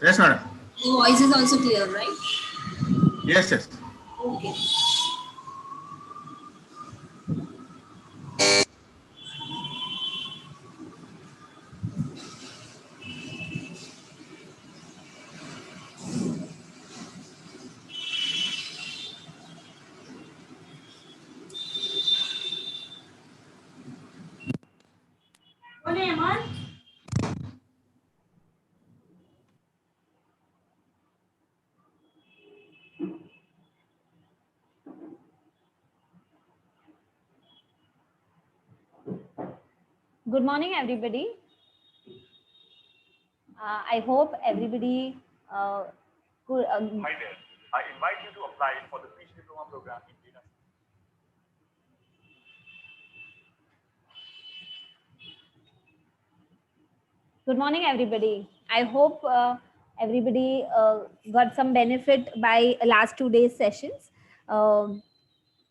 Yes, madam. The voice is also clear, right? Yes, yes. Okay. Good morning, everybody. I hope everybody could. Hi there. I invite you to apply for the PG Diploma program in data science. Good morning, everybody. I hope everybody got some benefit by last 2 days sessions.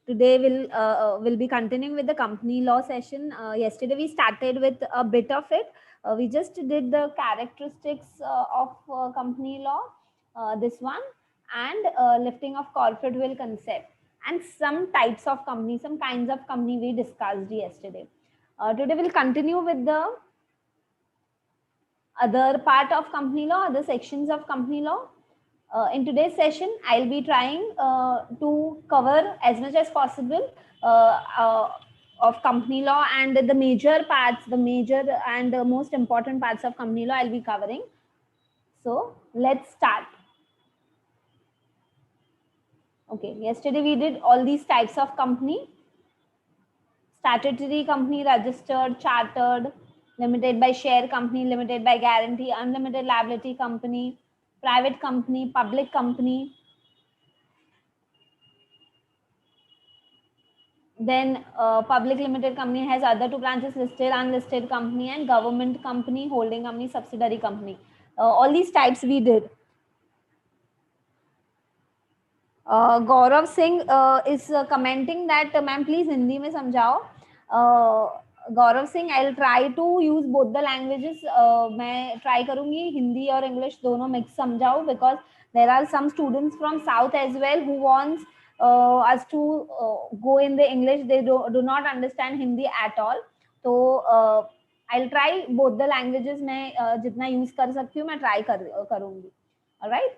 Today we'll be continuing with the company law session. Yesterday we started with a bit of it. We just did the characteristics of company law, this one, and lifting of corporate will concept, and some types of company, some kinds of company we discussed yesterday. Today we'll continue with the other part of company law, other sections of company law. In today's session, I'll be trying to cover as much as possible of company law, and the major parts, the major and the most important parts of company law I'll be covering. So let's start. Okay, yesterday we did all these types of company: statutory company, registered, chartered, limited by share company, limited by guarantee, unlimited liability company, private company, public company. Then public limited company has other two branches: listed, unlisted company, and government company, holding company, subsidiary company. All these types we did. Gaurav Singh is commenting that ma'am please Hindi में समझाओ. Gaurav Singh, I'll try to use both the languages. मैं try करूँगी हिंदी और English दोनों mix समझाओ, because there are some students from South as well who wants us to go in the English. They do not understand Hindi at all. So I'll try both the languages. मैं जितना use कर सकती हूँ मैं try करूँगी. All right.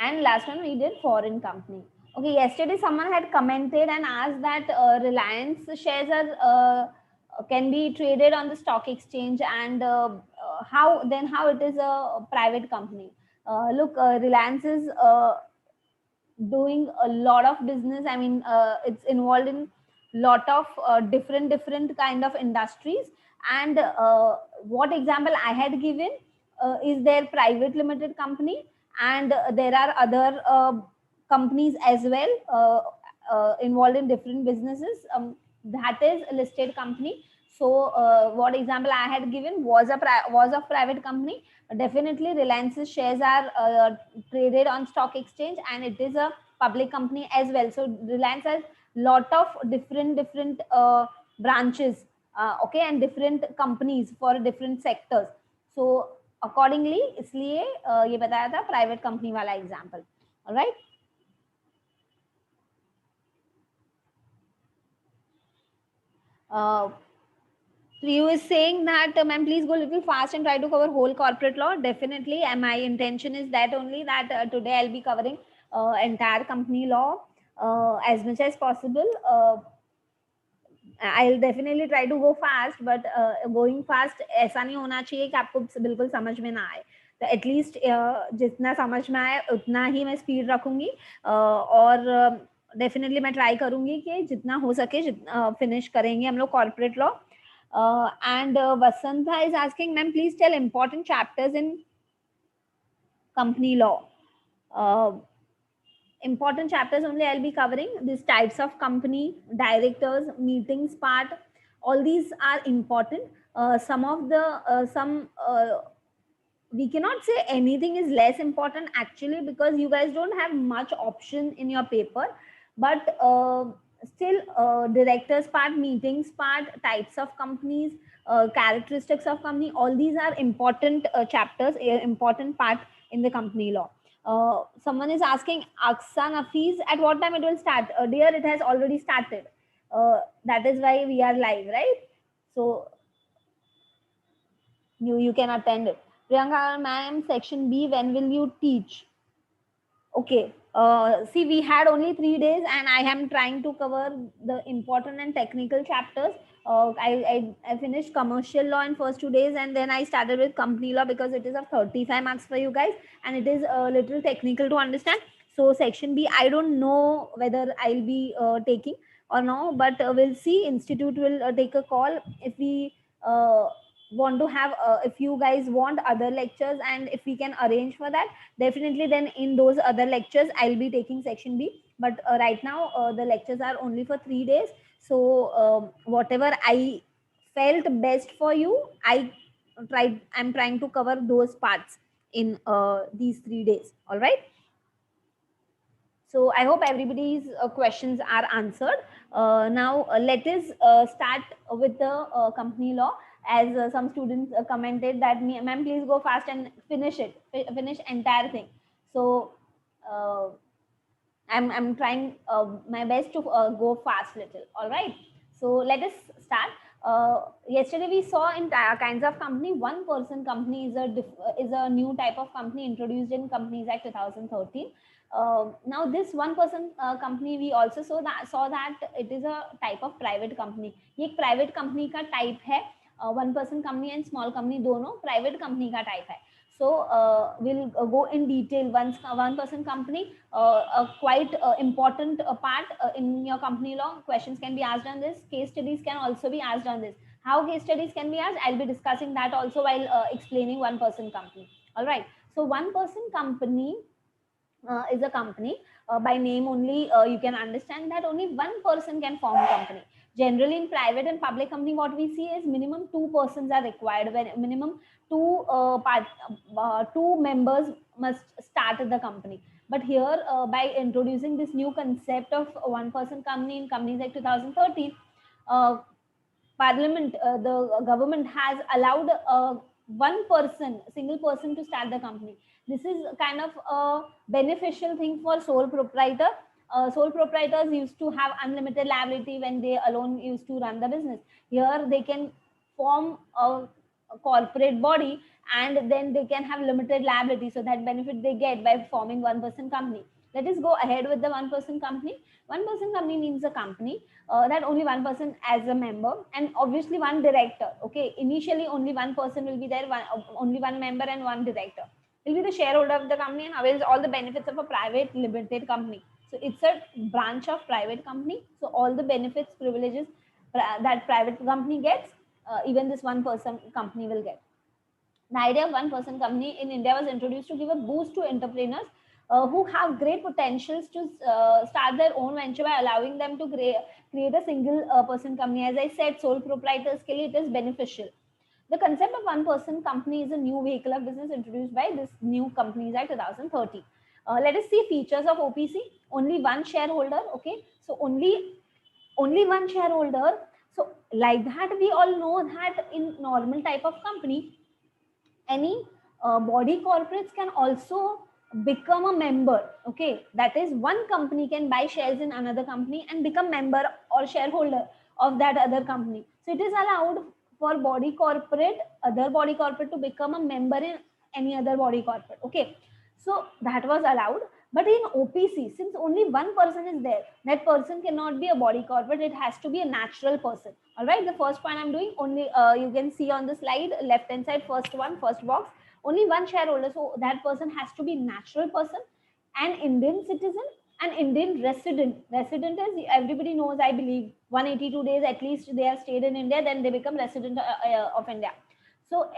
And last one we did foreign company. Okay, yesterday someone had commented and asked that Reliance shares are can be traded on the stock exchange, and how it is a private company. Look, Reliance is doing a lot of business. I mean, it's involved in lot of different kind of industries, and what example I had given is their private limited company, and there are other companies as well involved in different businesses. That is a listed company. So what example I had given was a private company. Definitely Reliance's shares are traded on stock exchange, and it is a public company as well. So Reliance has lot of different branches, okay, and different companies for different sectors. So accordingly इसलिए ये बताया था private company वाला example. All right. Priyu is saying that ma'am please go a little fast and try to cover whole corporate law. Definitely, and my intention is that only that today I'll be covering entire company law as much as possible. I'll definitely try to go fast, but going fast ऐसा नहीं होना चाहिए कि आपको बिल्कुल समझ में ना आए. तो एटलीस्ट जितना समझ में आए उतना ही मैं स्पीड रखूंगी, और डेफिनेटली मैं ट्राई करूंगी कि जितना हो सके फिनिश करेंगे हम लोग corporate law. And Vasantha is asking, ma'am please tell important chapters in company law. Important chapters only I'll be covering. These types of company, directors, meetings part, all these are important. We cannot say anything is less important actually, because you guys don't have much option in your paper, but still directors part, meetings part, types of companies, characteristics of company. All these are important chapters, important part in the company law. Someone is asking, Aksa Nafees, at what time it will start? Dear, it has already started. That is why we are live, right? So you can attend it. Priyanka ma'am, section B, when will you teach? Okay. See, we had only 3 days, and I am trying to cover the important and technical chapters. I finished commercial law in first 2 days, and then I started with company law because it is of 35 marks for you guys, and it is a little technical to understand. So section B, I don't know whether I'll be taking or no, but we'll see. Institute will take a call if we want to have, if you guys want other lectures, and if we can arrange for that, definitely then in those other lectures I'll be taking section B. But right now the lectures are only for 3 days, so whatever I felt best for you, I'm trying to cover those parts in these 3 days. All right, so I hope everybody's questions are answered. Now let us start with the company law, as some students commented that, ma'am, please go fast and finish it, finish entire thing. So I'm trying my best to go fast little. All right, so let us start. Yesterday we saw in kinds of company, one person company is a new type of company introduced in Companies Act 2013. Now this one person company, we also saw that it is a type of private company. ये एक private company का type है. One person company and small company दोनों private company का type है. So we'll go in detail. Once one person company, a quite important part in your company law. Questions can be asked on this. Case studies can also be asked on this. How case studies can be asked, I'll be discussing that also while explaining one person company. All right. So one person company is a company. By name only, you can understand that only one person can form a company. Generally in private and public company, what we see is minimum 2 persons are required, when minimum two members must start the company. But here by introducing this new concept of one person company in Companies Act 2013, Parliament, the government has allowed one person, single person, to start the company. This is kind of a beneficial thing for sole proprietor. Sole proprietors used to have unlimited liability when they alone used to run the business. Here they can form a corporate body, and then they can have limited liability. So that benefit they get by forming one person company. Let us go ahead with the one person company. One person company means a company that only one person as a member, and obviously one director. Okay, initially only one person will be there, only one member and one director will be the shareholder of the company and avails all the benefits of a private limited company. So it's a branch of private company. So all the benefits, privileges that private company gets, even this one person company will get. The idea of one person company in India was introduced to give a boost to entrepreneurs who have great potentials to start their own venture by allowing them to create a single person company. As I said, sole proprietors ke liye it is beneficial. The concept of one person company is a new vehicle of business introduced by this new Companies Act 2013. Let us see features of OPC. Only one shareholder. Okay, so only one shareholder. So like that, we all know that in normal type of company, any body corporates can also become a member. Okay, that is, one company can buy shares in another company and become member or shareholder of that other company. So it is allowed for body corporate, other body corporate, to become a member in any other body corporate. Okay, so that was allowed. But in OPC, since only one person is there, that person cannot be a body corporate. It has to be a natural person. All right, the first point I'm doing, only you can see on the slide, left hand side, first box, only one shareholder. So that person has to be natural person, an Indian citizen, an Indian resident. Resident is, everybody knows, I believe, 182 days at least they have stayed in India, then they become resident of India. So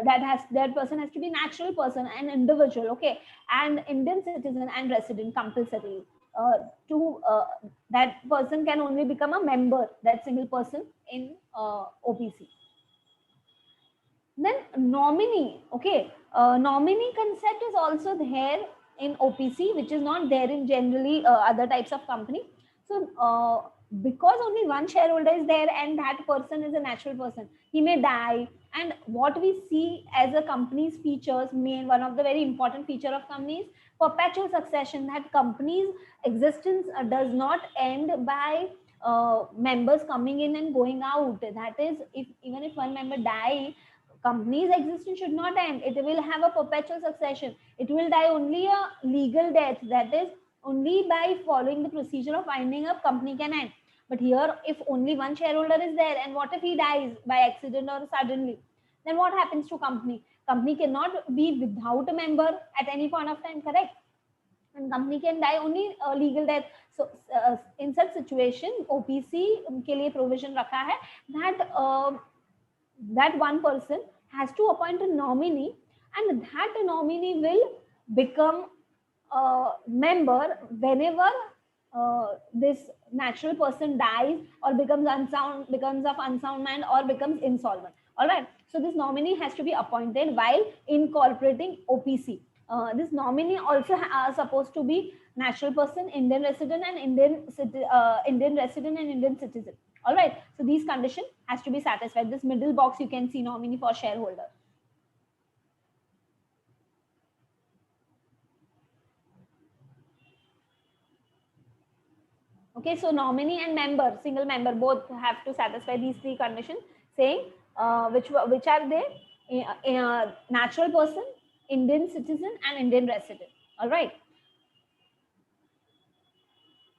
that person has to be natural person, an individual. Okay, and Indian citizen and resident compulsorily. That person can only become a member, that single person, in OPC. Then nominee. Okay, nominee concept is also there in OPC, which is not there in generally other types of company. So because only one shareholder is there and that person is a natural person, he may die. And what we see as a company's features, main one of the very important feature of companies, perpetual succession, that company's existence does not end by members coming in and going out. That is, if even if one member die, company's existence should not end. It will have a perpetual succession. It will die only a legal death, that is only by following the procedure of winding up company can end. But here, if only one shareholder is there, and what if he dies by accident or suddenly, then what happens to company? Company cannot be without a member at any point of time, correct? And company can die only legal death. So in such situation, OPC के लिए provision रखा है that that one person has to appoint a nominee, and that nominee will become a member whenever this natural person dies or becomes unsound, becomes of unsound mind, or becomes insolvent. All right. So this nominee has to be appointed while incorporating OPC. This nominee also supposed to be natural person, Indian resident, and Indian resident and Indian citizen. All right. So these conditions has to be satisfied. This middle box you can see nominee for shareholder. Okay, so nominee and member, single member, both have to satisfy these three conditions, saying which are they? Natural person, Indian citizen, and Indian resident. All right.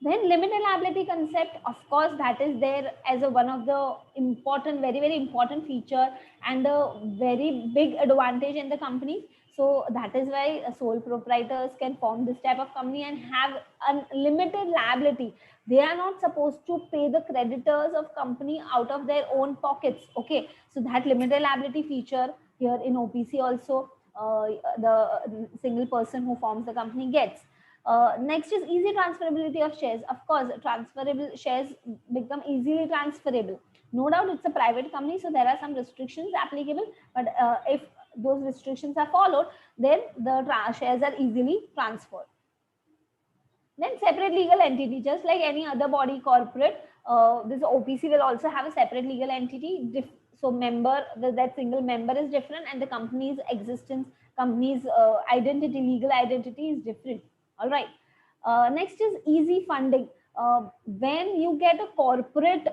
Then limited liability concept, of course, that is there as a one of the important, very, very important feature and a very big advantage in the company. So that is why sole proprietors can form this type of company and have unlimited liability. They are not supposed to pay the creditors of company out of their own pockets. Okay, so that limited liability feature here in OPC also the single person who forms the company gets. Next is easy transferability of shares. Of course, transferable shares become easily transferable. No doubt it's a private company, so there are some restrictions applicable. But if those restrictions are followed, then the shares are easily transferred. Then separate legal entity, just like any other body corporate, this OPC will also have a separate legal entity. So member, that single member is different, and the company's existence, company's identity, legal identity is different. All right. Next is easy funding. When you get a corporate,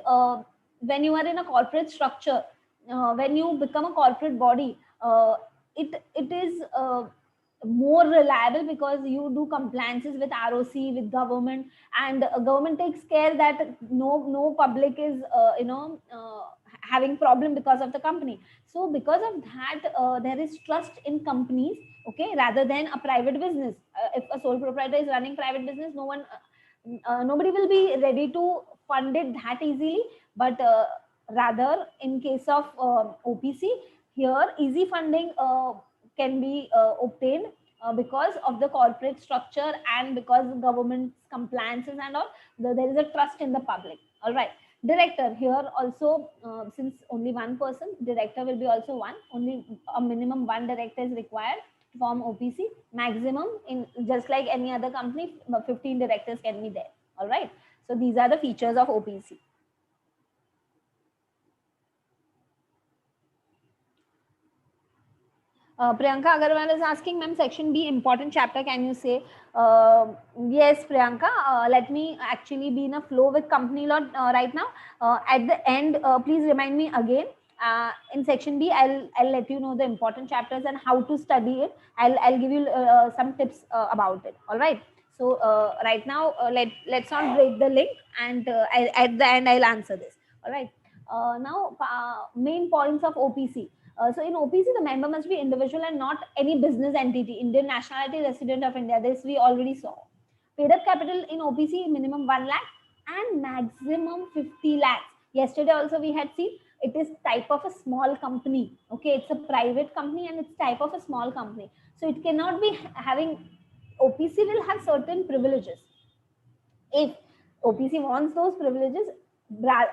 when you are in a corporate structure, when you become a corporate body, it is more reliable because you do compliances with ROC, with government, and government takes care that no public is having problem because of the company. So because of that, there is trust in companies, okay, rather than a private business. If a sole proprietor is running private business, nobody will be ready to fund it that easily. But rather, in case of OPC, here easy funding can be obtained because of the corporate structure and because government's compliances and all. There is a trust in the public. All right. Director, here also, since only one person, director will be also one. Only a minimum one director is required to form OPC. Maximum, in just like any other company, 15 directors can be there. All right. So these are the features of OPC. Priyanka Agarwal is asking, ma'am, section B, important chapter, can you say? Yes, Priyanka, let me actually be in a flow with company law right now. At the end, please remind me again. In section B, I'll let you know the important chapters and how to study it. I'll give you some tips about it. All right. So right now, let's not break the link, and at the end, I'll answer this. All right. Now, main points of OPC. So in OPC, the member must be individual and not any business entity, Indian nationality, resident of India. This we already saw. Paid up capital in OPC, minimum 1 lakh and maximum 50 lakhs. Yesterday also we had seen it is type of a small company. Okay, it's a private company and it's type of a small company. So it cannot be having, OPC will have certain privileges. If OPC wants those privileges,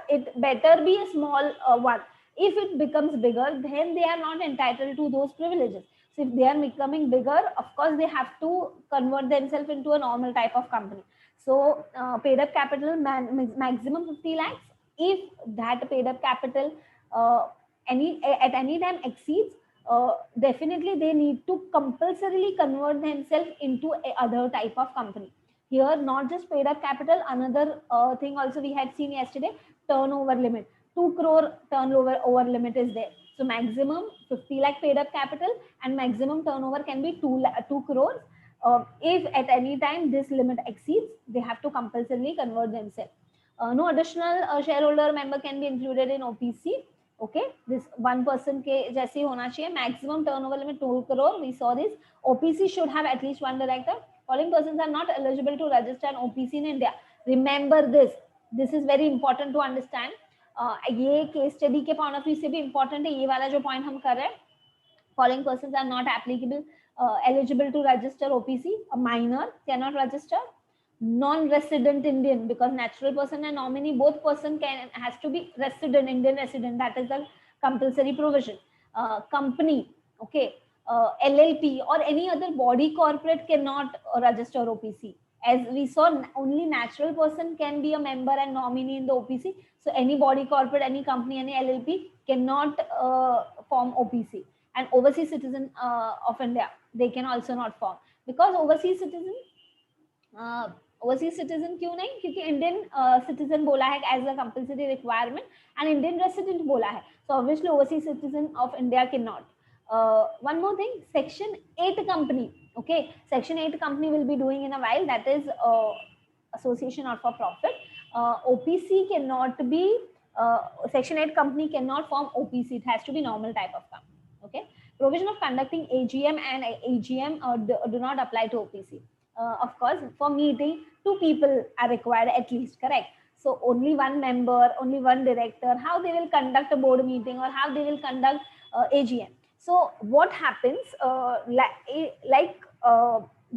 it better be a small one. If it becomes bigger, then they are not entitled to those privileges. So if they are becoming bigger, of course, they have to convert themselves into a normal type of company. So paid up capital maximum 50 lakhs. If that paid up capital at any time exceeds, definitely they need to compulsorily convert themselves into a other type of company. Here, not just paid up capital, another thing also we had seen yesterday, turnover limit. 2 crore turnover over limit is there. So maximum 50 lakh paid up capital and maximum turnover can be 2 crores. If at any time this limit exceeds, they have to compulsorily convert themselves. No additional shareholder member can be included in OPC. Okay, this one person के जैसे होना चाहिए. Maximum turnover limit 2 crore. We saw this. OPC should have at least one director. Following persons are not eligible to register an OPC in India. Remember this. This is very important to understand. ये case study के point of view से भी important है. ये वाला जो point हम कर रहे हैं, following persons are not applicable eligible to register OPC. A minor cannot register. Non-resident Indian, because natural person and nominee both person has to be resident, Indian resident. That is the compulsory provision. Company, okay, LLP or any other body corporate cannot register OPC. As we saw, only natural person can be a member and nominee in the OPC. So any body corporate, any company, any LLP cannot form OPC. And overseas citizen of India, they can also not form, because overseas citizen क्यों नहीं? क्योंकि Indian citizen बोला है as a compulsory requirement and Indian resident बोला है. So obviously overseas citizen of India cannot. One more thing, section 8 company, okay, section 8 company will be doing in a while, that is association not for profit. OPC cannot be section 8 company cannot form OPC. It has to be normal type of company. Okay, provision of conducting AGM and AGM do not apply to OPC. Of course, for meeting 2 people are required at least, correct? So only one member, only one director, how they will conduct a board meeting or how they will conduct AGM? So what happens,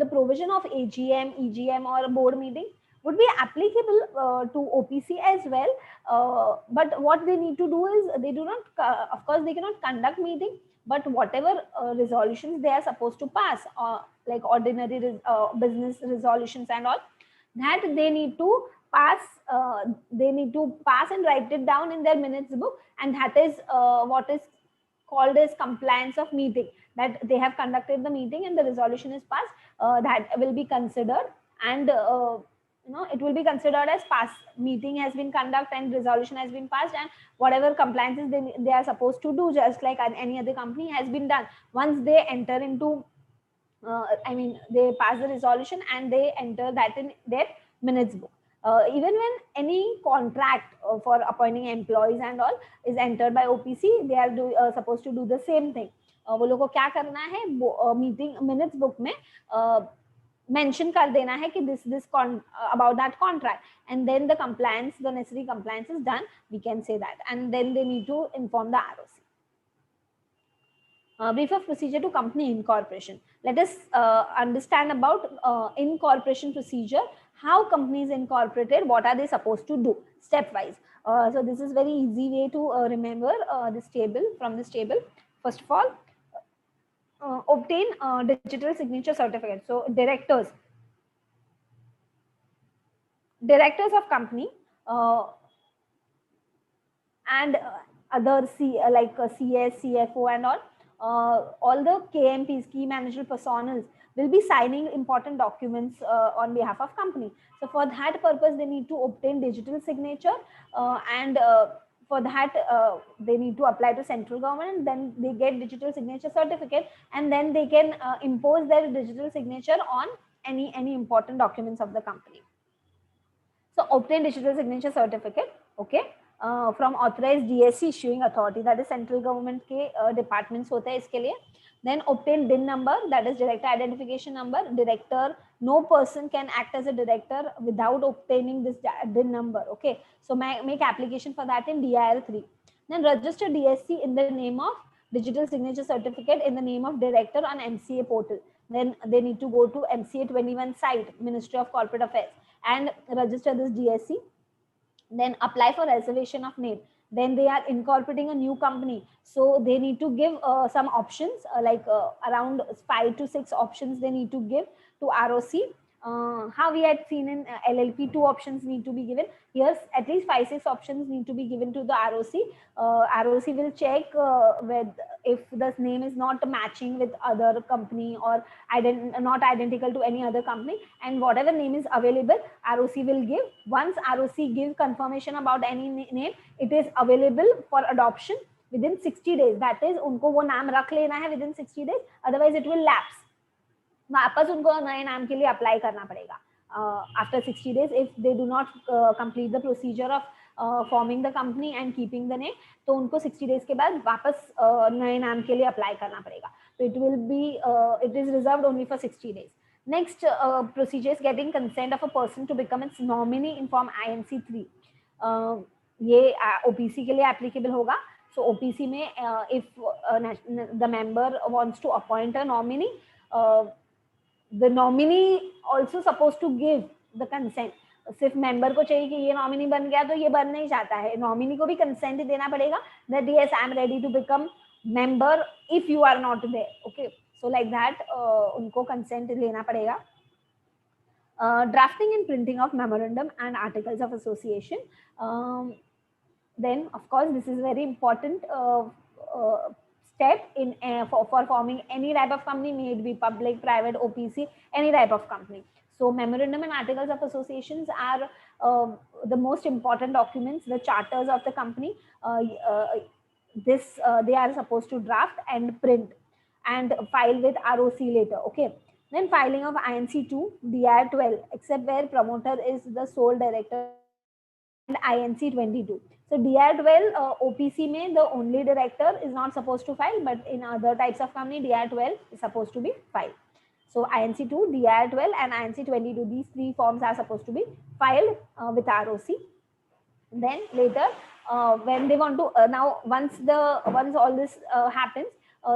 the provision of AGM, EGM or board meeting would be applicable to OPC as well. But what they need to do is, they do not, of course, they cannot conduct meeting, but whatever resolutions they are supposed to pass, like ordinary business resolutions and all, that they need to pass. They need to pass and write it down in their minutes book, and that is what is called as compliance of meeting. That they have conducted the meeting and the resolution is passed. That will be considered, and it will be considered as past. Meeting has been conducted and resolution has been passed, and whatever compliances they are supposed to do, just like any other company, has been done. Once they enter into they pass the resolution and they enter that in their minutes book. Even when any contract for appointing employees and all is entered by OPC, they are supposed to do the same thing. वो लोग को क्या करना है, meeting minutes book में mention कर देना है कि this about that contract, and then the necessary compliance is done, we can say that, and then they need to inform the ROC. Brief of procedure to company incorporation. Let us understand about incorporation procedure. How company is incorporated, what are they supposed to do stepwise. So this is very easy way to remember this table. From this table, first of all, obtain digital signature certificate. So directors of company and other CS, CFO and all the KMPs, key managerial personals, will be signing important documents on behalf of company. So for that purpose, they need to obtain digital signature, and for that they need to apply to central government, and then they get digital signature certificate, and then they can impose their digital signature on any important documents of the company. So obtain digital signature certificate, okay, from authorized DSC issuing authority, that is central government के departments होते हैं इसके लिए. Then obtain DIN number, that is director identification number. Director, no person can act as a director without obtaining this DIN number, okay. So make application for that in DIR 3. Then register DSC in the name of digital signature certificate in the name of director on MCA portal. Then they need to go to MCA 21 site, Ministry of Corporate Affairs, and register this DSC. Then apply for reservation of name. Then they are incorporating a new company, so they need to give some options, around 5 to 6 options they need to give to ROC. how we had seen in LLP, 2 options need to be given. Here, at least 5-6 options need to be given to the ROC. ROC will check with if the name is not matching with other company or not identical to any other company, and whatever name is available, ROC will give. Once ROC gives confirmation about any name, it is available for adoption within 60 days. That is, उनको वो नाम रख लेना है within 60 days, otherwise it will lapse. वापस उनको नए नाम के लिए अप्लाई करना पड़ेगा after 60 days if they do not complete the procedure of forming the company and keeping the name. तो उनको 60 days के बाद वापस नए नाम के लिए अप्लाई करना पड़ेगा. So it will be it is reserved only for 60 days. Next procedure is getting consent of a person to become its nominee in form INC3. ये OPC के लिए applicable होगा. So OPC में if the member wants to appoint a nominee, the nominee also supposed to give the consent. सिर्फ member को चाहिए कि ये नॉमिनी बन गया तो ये बन नहीं चाहता है, नॉमिनी को भी कंसेंट देना पड़ेगा that yes, I am ready to become member if you are not there. Okay, so like that उनको consent लेना पड़ेगा. Drafting and printing of memorandum and articles of association. Then of course this is very important step in for forming any type of company, may it be public, private, OPC, any type of company. So memorandum and articles of associations are the most important documents, the charters of the company. They are supposed to draft and print and file with ROC later. Okay. Then filing of INC2, DR12, except where promoter is the sole director, and INC22. So DR12 OPC में the only director is not supposed to file, but in other types of company DR12 is supposed to be filed. So INC2, DR12 and INC22, these 3 forms are supposed to be filed with ROC. Then later when they want to now once all this happens,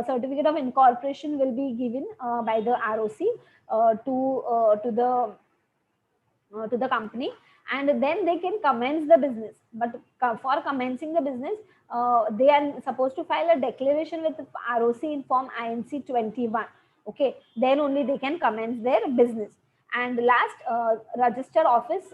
certificate of incorporation will be given by the ROC to the company, and then they can commence the business. But for commencing the business, they are supposed to file a declaration with ROC in form INC 21. Okay, then only they can commence their business. And last, register office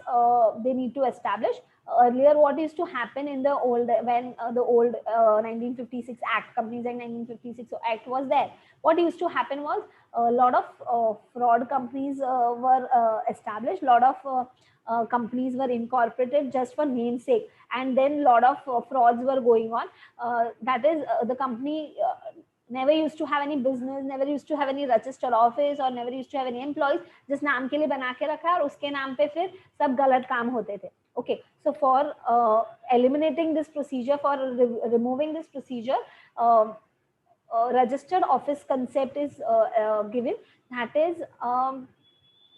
they need to establish. Earlier, what used to happen in the old, when the old 1956 Act, Companies Act 1956 Act was there, what used to happen was a lot of fraud companies were established, a lot of companies were incorporated just for namesake, and then a lot of frauds were going on. That is, the company never used to have any business, never used to have any registered office, or never used to have any employees. Just नाम के लिए बना के रखा है और उसके नाम पे फिर सब गलत काम होते थे. Okay, so for eliminating this procedure, for removing this procedure, registered office concept is given. That is,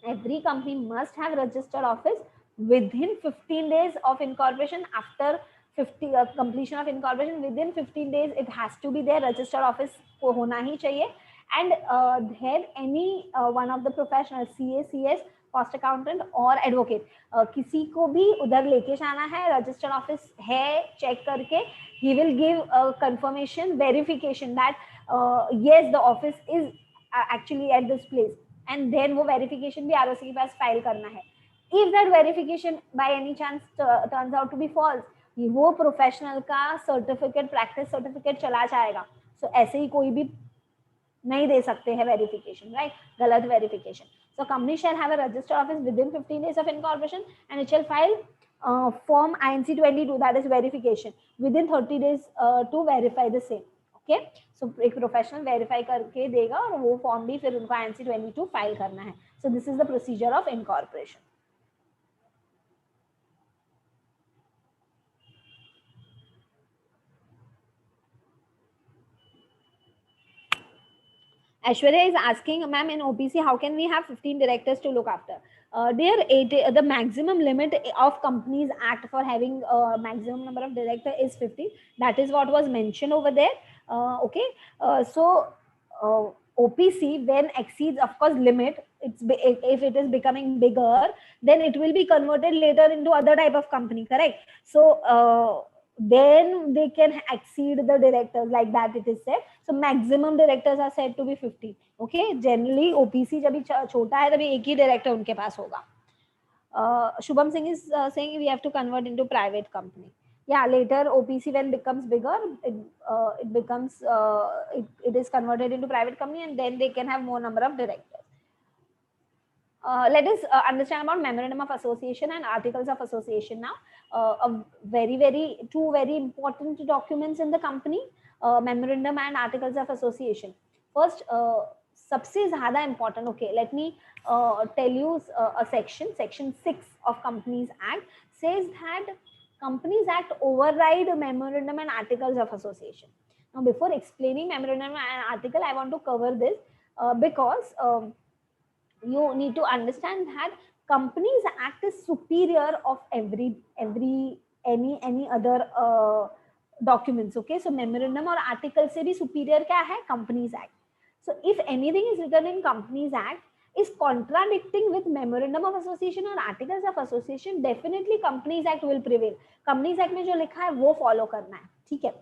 every company must have registered office within 15 days of incorporation. After completion of incorporation, within 15 days it has to be there, registered office को होना ही चाहिए. And there any one of the professionals, CA, CS, cost accountant और advocate, किसी को भी उधर लेके जाना है, registered office है, check करके he will give a confirmation, verification that yes, the office is actually at this place, and then वो verification भी ROC के पास file करना है. If that verification by any chance turns out to be false, वो professional का certificate, practice certificate चला जाएगा. सो ऐसे ही कोई भी नहीं दे सकते हैं वेरिफिकेशन, राइट, गलत verification. So company shall have a registered office within 15 days of incorporation, and it shall file form INC 22, that is verification, within 30 days to verify the same. Okay, so एक professional verify करके देगा और वो form भी फिर उनको INC 22 file करना है. So this is the procedure of incorporation. Aishwarya is asking, ma'am, in OPC, how can we have 15 directors to look after? Dear, the maximum limit of Companies Act for having maximum number of director is 50. That is what was mentioned over there. Okay, so OPC when exceeds, of course, limit, if it is becoming bigger, then it will be converted later into other type of company, correct? So then they can exceed the directors, like that it is said. So maximum directors are said to be 50. Okay, generally OPC जब भी छोटा है तभी एक ही director उनके पास होगा. Shubham Singh is saying we have to convert into private company. Yeah, later OPC when becomes bigger, it becomes it is converted into private company, and then they can have more number of directors. Let us understand about Memorandum of Association and Articles of Association now. Two very important documents in the company, Memorandum and Articles of Association. First, सबसे ज़्यादा important. Okay, let me tell you a section 6 of Companies Act says that Companies Act override Memorandum and Articles of Association. Now, before explaining Memorandum and Article, I want to cover this because you need to understand that Companies Act is superior of any other documents. Okay, so Memorandum or Article से भी superior क्या है? Companies Act. So if anything is written in Companies Act is contradicting with Memorandum of Association or Articles of Association, definitely Companies Act will prevail. Companies Act में जो लिखा है वो follow करना है, ठीक है?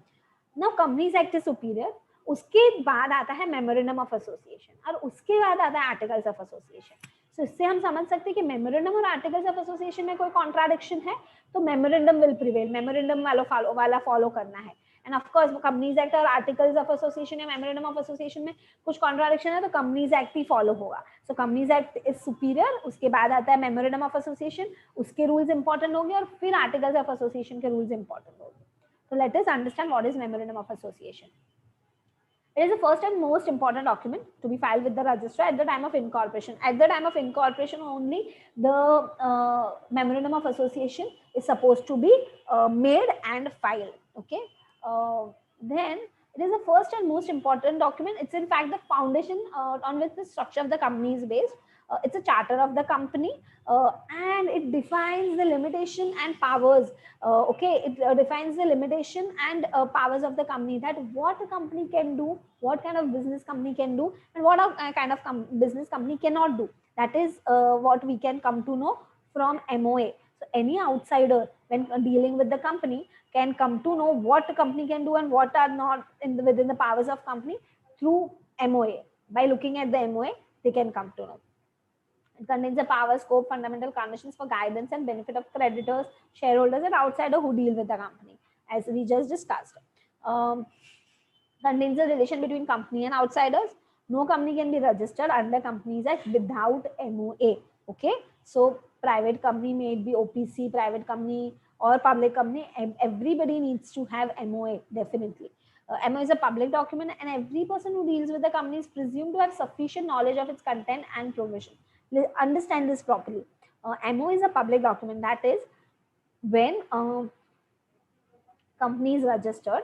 Now Companies Act is superior. उसके बाद आता है Memorandum of Association और उसके बाद आता है Articles of Association. So इससे हम समझ सकते हैं कि Memorandum और Articles of Association में कोई contradiction है तो Memorandum will prevail. Memorandum वाला follow करना है. And of course Companies Act और Articles of Association या Memorandum of Association में कुछ contradiction है तो Companies Act ही follow होगा. So Companies Act is superior. उसके बाद आता है Memorandum of Association, उसके rules important होंगे और फिर Articles of Association के rules important होंगे. So let us understand what is Memorandum of Association. It is the first and most important document to be filed with the registrar at the time of incorporation. At the time of incorporation only, the Memorandum of Association is supposed to be made and filed. Okay. Then it is the first and most important document. It's in fact the foundation on which the structure of the company is based. It's a charter of the company and it defines the limitation and powers. It defines the limitation and powers of the company, that what a company can do, what kind of business company can do, and what kind of business company cannot do. That is what we can come to know from MOA. So any outsider when dealing with the company can come to know what the company can do and what are not within the powers of company through MOA. By looking at the MOA, they can come to know. It contains the power, scope, fundamental conditions for guidance and benefit of creditors, shareholders, and outsiders who deal with the company, as we just discussed. Contains the relation between company and outsiders. No company can be registered under Companies Act without MOA. Okay, so private company may it be OPC, private company or public company, everybody needs to have MOA definitely. MOA is a public document, and every person who deals with the company is presumed to have sufficient knowledge of its content and provision. Understand this properly. MOA is a public document. That is, when company is registered,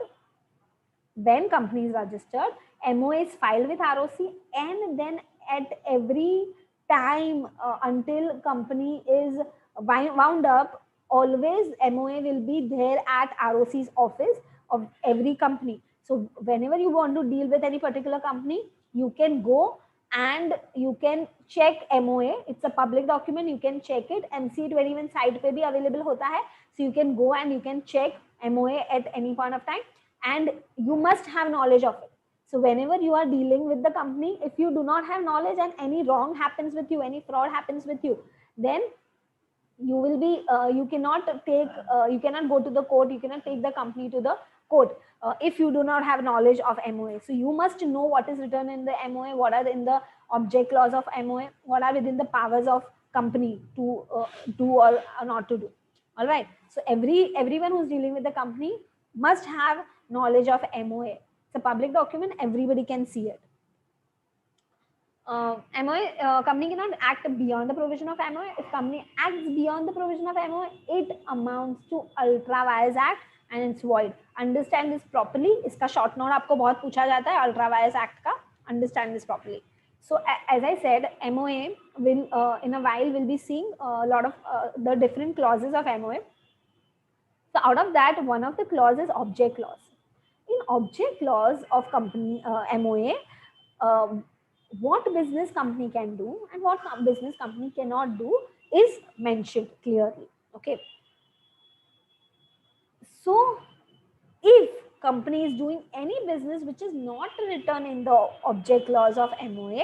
MOA is filed with ROC, and then at every time until company is wound up, always MOA will be there at ROC's office of every company. So whenever you want to deal with any particular company, you can go and you can check MOA. It's a public document. You can check it. MC21 site पे भी available होता है. So you can go and you can check MOA at any point of time, and you must have knowledge of it. So whenever you are dealing with the company, if you do not have knowledge and any wrong happens with you, any fraud happens with you, then you will be you cannot go to the court, you cannot take the company to the court if you do not have knowledge of MOA. So you must know what is written in the MOA, what are in the object clause of MOA, what are within the powers of company to do or not to do. All right, so everyone who's dealing with the company must have knowledge of MOA. It's a public document, everybody can see it. MOA, company cannot act beyond the provision of MOA. If company acts beyond the provision of MOA, it amounts to ultra vires act and it's void. Understand this properly. इसका short note आपको बहुत पूछा जाता है ultra vires act का. Understand this properly. So as I said, MOA will in a while will be seeing a lot of the different clauses of MOA. So out of that, one of the clauses is object clause. In object clause of company MOA, what business company can do and what business company cannot do is mentioned clearly. Okay. So if company is doing any business which is not written in the object clause of MOA,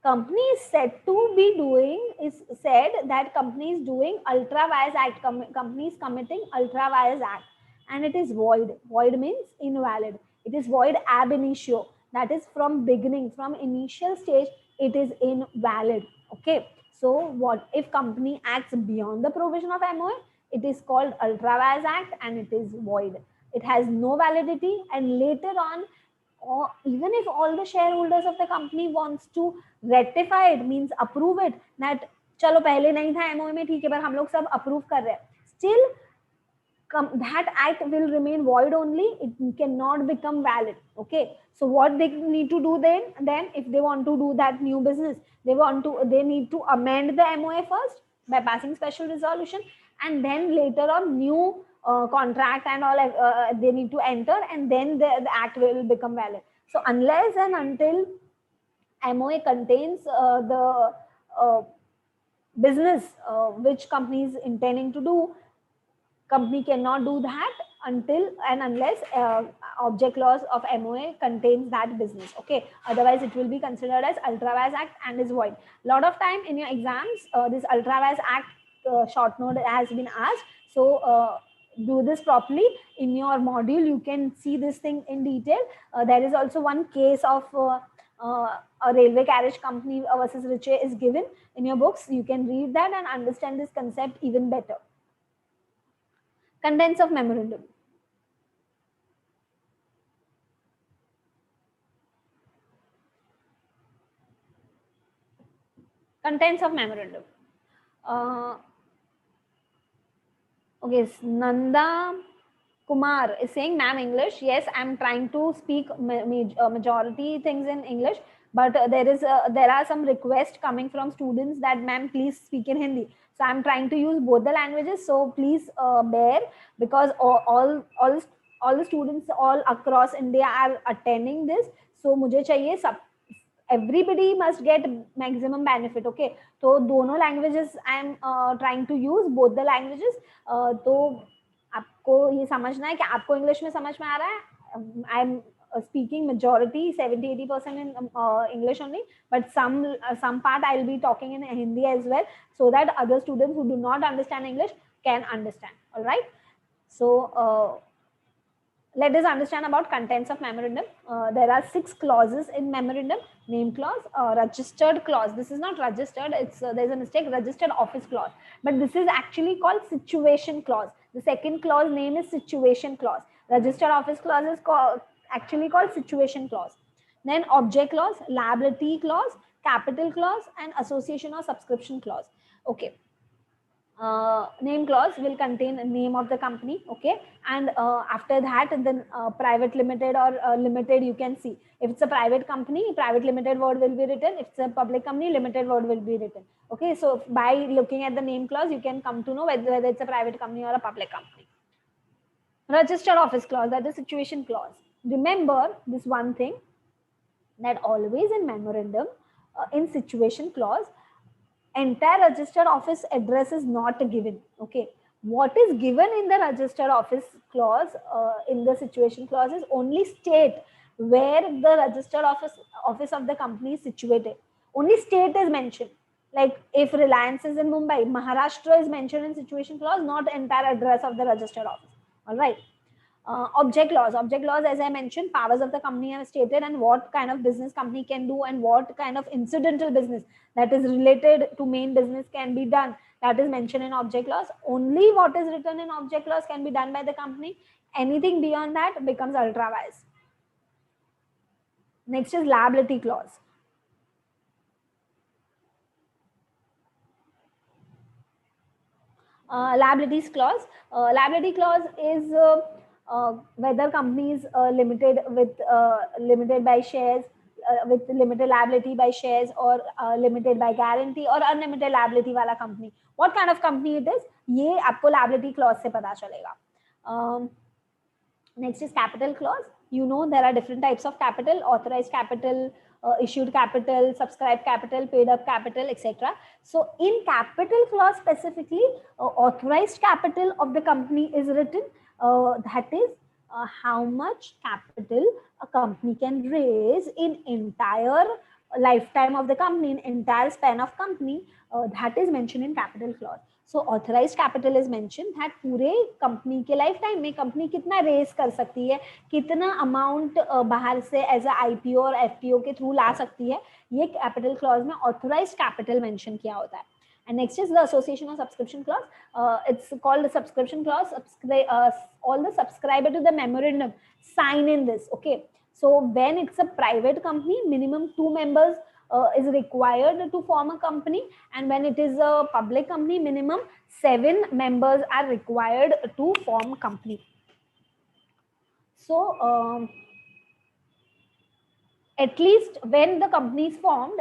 company is said to be doing, is said that company is doing ultra vires act, company is committing ultra vires act, and it is void. Void means invalid. It is void ab initio. That is from beginning, from initial stage, it is invalid. Okay. So what if company acts beyond the provision of MOA? It is called ultra vires act and it is void. It has no validity, and later on, or even if all the shareholders of the company wants to rectify it, means approve it, that चलो पहले नहीं था MOA में, ठीक है, पर हम लोग सब approve कर रहे हैं, still that act will remain void only. It cannot become valid. Okay, so what they need to do then if they want to do that new business, they need to amend the MOA first by passing special resolution, and then later on new contract and all they need to enter, and then the act will become valid. So unless and until MOA contains the business which company is intending to do, company cannot do that until and unless object clause of MOA contains that business. Okay, otherwise it will be considered as ultra vires act and is void. Lot of time in your exams this ultra vires act short note has been asked, so do this properly. In your module you can see this thing in detail. There is also one case of a railway carriage company versus Riche is given in your books. You can read that and understand this concept even better. Contents of memorandum. Contents of memorandum. Okay, Nanda Kumar is saying, ma'am, English. Yes, I'm trying to speak majority things in English, but there are some requests coming from students that, ma'am, please speak in Hindi. So I'm trying to use both the languages. So please bear, because all the students all across India are attending this. So मुझे चाहिए सब, everybody must get maximum benefit. Okay, तो दोनों languages I am trying to use both the languages. तो आपको ये समझना है कि आपको इंग्लिश में समझ में आ रहा है. I am speaking majority 70-80% in English only, but some part I'll be talking in Hindi as well, so that other students who do not understand English can understand. All right, so let us understand about contents of memorandum. There are 6 clauses in memorandum. Name clause, registered clause. This is not registered, it's there's a mistake, registered office clause, but this is actually called situation clause. The second clause name is situation clause. Registered office clause is actually called situation clause. Then object clause, liability clause, capital clause, and association or subscription clause. Okay. Name clause will contain a name of the company. Okay, and after that, then private limited or limited, you can see. If it's a private company, private limited word will be written. If it's a public company, limited word will be written. Okay, so by looking at the name clause, you can come to know whether it's a private company or a public company. Registered office clause, that is situation clause. Remember this one thing, that always in memorandum, in situation clause, entire registered office address is not given. Okay, what is given in the registered office clause in the situation clause is only state where the registered office of the company is situated. Only state is mentioned. Like if Reliance is in Mumbai, Maharashtra is mentioned in situation clause, not entire address of the registered office. All right. Object clause, as I mentioned, powers of the company are stated and what kind of business company can do and what kind of incidental business that is related to main business can be done, that is mentioned in object clause. Only what is written in object clause can be done by the company. Anything beyond that becomes ultra vires. Next is liability clause. Liabilities clause. Liability clause is whether companies limited with limited by shares, with limited liability by shares, or limited by guarantee, or unlimited liability wala company. What kind of company it is? ये आपको liability clause से पता चलेगा. Next is capital clause. You know there are different types of capital: authorized capital, issued capital, subscribed capital, paid up capital, etc. So in capital clause specifically, authorized capital of the company is written. That is how much capital a company can raise in entire lifetime of the company, in entire span of company, that is mentioned in capital clause. So authorized capital is mentioned that पूरे company के life time में company कितना raise कर सकती है, कितना amount बाहर से एज अ आईपीओ और एफपीओ के थ्रू ला सकती है, ये कैपिटल क्लॉज में ऑथराइज्ड कैपिटल मेंशन किया होता है. And next is the association or subscription clause. It's called the subscription clause. All the subscriber to the memorandum sign in this. Okay. So when it's a private company, minimum 2 members is required to form a company, and when it is a public company, minimum 7 members are required to form a company. So at least when the company is formed,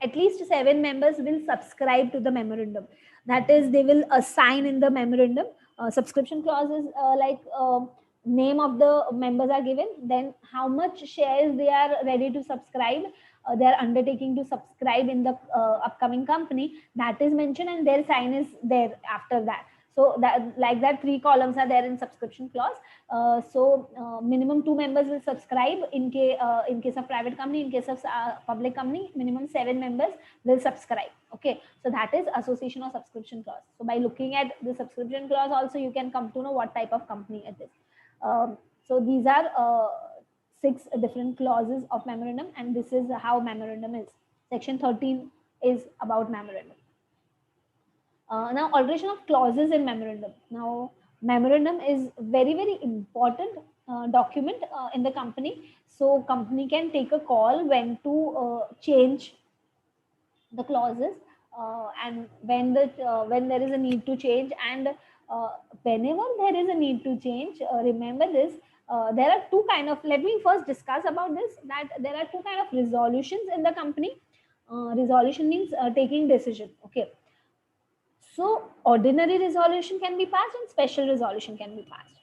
at least 7 members will subscribe to the memorandum. That is, they will assign in the memorandum. Subscription clause is like name of the members are given, then how much shares they are ready to subscribe, they are undertaking to subscribe in the upcoming company, that is mentioned, and their sign is there after that. So that, like that, 3 columns are there in subscription clause. Minimum 2 members will subscribe in case of private company. In case of public company, minimum 7 members will subscribe. Okay, so that is association or subscription clause. So by looking at the subscription clause also, you can come to know what type of company it is. So these are 6 different clauses of memorandum, and this is how memorandum is. Section 13 is about memorandum. Now, alteration of clauses in memorandum. Now, memorandum is very, very important document in the company. So, company can take a call when to change the clauses and when there is a need to change, and whenever there is a need to change, remember this. There are 2 kind of. Let me first discuss about this. That there are 2 kind of resolutions in the company. Resolution means taking decision. Okay. So ordinary resolution can be passed and special resolution can be passed.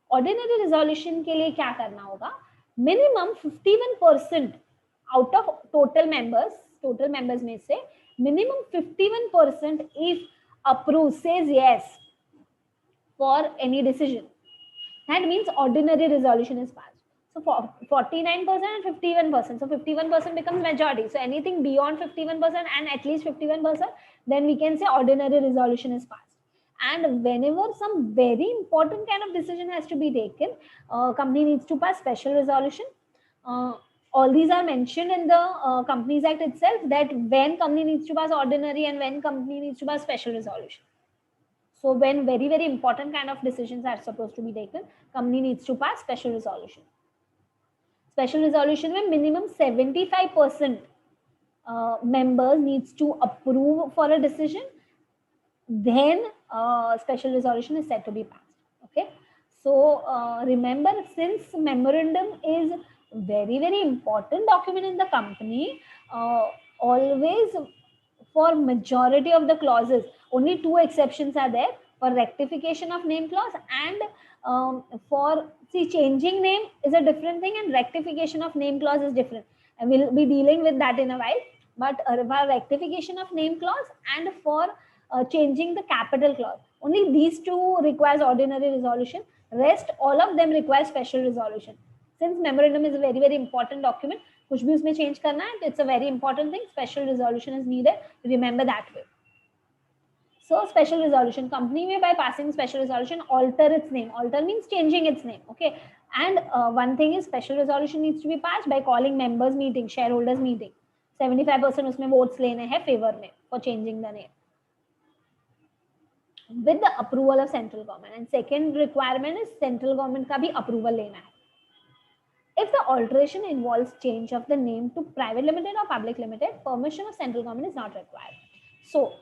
Ordinary resolution के लिए क्या करना होगा? Minimum 51% out of total members में से minimum 51% if approves, says yes for any decision, that means ordinary resolution is passed. So for 49% and 51%. So 51% becomes majority. So anything beyond 51% and at least 51%, then we can say ordinary resolution is passed. And whenever some very important kind of decision has to be taken, company needs to pass special resolution. All these are mentioned in the Companies Act itself, that when company needs to pass ordinary and when company needs to pass special resolution. So when very, very important kind of decisions are supposed to be taken, company needs to pass special resolution. Special resolution में minimum 75% members needs to approve for a decision, then special resolution is said to be passed. Okay, so remember, since memorandum is very, very important document in the company, always for majority of the clauses, only 2 exceptions are there, for rectification of name clause and for changing name is a different thing, and rectification of name clause is different, and we'll be dealing with that in a while. But for rectification of name clause and for changing the capital clause, only these 2 requires ordinary resolution. Rest all of them require special resolution. Since memorandum is a very, very important document, कुछ भी उसमें change करना है, it's a very important thing. Special resolution is needed. Remember that way. So special resolution, company may by passing special resolution alter its name. Alter means changing its name. Okay, and one thing is special resolution needs to be passed by calling members meeting, shareholders meeting. 75% उसमें votes लेने हैं favor में for changing the name, with the approval of central government. And second requirement is central government का भी approval लेना है. If the alteration involves change of the name to private limited or public limited, permission of central government is not required. So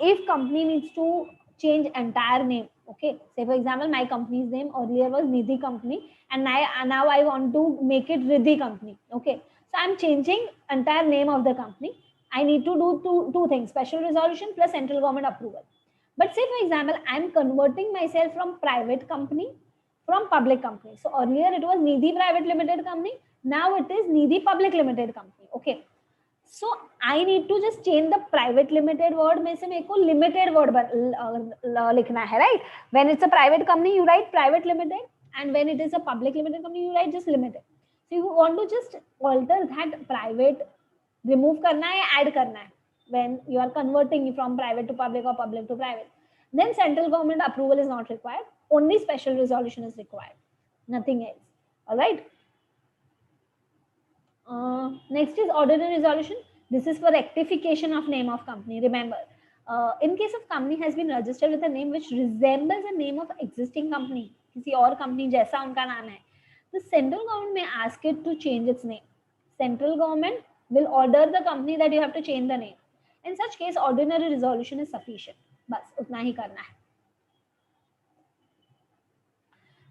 if company needs to change entire name, okay, say for example my company's name earlier was Nidhi company, and now I want to make it Riddhi company. Okay, so I'm changing entire name of the company. I need to do two things: special resolution plus central government approval. But say for example I'm converting myself from private company from public company. So earlier it was Nidhi Private Limited Company. Now it is Nidhi Public Limited Company. Okay. So I need to just change the private limited word में से मेरे को limited word लिखना है, right? When it's a private company, you write private limited, And when it is a public limited company, you write just limited. So you want to just alter that private, remove karna hai, add karna hai, when you are converting from private to public or public to private. Then central government approval is not required. Only special resolution is required. Nothing else. All right. Next is ordinary resolution. This is for rectification of name of company. Remember, in case of company has been registered with a name which resembles a name of existing company, किसी और company जैसा उनका नाम है, the central government may ask it to change its name. Central government will order the company that you have to change the name. In such case, ordinary resolution is sufficient. बस उतना ही करना है.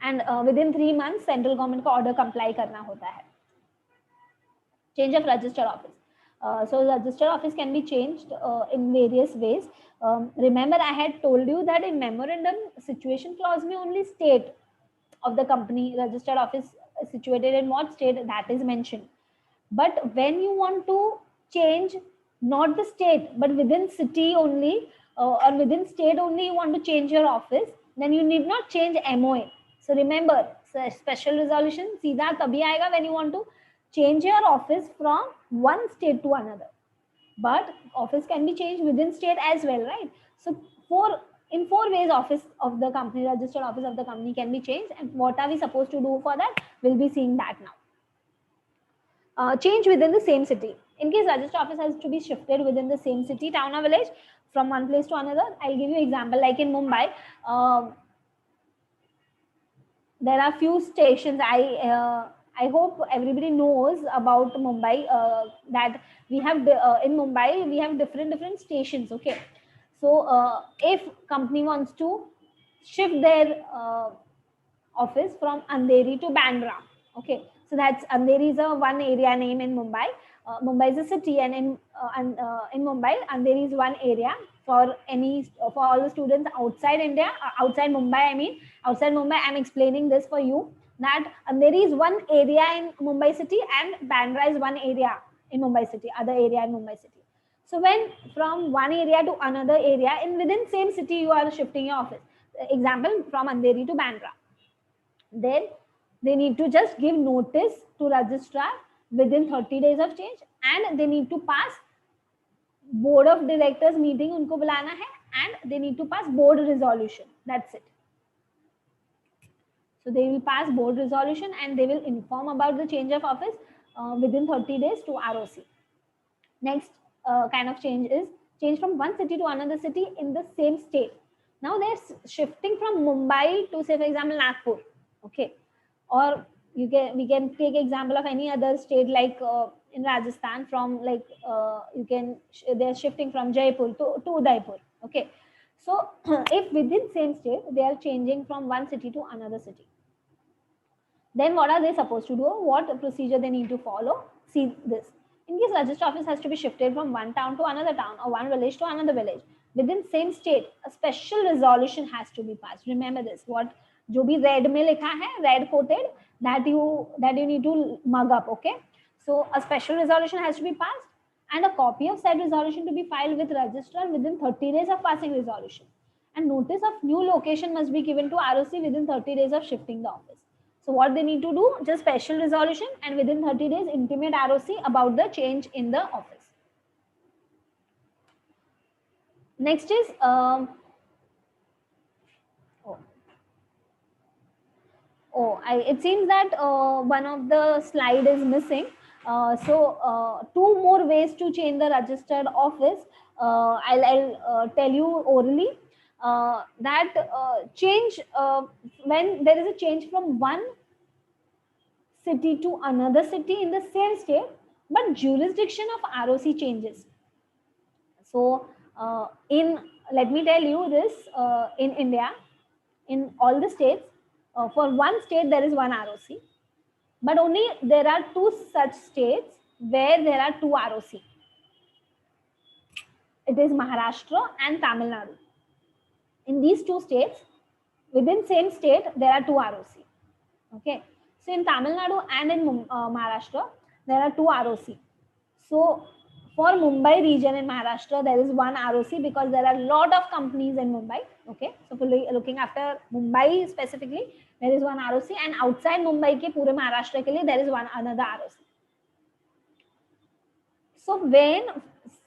And within 3 months, central government का order comply करना होता है. Change of register office. So register office can be changed in various ways. Remember, I had told you that in memorandum situation clause may only state of the company registered office situated in what state, that is mentioned. But when you want to change not the state but within city only or within state only, you want to change your office, then you need not change MOA. So remember, special resolution सीधा तभी आएगा when you want to change your office from one state to another. But office can be changed within state as well, right? So in four ways office of the company, registered office of the company can be changed. And what are we supposed to do for that? We'll be seeing that now. Change within the same city. In case registered office has to be shifted within the same city, town or village from one place to another, I'll give you example. Like in Mumbai, there are few stations. I hope everybody knows about Mumbai, that we have in Mumbai we have different stations. Okay, so if company wants to shift their office from Andheri to Bandra, okay, so that's Andheri is a one area name in Mumbai. Mumbai is a city, and in Mumbai, Andheri is one area for all the students outside India, outside Mumbai. I mean, outside Mumbai, I'm explaining this for you. That Andheri is one area in Mumbai city and Bandra is one area in Mumbai city, other area in Mumbai city. So when from one area to another area, in within same city you are shifting your office. Example, from Andheri to Bandra. Then they need to just give notice to registrar within 30 days of change, and they need to pass board of directors meeting उनको बुलाना है, and they need to pass board resolution. That's it. So they will pass board resolution and they will inform about the change of office within 30 days to ROC. Next kind of change is change from one city to another city in the same state. Now they're shifting from Mumbai to, say for example, Nagpur. Okay, or we can take example of any other state, like in Rajasthan, from like they're shifting from Jaipur to Udaipur. Okay, so if within same state they are changing from one city to another city, then what are they supposed to do? What procedure they need to follow? See this. In case register office has to be shifted from one town to another town or one village to another village within same state, a special resolution has to be passed. Remember this. What जो भी red में लिखा है, red quoted, that you need to mug up. Okay. So a special resolution has to be passed, and a copy of said resolution to be filed with registrar within 30 days of passing resolution. And notice of new location must be given to ROC within 30 days of shifting the office. So what they need to do, just special resolution, and within 30 days intimate ROC about the change in the office. Next is it seems that one of the slide is missing. So two more ways to change the registered office. I'll tell you orally. That change when there is a change from one city to another city in the same state, but jurisdiction of ROC changes. So let me tell you this, in India, in all the states, for one state there is one ROC, but only there are two such states where there are two ROC. It is Maharashtra and Tamil Nadu. In these two states, within same state, there are two ROC. Okay. So in Tamil Nadu and in Maharashtra, there are two ROC. So for Mumbai region in Maharashtra, there is one ROC because there are a lot of companies in Mumbai. Okay. So for looking after Mumbai specifically, there is one ROC, and outside Mumbai के पूरे महाराष्ट्र के लिए there is one another ROC. So when,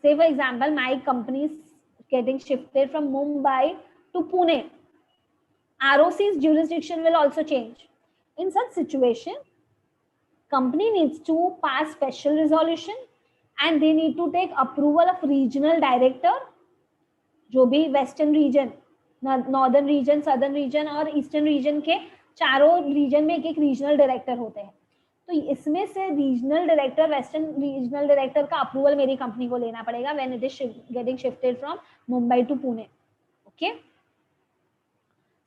say for example, my company is getting shifted from Mumbai to Pune, ROC's jurisdiction will also change. In such situation, company needs to pass special resolution and they need to take approval of regional director, जो भी western region, northern region, southern reason और eastern region के चारों reason में एक एक regional director होते हैं. तो इसमें से regional director, western regional director का अप्रूवल मेरी कंपनी को लेना पड़ेगा when it is getting shifted from Mumbai to Pune. Okay,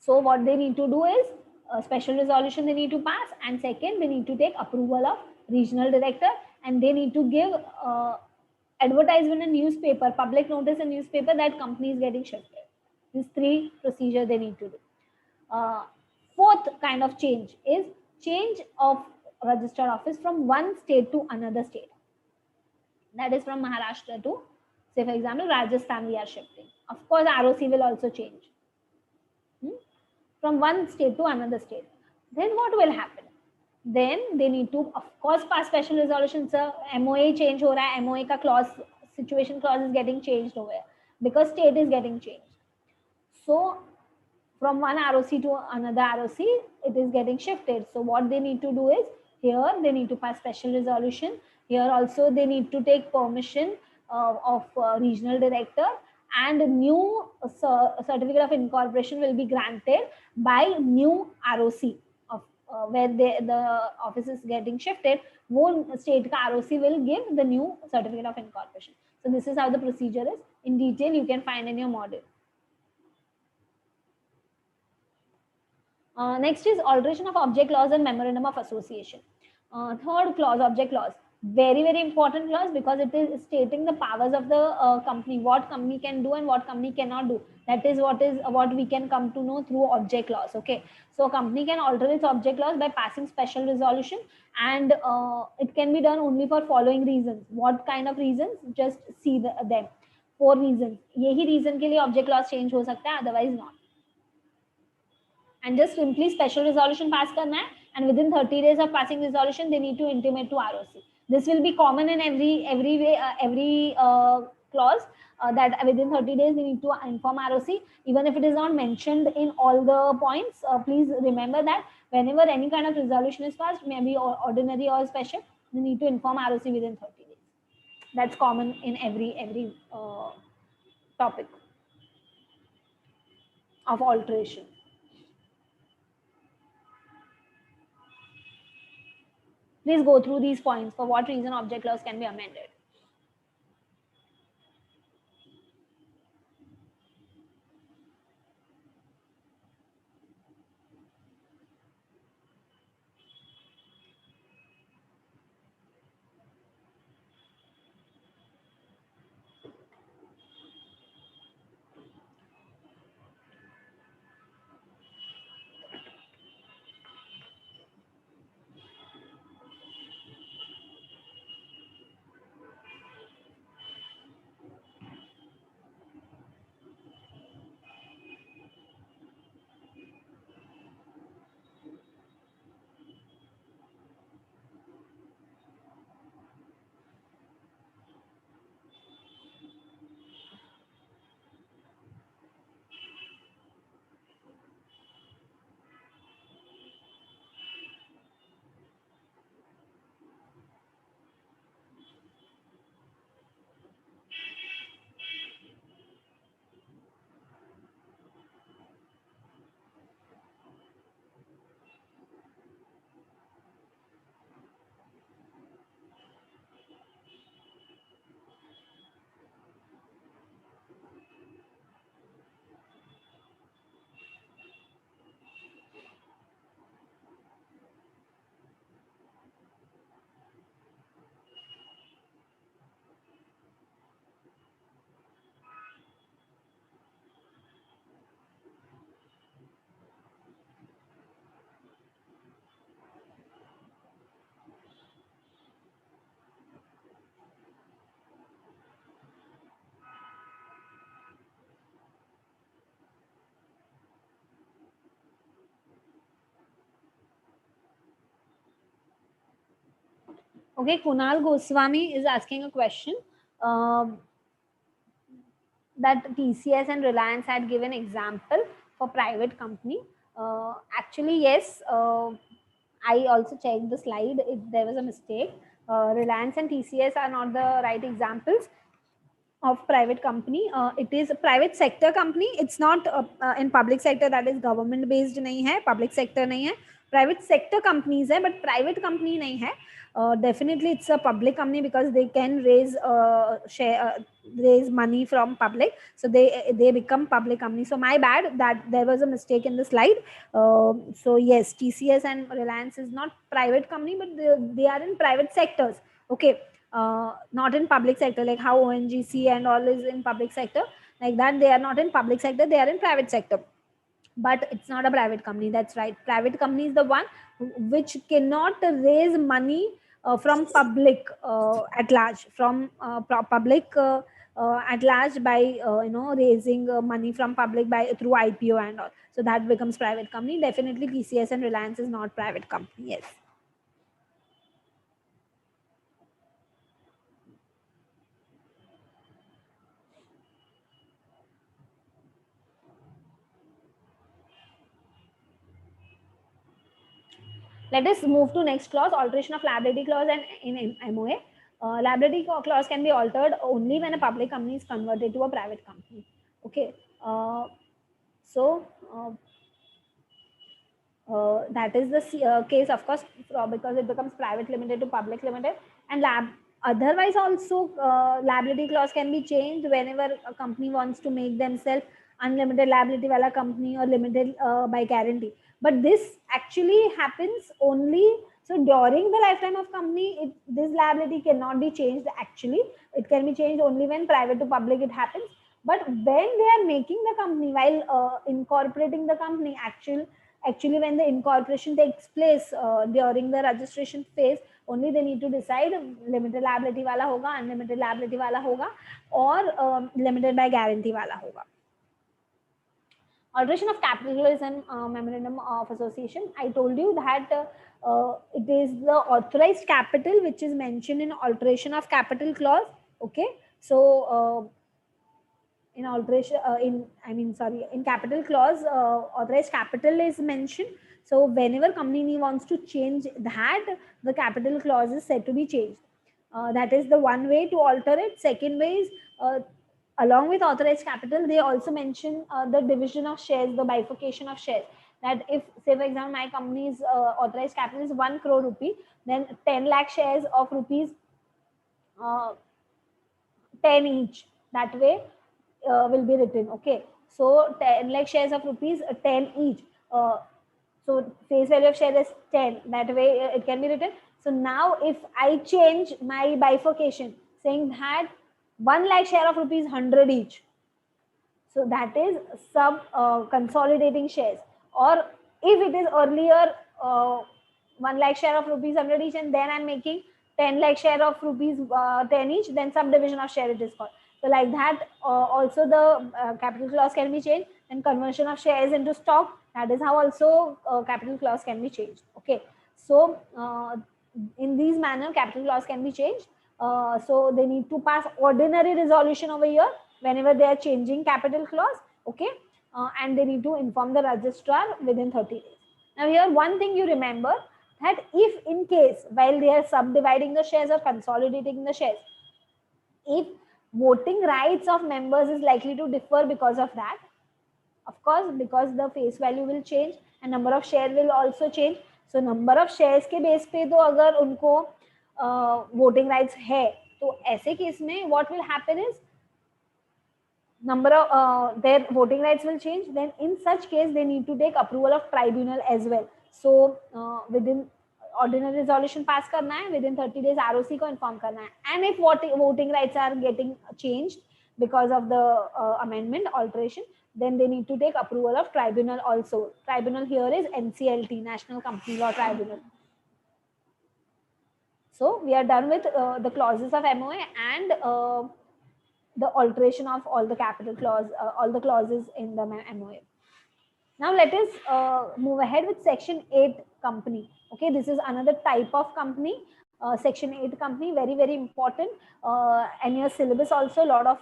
so what they need to do is a special resolution they need to pass, and second they need to take approval of regional director, and they need to give advertisement in newspaper, public notice in newspaper that company is getting shifted. These three procedures they need to do. Fourth kind of change is change of registered office from one state to another state. That is from Maharashtra to, say for example, Rajasthan we are shifting. Of course, ROC will also change. From one state to another state. Then what will happen? Then they need to, of course, pass special resolution. Sir, MOA change ho raha hai, MOA ka clause, situation clause is getting changed over here because state is getting changed. So from one ROC to another ROC, it is getting shifted. So what they need to do is, here they need to pass special resolution. Here also they need to take permission of regional director, and new certificate of incorporation will be granted by new ROC of where the office is getting shifted. Wo state ka ROC will give the new certificate of incorporation. So this is how the procedure is. In detail, you can find in your module. Next is alteration of object clause and memorandum of association. Third clause, object clause, very important clause because it is stating the powers of the company, what company can do and what company cannot do. That is what we can come to know through object clause. Okay, so company can alter its object clause by passing special resolution, and it can be done only for following reasons. What kind of reasons? Just see them. 4 reasons. यही reason के लिए object clause change हो सकता है, otherwise not. And just simply special resolution pass karna hai, and within 30 days of passing resolution they need to intimate to ROC. This will be common in every clause, that within 30 days they need to inform ROC. Even if it is not mentioned in all the points, please remember that whenever any kind of resolution is passed, maybe ordinary or special, they need to inform ROC within 30 days. That's common in every topic of alteration. Please go through these points. For what reason object clause can be amended? Okay, Kunal Goswami is asking a question. That TCS and Reliance had given example for private company. Actually, yes, I also checked the slide. There was a mistake. Reliance and TCS are not the right examples of private company. It is a private sector company. It's not in public sector, that is government based नहीं है, public sector नहीं है. Private sector companies है, but private company नहीं है. Definitely it's a public company because they can raise raise money from public, so they become public company. So my bad that there was a mistake in the slide. So yes, TCS and Reliance is not private company, but they are in private sectors. Okay. Not in public sector, like how ONGC and all is in public sector, like that. They are not in public sector, they are in private sector, but it's not a private company. That's right. Private company is the one which cannot raise money from public at large, from public at large by raising money from public by through IPO and all. So that becomes private company. Definitely TCS and Reliance is not private company. Yes. Let us move to next clause, alteration of liability clause and in MOA. Liability clause can be altered only when a public company is converted to a private company. Okay. That is the case, of course, because it becomes private limited to public limited. And otherwise also liability clause can be changed whenever a company wants to make themselves unlimited liability wala company or limited by guarantee. But this actually happens only, so during the lifetime of company, this liability cannot be changed. Actually, it can be changed only when private to public it happens. But when they are making the company, while incorporating the company, actually when the incorporation takes place during the registration phase, only they need to decide limited liability wala hoga, unlimited liability wala hoga, or limited by guarantee wala hoga. Alteration of capital is in Memorandum of Association. I told you that it is the authorized capital which is mentioned in alteration of capital clause. Okay, so in alteration in capital clause, authorized capital is mentioned. So whenever company wants to change that, the capital clause is said to be changed. That is the one way to alter it. Second way is, along with authorized capital, they also mention the division of shares, the bifurcation of shares. That if, say for example, my company's authorized capital is 1 crore rupee, then 10 lakh shares of rupees 10 each. That way will be written. Okay, so 10 lakh shares of rupees 10 each. So face value of share is 10. That way it can be written. So now if I change my bifurcation, saying that 1 lakh share of rupees 100 each, so that is sub consolidating shares. Or if it is earlier 1 lakh share of rupees 100 each, and then I'm making 10 lakh share of rupees 10 each, then subdivision of share it is called. So like that, also the capital clause can be changed, and conversion of shares into stock. That is how also capital clause can be changed. Okay, so in these manner, capital clause can be changed. So they need to pass ordinary resolution over here whenever they are changing capital clause. Okay, and they need to inform the registrar within 30 days. Now here one thing you remember, that if in case while they are subdividing the shares or consolidating the shares, if voting rights of members is likely to differ because of that, of course, because the face value will change and number of share will also change. So number of shares के base पे तो अगर उनको voting rights है, तो ऐसे case में what will happen is number of their voting rights will change. Then in such case they need to take approval of tribunal as well. So within ordinary resolution pass करना है, within 30 days ROC को inform करना है. And if voting rights are getting changed because of the amendment alteration, then they need to take approval of tribunal also. Tribunal here is NCLT, National Company Law Tribunal. So we are done with the clauses of MOA and the alteration of all the capital clause, all the clauses in the MOA. Now let us move ahead with section 8 company. Okay, this is another type of company. Section 8 company, very, very important. And your syllabus also, a lot of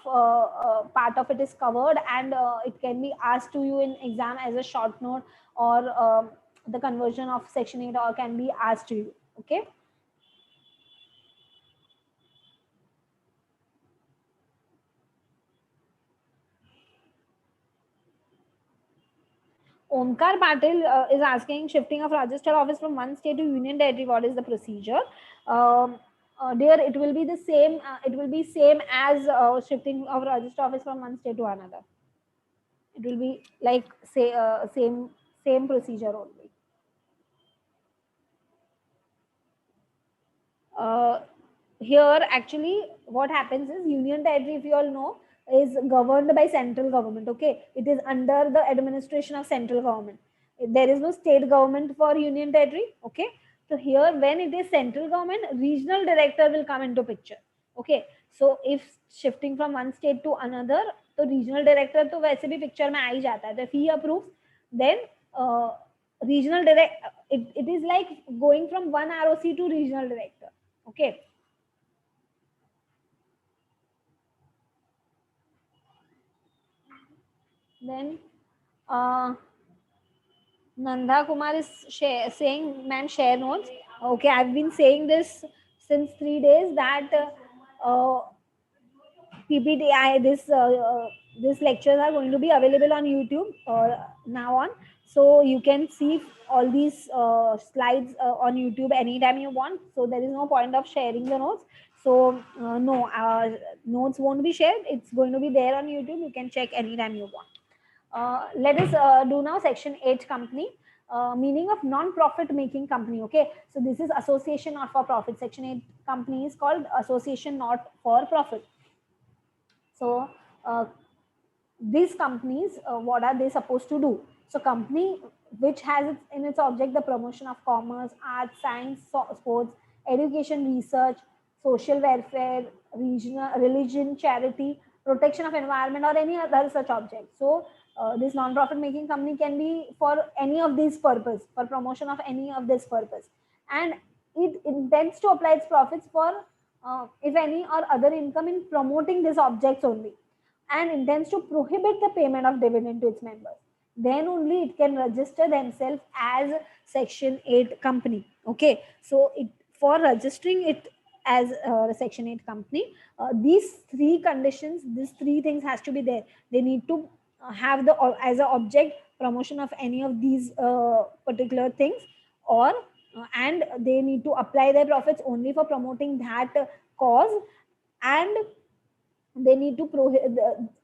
part of it is covered, and it can be asked to you in exam as a short note, or the conversion of Section 8 or can be asked to you. Okay. Omkar Patil is asking, shifting of registered office from one state to union territory, what is the procedure? There it will be the same. It will be same as shifting of registered office from one state to another. It will be like say same procedure only. Here actually what happens is, union territory, if you all know, is governed by central government. Okay, it is under the administration of central government. There is no state government for union territory. Okay, so here when it is central government, regional director will come into picture. Okay, so if shifting from one state to another, तो regional director तो वैसे भी picture में आ ही जाता है. तो if he approves, then regional direct, it is like going from one ROC to regional director. Okay. Then Nanda Kumar is saying, ma'am, share notes. Okay, I've been saying this since 3 days that PPT, this lectures are going to be available on YouTube now on. So you can see all these slides on YouTube anytime you want. So there is no point of sharing the notes. So no, notes won't be shared. It's going to be there on YouTube. You can check anytime you want. Let us do now Section 8 company. Meaning of non-profit making company. Okay, so this is association not for profit. Section 8 company is called association not for profit. So these companies, what are they supposed to do? So company which has in its object the promotion of commerce, arts, science, sports, education, research, social welfare, regional, religion, charity, protection of environment, or any other such object. So this non-profit making company can be for any of these purpose, for promotion of any of this purpose, and it intends to apply its profits for if any or other income in promoting these objects only, and intends to prohibit the payment of dividend to its members. Then only it can register themselves as Section 8 company. Okay, so it, for registering it as a Section 8 company, these three conditions, these three things has to be there. They need to have the as a object promotion of any of these particular things, or and they need to apply their profits only for promoting that cause, and they need to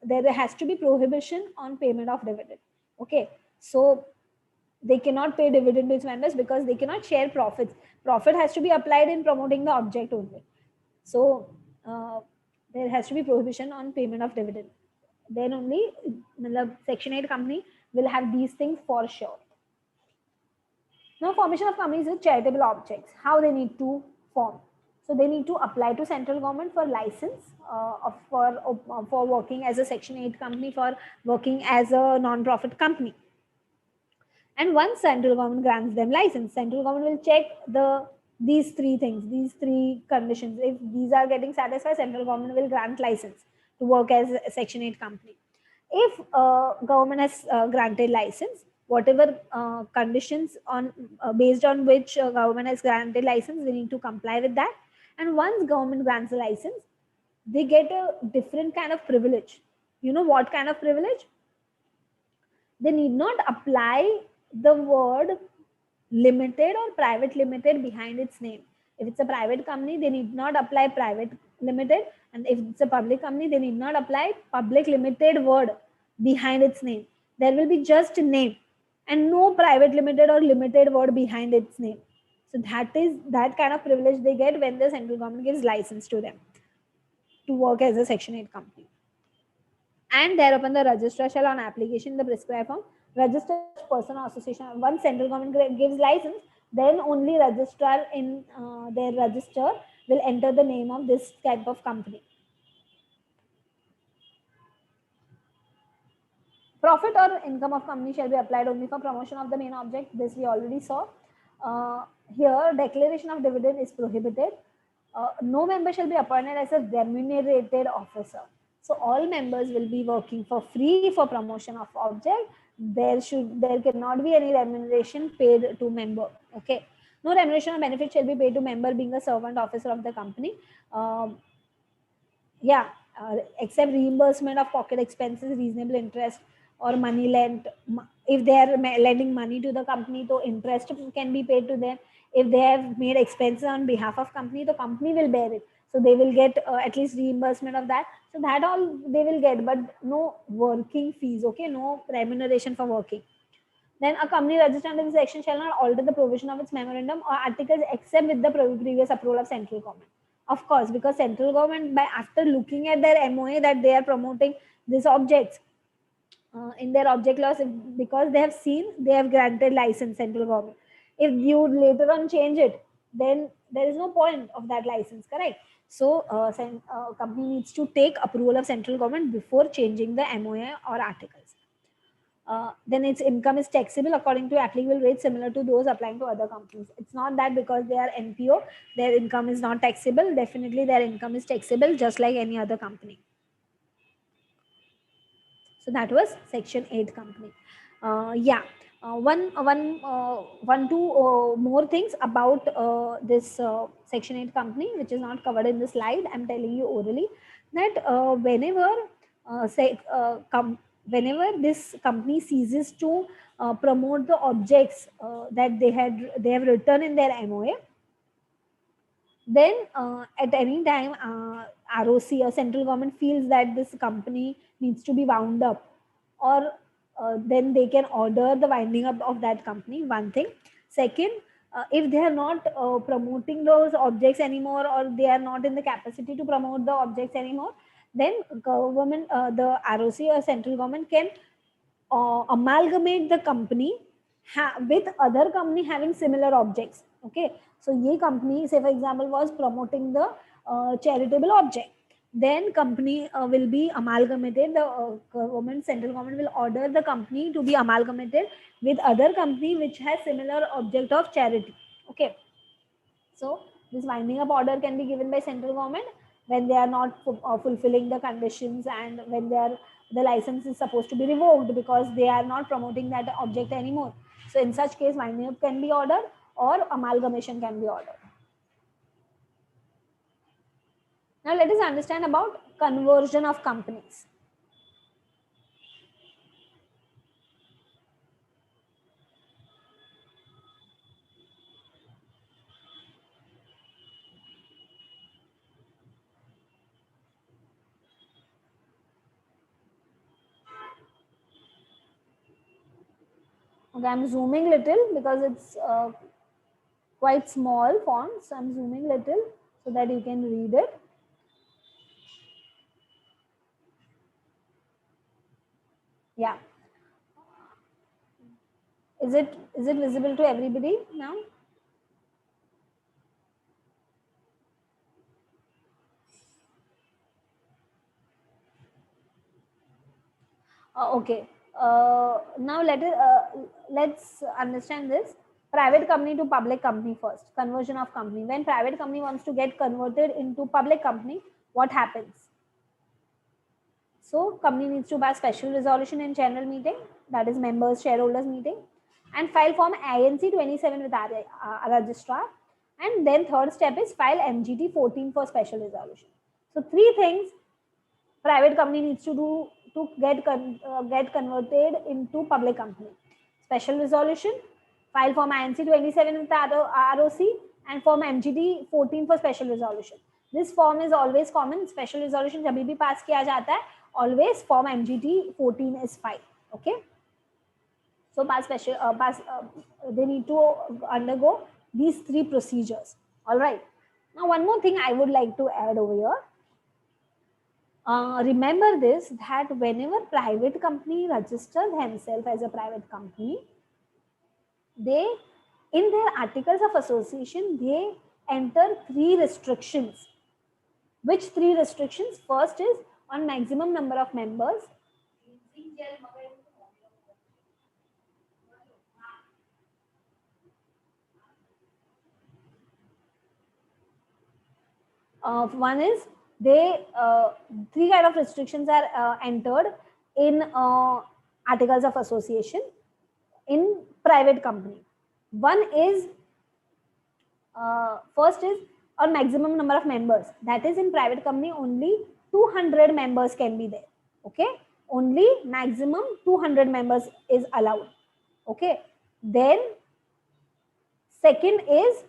there has to be prohibition on payment of dividend. Okay, so they cannot pay dividend to its members because they cannot share profits. Profit has to be applied in promoting the object only. So there has to be prohibition on payment of dividend. Then only Section 8 company will have these things for sure. Now, formation of companies with charitable objects, how they need to form. So they need to apply to central government for license for working as a Section 8 company, for working as a non-profit company. And once central government grants them license, central government will check these three things, these three conditions. If these are getting satisfied, central government will grant license to work as a Section 8 company. If government has granted license, whatever conditions on based on which government has granted license, they need to comply with that. And once government grants a license, they get a different kind of privilege. You know what kind of privilege? They need not apply the word limited or private limited behind its name. If it's a private company, they need not apply private limited, and if it's a public company, they need not apply public limited word behind its name. There will be just a name and no private limited or limited word behind its name. So that is that kind of privilege they get when the central government gives license to them to work as a Section 8 company. And thereupon the registrar shall, on application in the prescribed form, register person or association. Once central government gives license, then only registrar in their register will enter the name of this type of company. Profit or income of company shall be applied only for promotion of the main object. This we already saw. Here, declaration of dividend is prohibited. no member shall be appointed as a remunerated officer. So all members will be working for free for promotion of object. There cannot be any remuneration paid to member. Okay. No remuneration or benefit shall be paid to member being a servant officer of the company. Yeah, except reimbursement of pocket expenses, reasonable interest or money lent. If they are lending money to the company, so interest can be paid to them. If they have made expenses on behalf of company, the company will bear it. So they will get at least reimbursement of that. So that all they will get, but no working fees. Okay, no remuneration for working. Then a company registered under this section shall not alter the provision of its memorandum or articles except with the previous approval of central government. Of course, because central government, by after looking at their MOA that they are promoting these objects in their object laws, because they have seen, they have granted license, central government. If you later on change it, then there is no point of that license, correct? So company needs to take approval of central government before changing the MOA or articles. Then its income is taxable according to applicable rates similar to those applying to other companies. It's not that because they are NPO, their income is not taxable. Definitely their income is taxable just like any other company. So that was section 8 company. Yeah. Two more things about this section 8 company, which is not covered in the slide. I'm telling you orally that whenever this company ceases to promote the objects that they have written in their MOA, then at any time ROC or central government feels that this company needs to be wound up, or then they can order the winding up of that company. One thing. Second, if they are not promoting those objects anymore, or they are not in the capacity to promote the objects anymore, then government, the ROC or central government can amalgamate the company with other company having similar objects. Okay, so ye company, say for example, was promoting the charitable object, then company will be amalgamated. The government, central government will order the company to be amalgamated with other company which has similar object of charity. Okay, so this winding up order can be given by central government when they are not fulfilling the conditions, and when the license is supposed to be revoked because they are not promoting that object anymore. So in such case, winding up can be ordered or amalgamation can be ordered. Now let us understand about conversion of companies. Okay, I'm zooming little because it's quite small font, so I'm zooming little so that you can read it. Yeah. Is it visible to everybody now? Okay. Now let's understand this. Private company to public company first. Conversion of company. When private company wants to get converted into public company, what happens? So company needs to pass special resolution in general meeting, that is members shareholders meeting, and file form INC 27 with our registrar. And then third step is file MGT 14 for special resolution. So three things private company needs to do to get converted into public company: special resolution, file form INC 27 with ROC, and form MGT 14 for special resolution. This form is always common. Special resolution जब भी pass किया जाता है, always form MGT 14 is filed. Okay. So they need to undergo these three procedures. All right. Now one more thing I would like to add over here. Remember this, that whenever private company registers themselves as a private company, they, in their articles of association, they enter three restrictions. Which three restrictions? First is on maximum number of members. One is they three kind of restrictions are entered in articles of association in private company. One is first is on maximum number of members. That is in private company only 200 members can be there. Okay, only maximum 200 members is allowed. Okay, then second is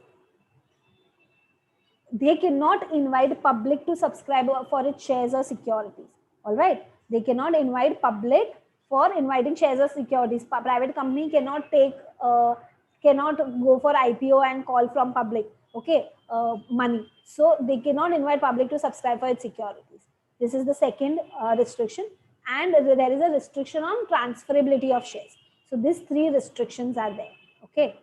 they cannot invite public to subscribe for its shares or securities. All right, they cannot invite public for inviting shares or securities. Private company cannot take cannot go for IPO and call from public, okay, money. So they cannot invite public to subscribe for its securities. This is the second restriction. And there is a restriction on transferability of shares. So these three restrictions are there. Okay,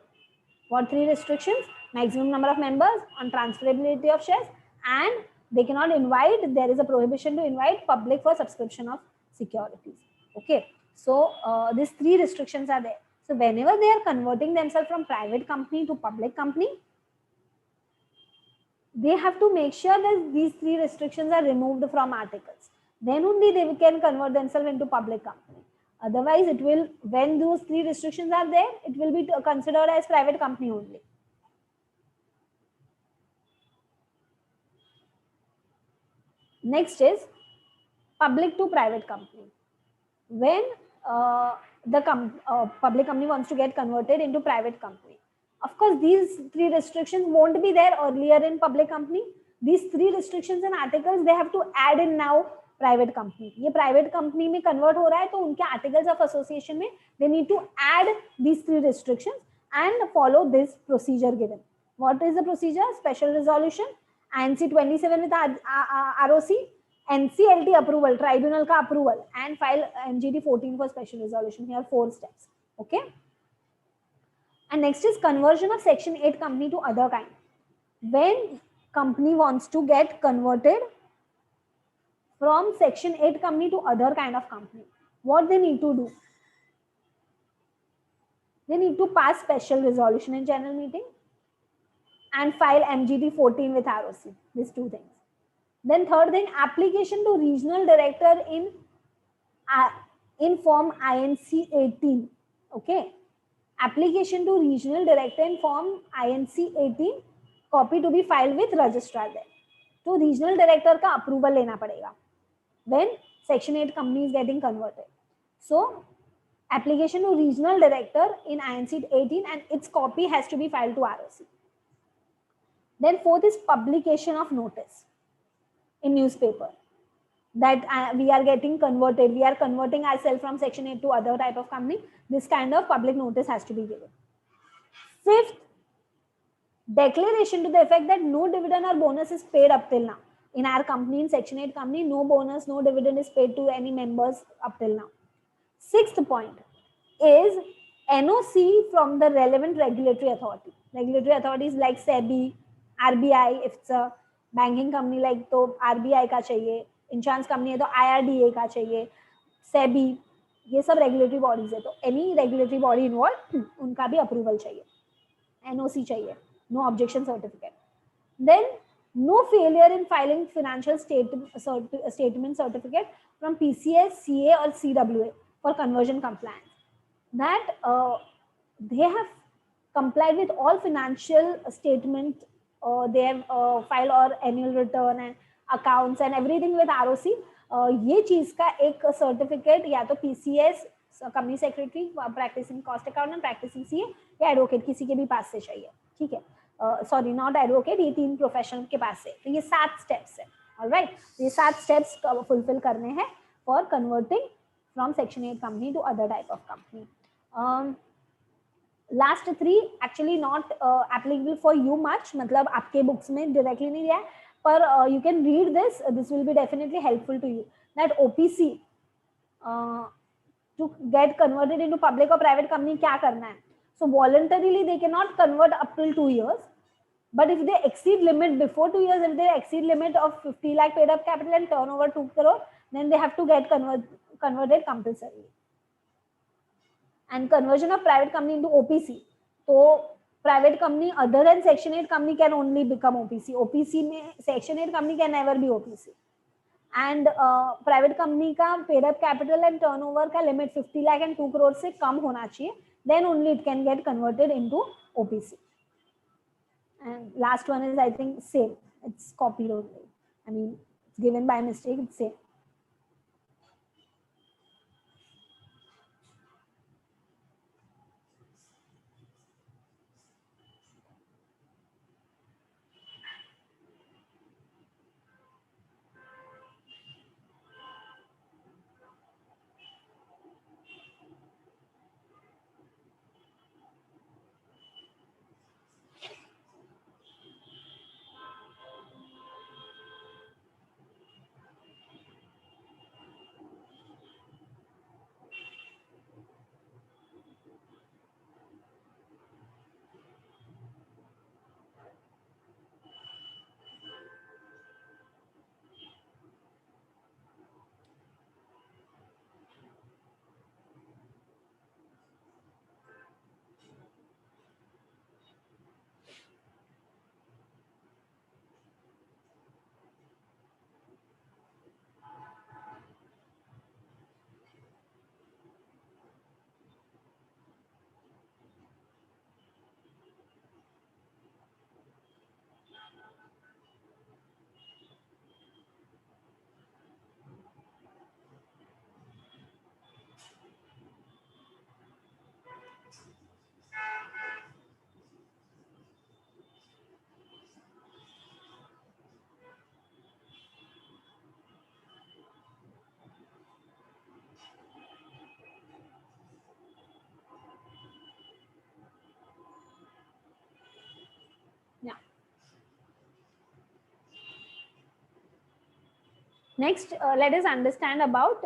what three restrictions? Maximum number of members, on transferability of shares, and they cannot invite, there is a prohibition to invite public for subscription of securities. Okay, so these three restrictions are there. So whenever they are converting themselves from private company to public company, they have to make sure that these three restrictions are removed from articles. Then only they can convert themselves into public company. Otherwise, it will, when those three restrictions are there, it will be considered as private company only. Next is public to private company. When the public company wants to get converted into private company, of course, these three restrictions won't be there earlier in public company. These three restrictions and articles, they have to add in now private company. ये private company में convert हो रहा है, तो उनके articles of association में they need to add these three restrictions and follow this procedure given. What is the procedure? Special resolution, INC 27 with ROC, NCLT approval, tribunal ka approval, and file MGT 14 for special resolution. Here 4 steps. Okay. And next is conversion of Section 8 company to other kind. When company wants to get converted from Section 8 company to other kind of company, what they need to do? They need to pass special resolution in general meeting and file MGT 14 with ROC. These two things. Then third thing, application to regional director in form INC 18. Okay. Application to regional director in form INC 18, copy to be filed with registrar there. तो regional director का approval लेना पड़ेगा when Section 8 company is getting converted. So application to regional director in INC 18 and its copy has to be filed to ROC. Then fourth is publication of notice in newspaper that we are getting converted, we are converting ourselves from Section 8 to other type of company. This kind of public notice has to be given. Fifth, declaration to the effect that no dividend or bonus is paid up till now. In our company, in Section 8 company, no bonus, no dividend is paid to any members up till now. Sixth point is NOC from the relevant regulatory authority. Regulatory authorities like SEBI, RBI, if it's a banking company like तो RBI का चाहिए, insurance company है तो IRDA का चाहिए, SEBI, ये सब regulatory bodies है, तो एनी रेगुलेटरी बॉडी इन्वॉल्व उनका भी अप्रूवल चाहिए, NOC चाहिए, no objection certificate. Then no failure in filing financial statement certificate from PCS, CA और CWA for conversion compliance. That they have complied with all financial statement, they have filed or annual return and accounts and everything with ROC. ये चीज का एक certificate या तो PCS company secretary practising cost accountant, practising CA या advocate किसी के भी पास से चाहिए. ठीक है, सॉरी नॉट एडवोकेट, ये 3 प्रोफेशनल के पास से. तो ये 7 स्टेप्स है. ऑलराइट, ये 7 स्टेप्स फुलफिल करने हैं for converting from Section 8 company to other type of company. Last 3 actually not applicable for you much, मतलब आपके books में directly नहीं दिया है, पर you can read this. This will be definitely helpful to you. That OPC to get converted into public or private company क्या करना है? So voluntarily they cannot convert up till 2 years. But if they exceed limit before 2 years, if they exceed limit of 50 lakh paid up capital and turnover 2 crore, then they have to get converted compulsorily. And conversion of private company into OPC, तो private company other than Section 8 company can only become OPC. OPC में Section 8 company can never be OPC. And private company का paid up capital and turnover का limit 50 lakh and 2 crore से कम होना चाहिए. Then only it can get converted into OPC. And last one is, I think, same. It's copied only. I mean, it's given by mistake. It's same. Next, let us understand about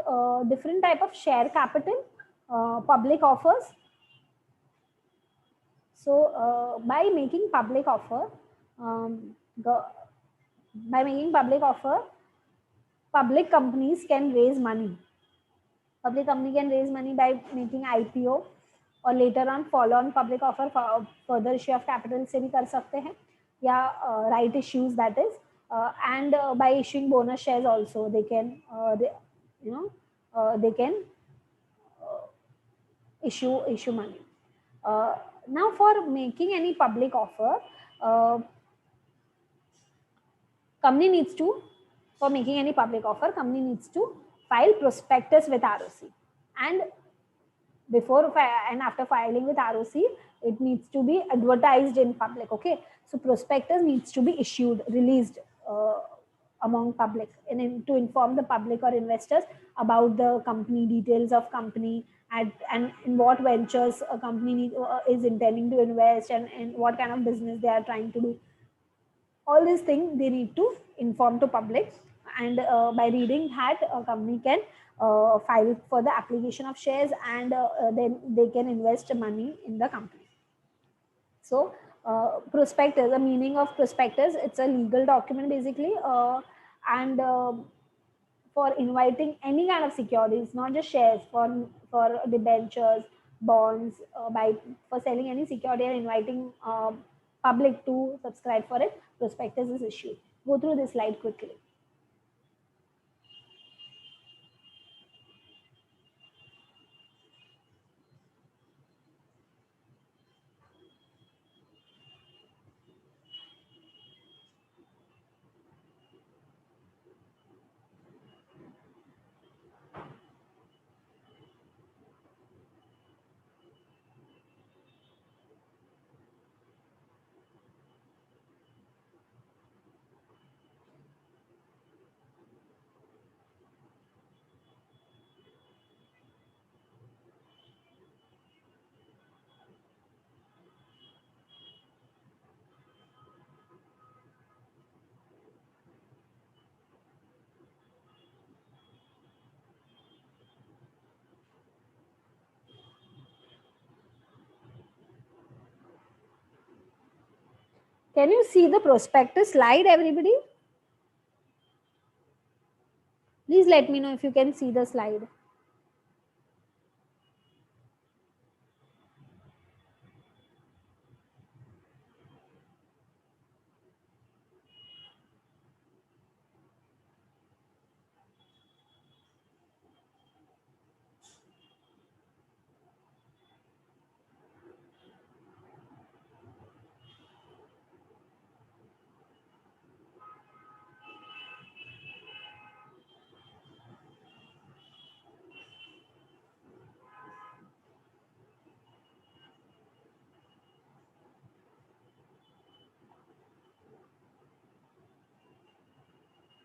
different type of share capital, public offers. So by making public offer, public companies can raise money. Public company can raise money by making IPO और later on follow on public offer for further issue of capital से भी कर सकते हैं या right issues, that is. And by issuing bonus shares also they can issue money. Now for making any public offer, company needs to file prospectus with ROC, and before and after filing with ROC it needs to be advertised in public. Okay, so prospectus needs to be issued, released among public, and to inform the public or investors about the company, details of company, and in what ventures a company is intending to invest, and what kind of business they are trying to do. All these things they need to inform to public, and by reading that a company can file for the application of shares, and then they can invest money in the company. So prospectus, the meaning of prospectus, it's a legal document basically, and for inviting any kind of securities, not just shares, for debentures, bonds, for selling any security and inviting public to subscribe for it, prospectus is issued. Go through this slide quickly. Can you see the prospectus slide, everybody? Please let me know if you can see the slide.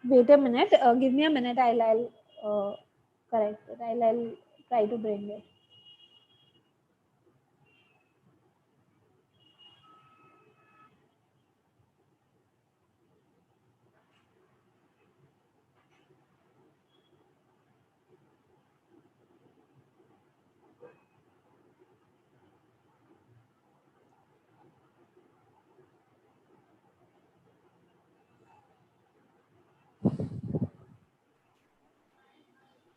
Wait a minute. Give me a minute. I'll correct it. I'll try to bring it.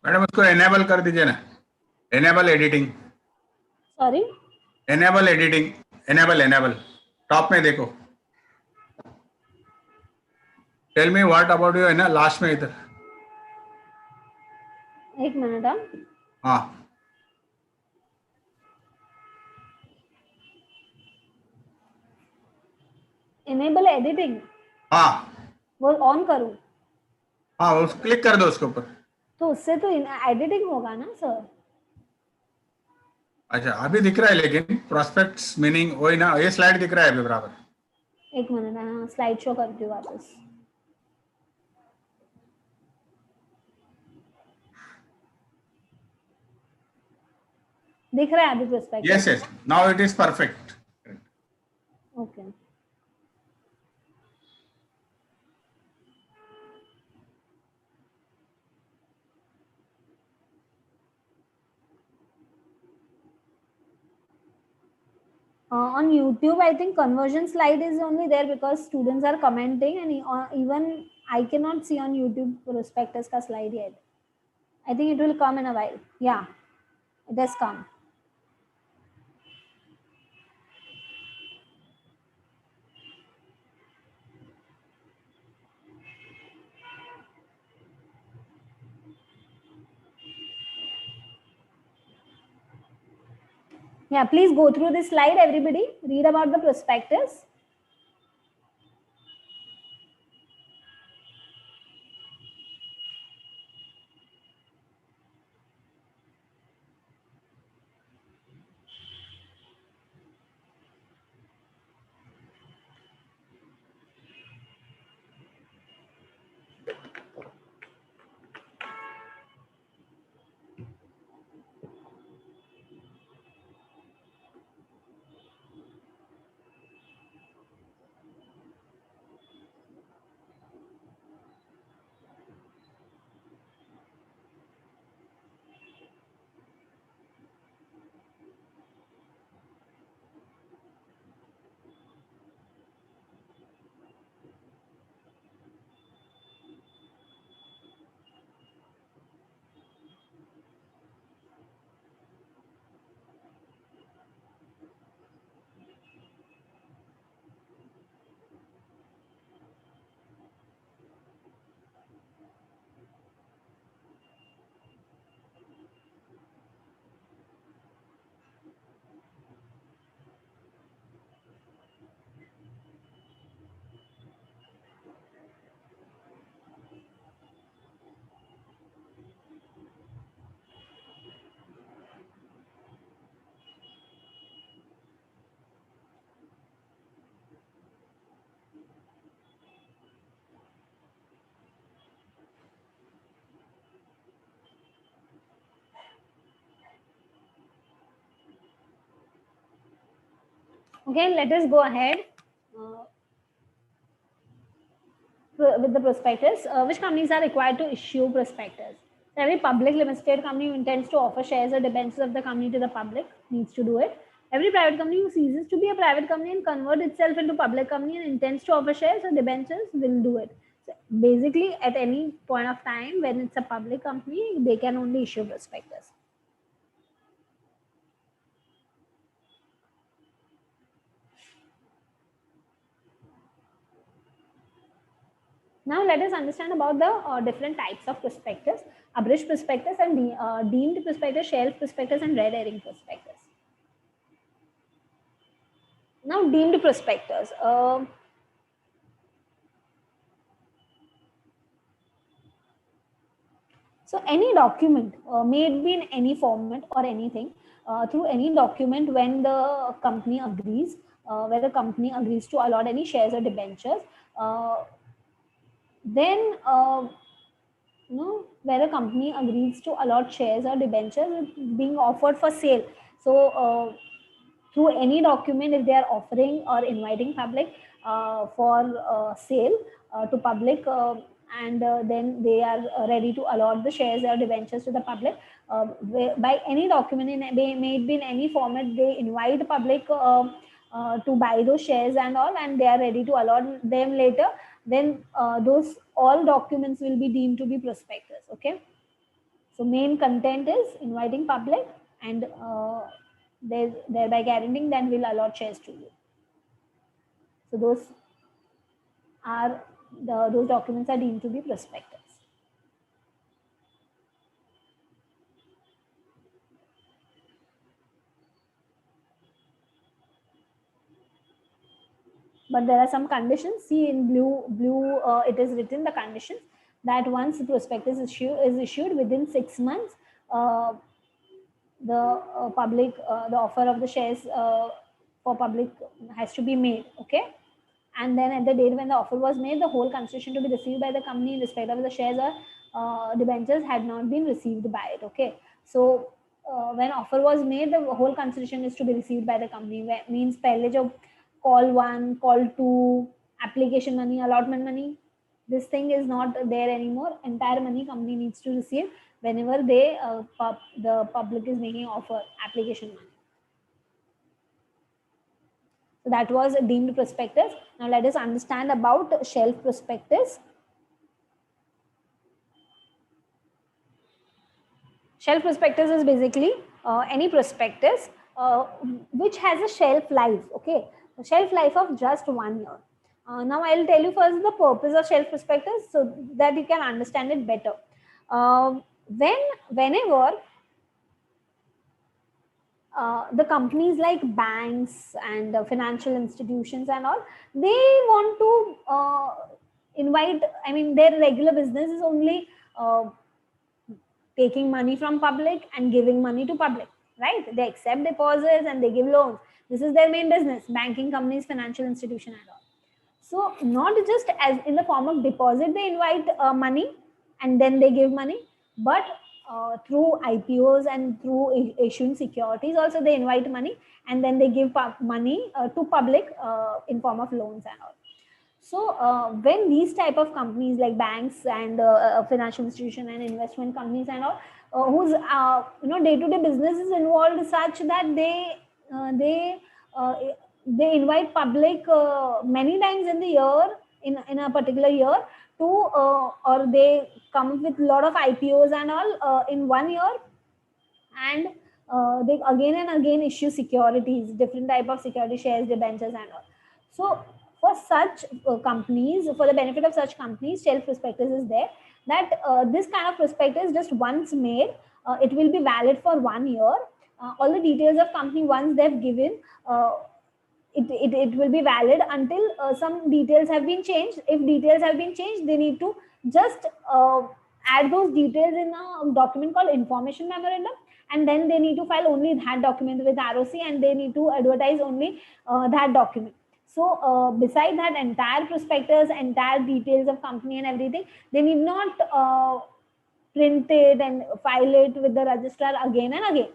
Madam उसको enable कर दीजिए ना, enable editing, Sorry. Enable editing, enable top में देखो, tell me what about you है ना last में इधर, एक मिनट. हाँ. हाँ Enable editing. हाँ वो ऑन करूँ हाँ, उस क्लिक कर दो उसके ऊपर. तो उससे तो एडिटिंग होगा ना सर. अच्छा अभी दिख रहा है लेकिन प्रोस्पेक्ट्स मीनिंग वही ना, ये स्लाइड दिख रहा है अभी बराबर. एक मिनट. हाँ स्लाइड शो करती हूँ वापस. दिख रहा है अभी prospect. Yes yes, now it is perfect. Okay. On YouTube, I think conversion slide is only there because students are commenting, and even I cannot see on YouTube prospectus ka slide yet. I think it will come in a while. Yeah, it has come. Yeah, please go through this slide, everybody. Read about the prospectus. Okay, let us go ahead with the prospectus. Which companies are required to issue prospectus? So every public limited company who intends to offer shares or debentures of the company to the public needs to do it. Every private company who ceases to be a private company and convert itself into public company and intends to offer shares or debentures will do it. So basically, at any point of time when it's a public company, they can only issue prospectus. Now let us understand about the different types of prospectus: abridged prospectus and deemed prospectus, shelf prospectus, and red herring prospectus. Now deemed prospectus. So any document may it be in any format or anything, through any document when the company agrees, where the company agrees to allot any shares or debentures, then where a company agrees to allot shares or debentures being offered for sale. So through any document, if they are offering or inviting public for sale to public, and then they are ready to allot the shares or debentures to the public, by any document, may it be in any format, they invite the public to buy those shares and all, and they are ready to allot them later, then those all documents will be deemed to be prospectus. Okay, so main content is inviting public and thereby guaranteeing that we'll allot shares to you. So those documents are deemed to be prospectus. But there are some conditions. See, in blue it is written the conditions that once the prospectus is issued within 6 months, the the offer of the shares for public has to be made. Okay, and then at the date when the offer was made, the whole consideration to be received by the company in respect of the shares or debentures had not been received by it. Okay, so when offer was made, the whole consideration is to be received by the company. Means pehle jo call 1, call 2, application money, allotment money, this thing is not there anymore. Entire money company needs to receive whenever they the public is making offer, application money. So that was a deemed prospectus. Now let us understand about shelf prospectus. Shelf prospectus is basically any prospectus which has a shelf life. Okay, a shelf life of just 1 year. Now I'll tell you first the purpose of shelf prospectus so that you can understand it better. Whenever the companies like banks and financial institutions and all, they want to invite, I mean, their regular business is only taking money from public and giving money to public, right? They accept deposits and they give loans. This is their main business, banking companies, financial institution and all. So not just as in the form of deposit, they invite money and then they give money, but through IPOs and through issuing securities also they invite money and then they give money to public in form of loans and all. So when these type of companies like banks and financial institution and investment companies and all, whose day-to-day business is involved such that uh, they invite public many times in the year, in a particular year, to or they come up with a lot of IPOs and all in 1 year, and they again and again issue securities, different type of security, shares, debentures and all. So for such companies, for the benefit of such companies, shelf prospectus is there, that this kind of prospectus just once made, it will be valid for 1 year. All the details of company once they've given, it will be valid until some details have been changed. If details have been changed, they need to just add those details in a document called information memorandum, and then they need to file only that document with ROC, and they need to advertise only that document. So beside that entire prospectus, entire details of company and everything, they need not print it and file it with the registrar again and again.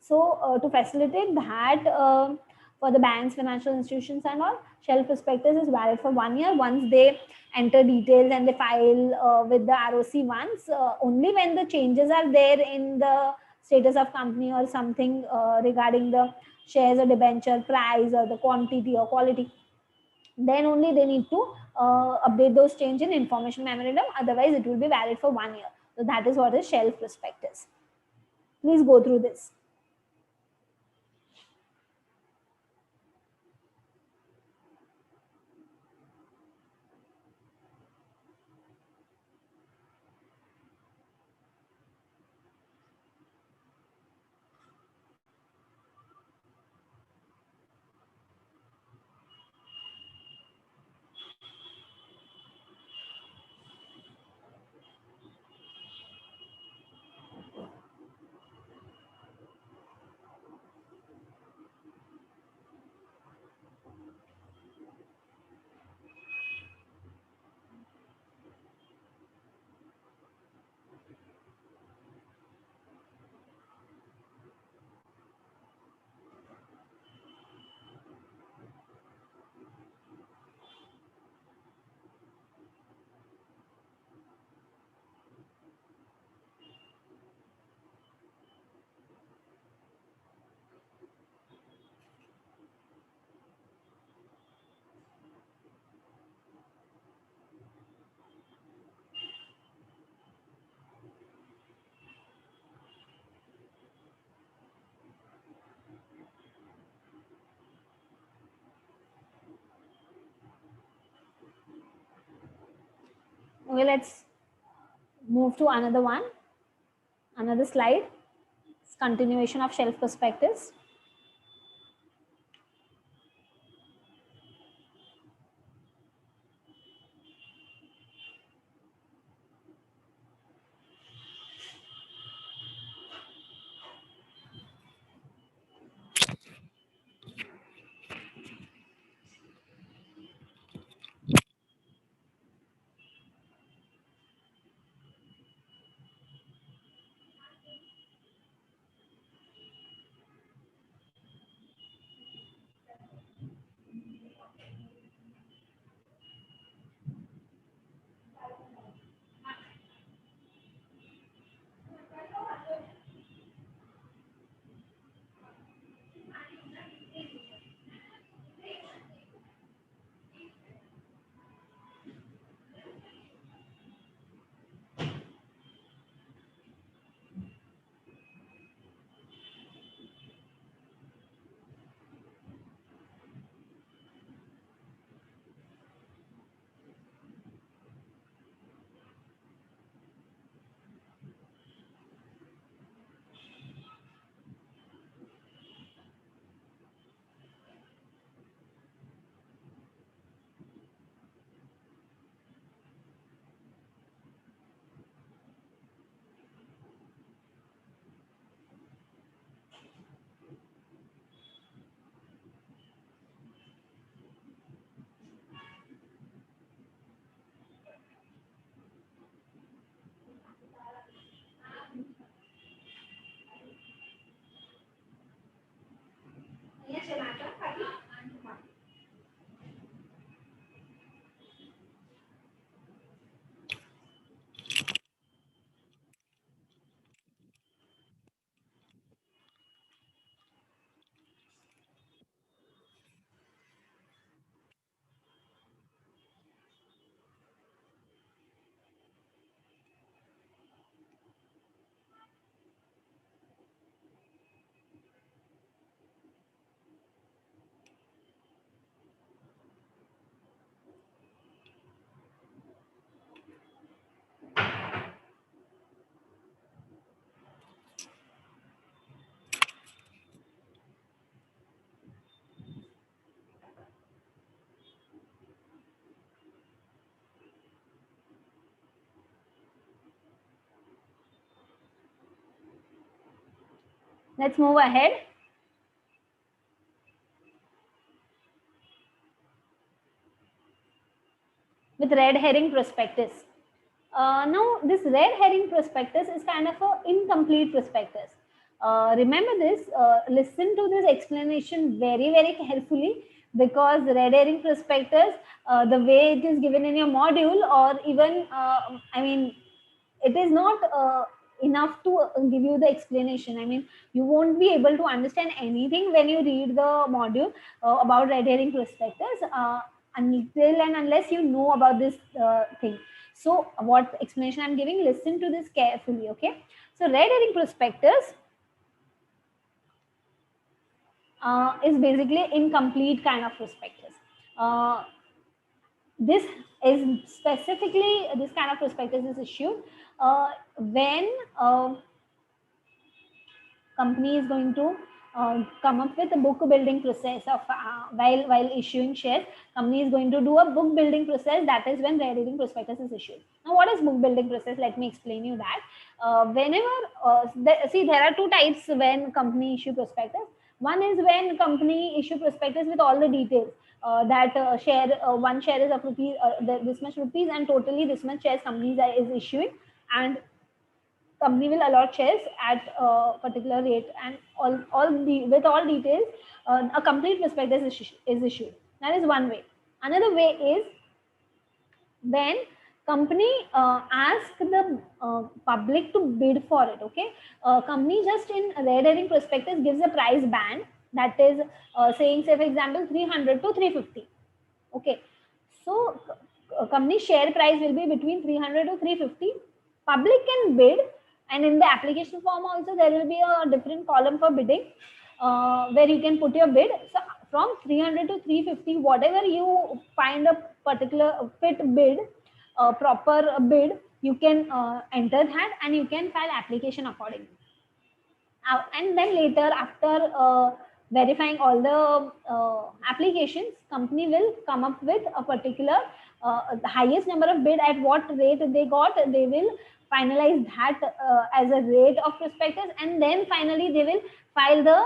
So to facilitate that, for the banks, financial institutions and all, shelf prospectus is valid for 1 year. Once they enter details and they file with the ROC once, only when the changes are there in the status of company or something regarding the shares or debenture price or the quantity or quality, then only they need to update those change in information memorandum. Otherwise it will be valid for 1 year. So that is what is shelf prospectus. Please go through this. Okay, let's move to another one, another slide. It's continuation of shelf prospectus. Let's move ahead. With red herring prospectus. Now, this red herring prospectus is kind of an incomplete prospectus. Remember this, listen to this explanation very, very carefully, because red herring prospectus, the way it is given in your module, or even, I mean, it is not enough to give you the explanation. I mean, you won't be able to understand anything when you read the module about red herring prospectus until and unless you know about this thing. So what explanation I'm giving, listen to this carefully, okay? So red herring prospectus is basically incomplete kind of prospectus. This is specifically, this kind of prospectus is issued when company is going to come up with a book building process of while issuing shares. Company is going to do a book building process. That is when red herring prospectus is issued. Now, what is book building process? Let me explain you that. See, there are two types when company issue prospectus. One is when company issue prospectus with all the details. One share is of rupees, this much rupees, and totally this much shares companies is issuing, and company will allot shares at a particular rate, and with all details, a complete prospectus is issued. That is one way. Another way is when company ask the public to bid for it. Okay, company just in red herring prospectus gives a price band, that is saying, say for example, 300 to 350. Okay, so company share price will be between 300 to 350. Public can bid, and in the application form also there will be a different column for bidding where you can put your bid. So from 300 to 350, whatever you find a particular fit bid, proper bid, you can enter that and you can file application accordingly. And then later, after verifying all the applications, company will come up with a particular the highest number of bid at what rate they got. They will finalize that as a rate of prospectus, and then finally they will file the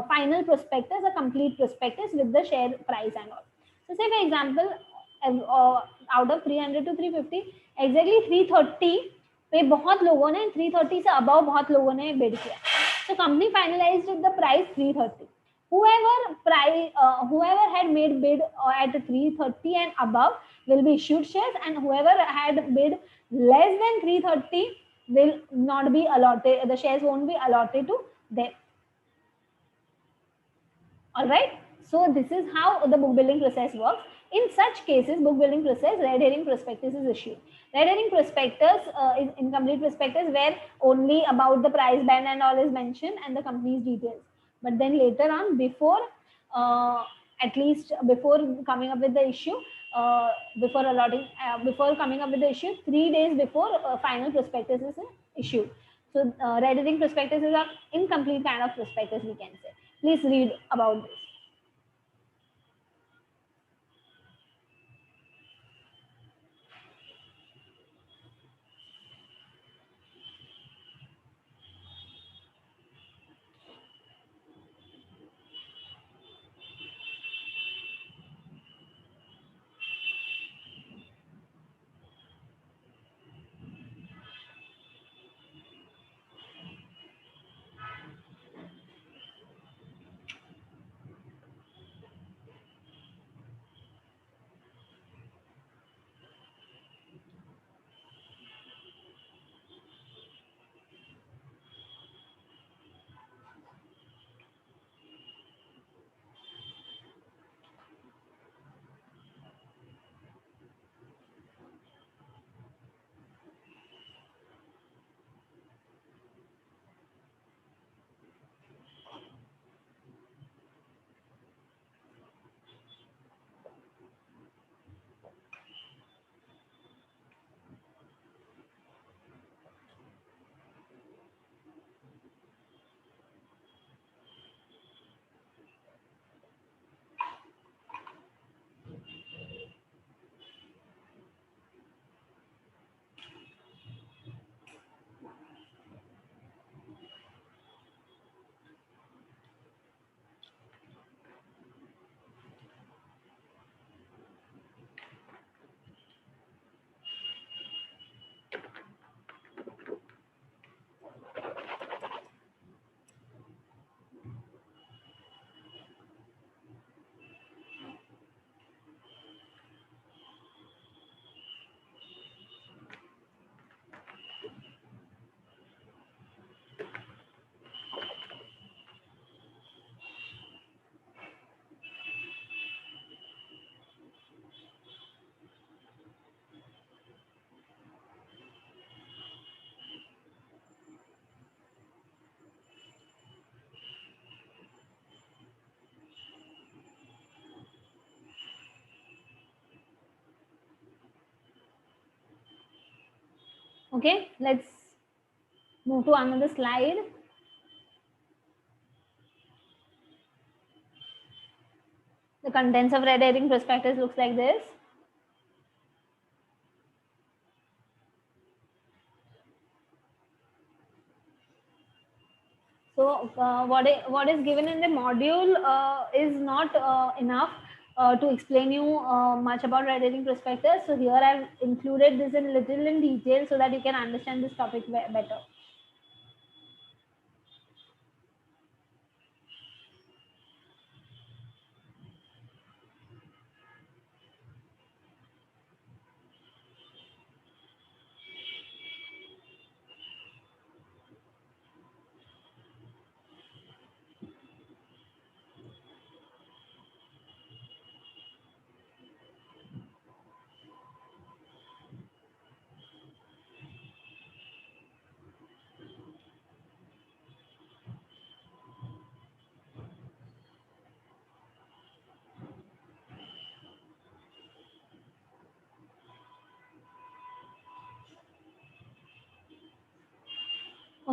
final prospectus, a complete prospectus with the share price and all. So say for example, out of 300 to 350, exactly 330 पे बहुत लोगों ने 330 से above बहुत लोगों ने bid किया. So company finalized the price 330. Whoever had made bid at 330 and above will be issued shares, and whoever had bid less than 330 will not be allotted. The shares won't be allotted to them. All right. So this is how the book building process works. In such cases, book building process, red herring prospectus is issued. Red herring prospectus is incomplete prospectus where only about the price band and all is mentioned and the company's details. But then later on, before at least before coming up with the issue, before coming up with the issue, 3 days before final prospectus is issued. So red herring prospectus is an incomplete kind of prospectus, we can say. Please read about this. Okay, let's move to another slide. The contents of red herring prospectus looks like this. So what is given in the module is not enough to explain you much about red herring prospectus. So here I've included this in little in detail so that you can understand this topic better.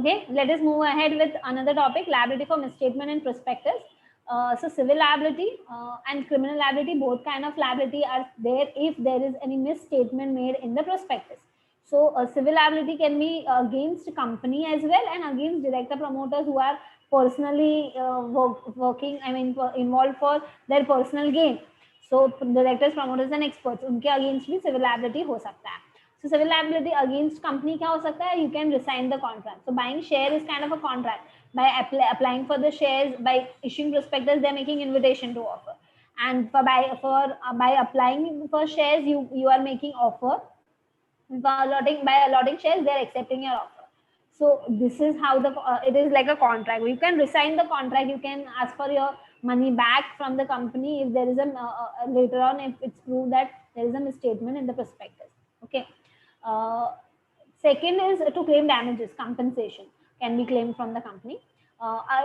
Okay, let us move ahead with another topic, liability for misstatement and prospectus. So civil liability and criminal liability, both kind of liability are there if there is any misstatement made in the prospectus. So civil liability can be against company as well and against director promoters who are personally working, I mean involved for their personal gain. So directors, promoters and experts, उनके against भी civil liability हो सकता है. So civil liability against company क्या हो सकता है? You can resign the contract. So buying share is kind of a contract. By applying for the shares, by issuing prospectus, they're making invitation to offer. And by applying for shares, you are making offer. By allotting shares, they're accepting your offer. So this is how it is like a contract. You can resign the contract. You can ask for your money back from the company if there is a later on if it's proved that there is a misstatement in the prospectus. Okay. Second is to claim damages, compensation can be claimed from the company.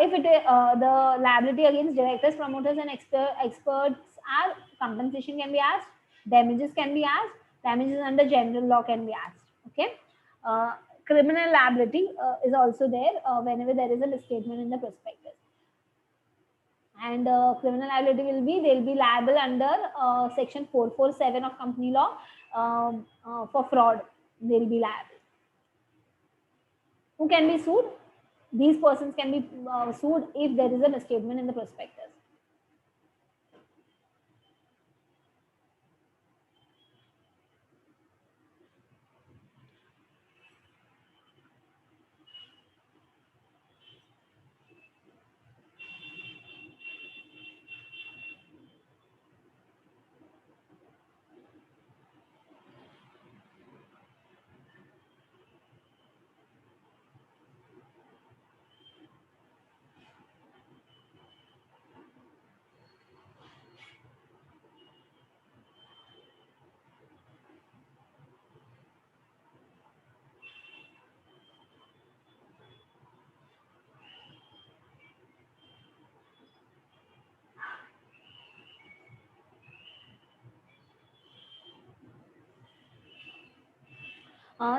If the liability against directors, promoters, and experts are, compensation can be asked, damages can be asked, damages under general law can be asked. Okay. Criminal liability is also there whenever there is a misstatement in the prospectus. And criminal liability they'll be liable under section 447 of company law for fraud. They'll be liable. Who can be sued? These persons can be sued if there is a misstatement in the prospectus.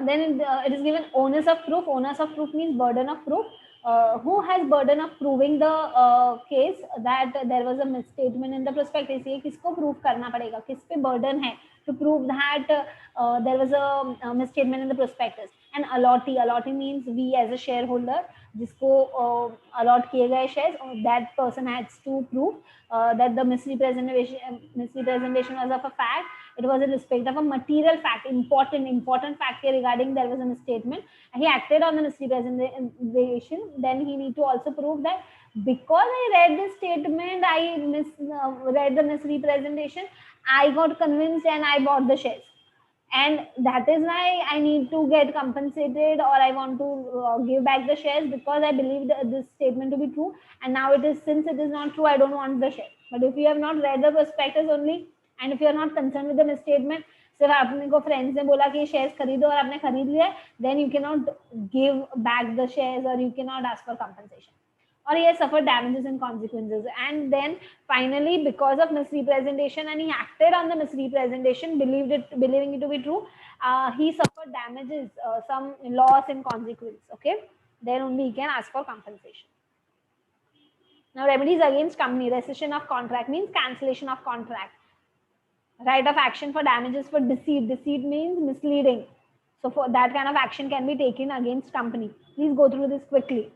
Then it is given onus of proof. Onus of proof means burden of proof. Who has burden of proving the case that there was a misstatement in the prospectus? ये किसको prove करना पड़ेगा? किस पे burden है to prove that there was a misstatement in the prospectus? And allotee means we as a shareholder जिसको allot किए गए shares, that person has to prove that the misrepresentation was of a fact. It was in respect of a material fact, important fact regarding there was a misstatement. He acted on the misrepresentation. Then he need to also prove that because I read this statement, I read the misrepresentation, I got convinced and I bought the shares. And that is why I need to get compensated, or I want to give back the shares because I believe this statement to be true. And now since it is not true, I don't want the share. But if you have not read the prospectus only, and if you are not concerned with the misstatement, सिर्फ आपने को friends ने बोला कि shares खरीदो और आपने खरीद लिया, then you cannot give back the shares or you cannot ask for compensation, or he has suffered damages and consequences. And then finally, because of misrepresentation and he acted on the misrepresentation, believing it to be true, he suffered damages, some loss and consequence. Okay, then only he can ask for compensation. Now remedies against company: rescission of contract means cancellation of contract. Right of action for damages for deceit. Deceit means misleading. So for that kind of action can be taken against company. Please go through this quickly.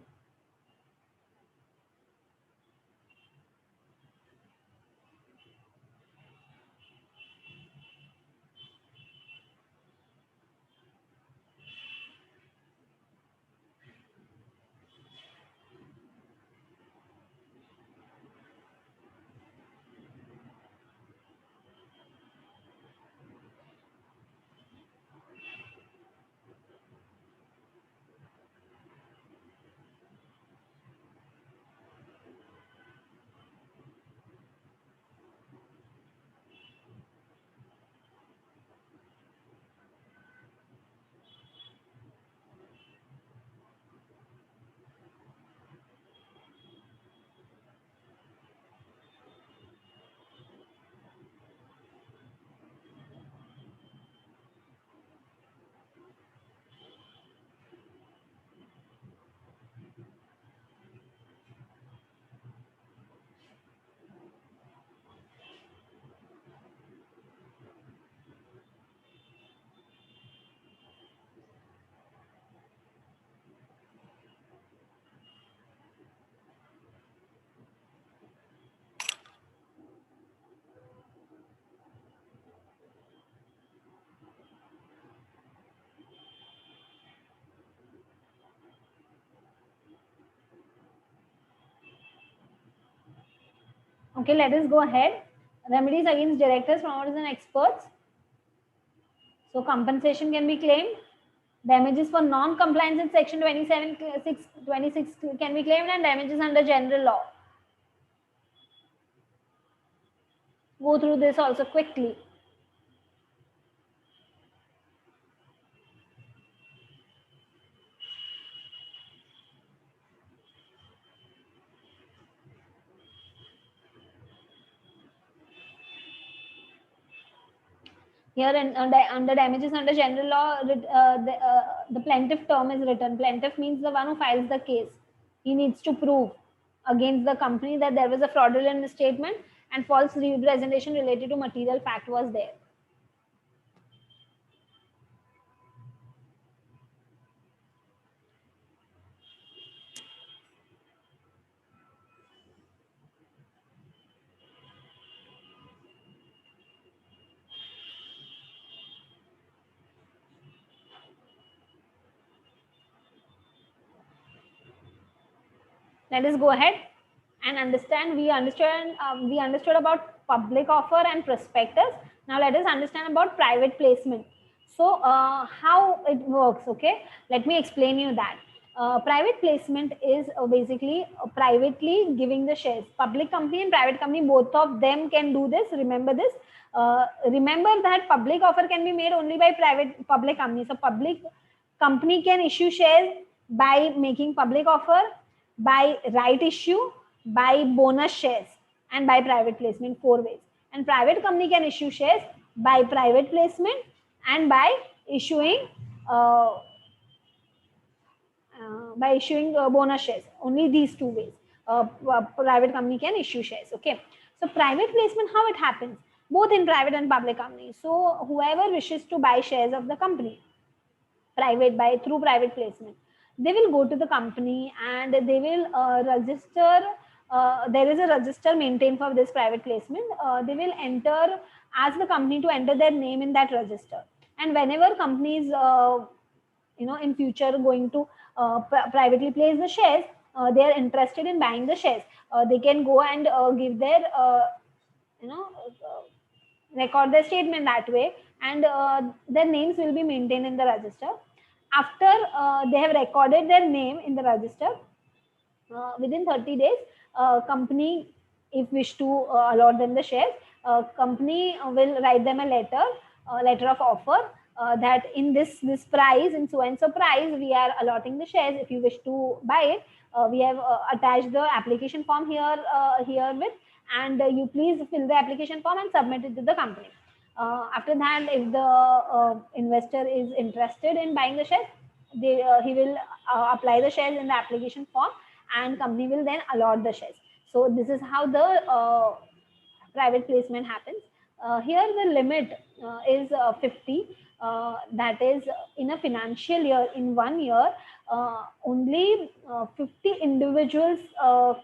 Okay, let us go ahead. Remedies against directors, promoters, and experts. So compensation can be claimed. Damages for non-compliance in section 26 can be claimed, and damages under general law. Go through this also quickly. Here under damages under general law, the plaintiff term is written. Plaintiff means the one who files the case. He needs to prove against the company that there was a fraudulent misstatement and false representation related to material fact was there. Let us go ahead and understand. We understood about public offer and prospectus. Now let us understand about private placement. So how it works? Okay, let me explain you that. Private placement is basically privately giving the shares. Public company and private company, both of them can do this. Remember this. Remember that public offer can be made only by public company. So public company can issue shares by making public offer, by right issue, by bonus shares, and by private placement, 4 ways. And private company can issue shares by private placement and by issuing bonus shares. Only these 2 ways. Private company can issue shares. Okay. So private placement, how it happens? Both in private and public company. So whoever wishes to buy shares of the company, through private placement, they will go to the company and they will register. There is a register maintained for this private placement. They will ask the company to enter their name in that register. And whenever companies, in future going to privately place the shares, they are interested in buying the shares. They can go and give their, record their statement that way, and their names will be maintained in the register. After they have recorded their name in the register, within 30 days, company, if wish to allot them the shares, company will write them a letter of offer, that in this price, in so and so price, we are allotting the shares. If you wish to buy it, we have attached the application form herewith, and you please fill the application form and submit it to the company. After that, if the investor is interested in buying the shares, he will apply the shares in the application form, and company will then allot the shares. So this is how the private placement happens. Here the limit is 50. That is, in a financial year, in 1 year, only 50 individuals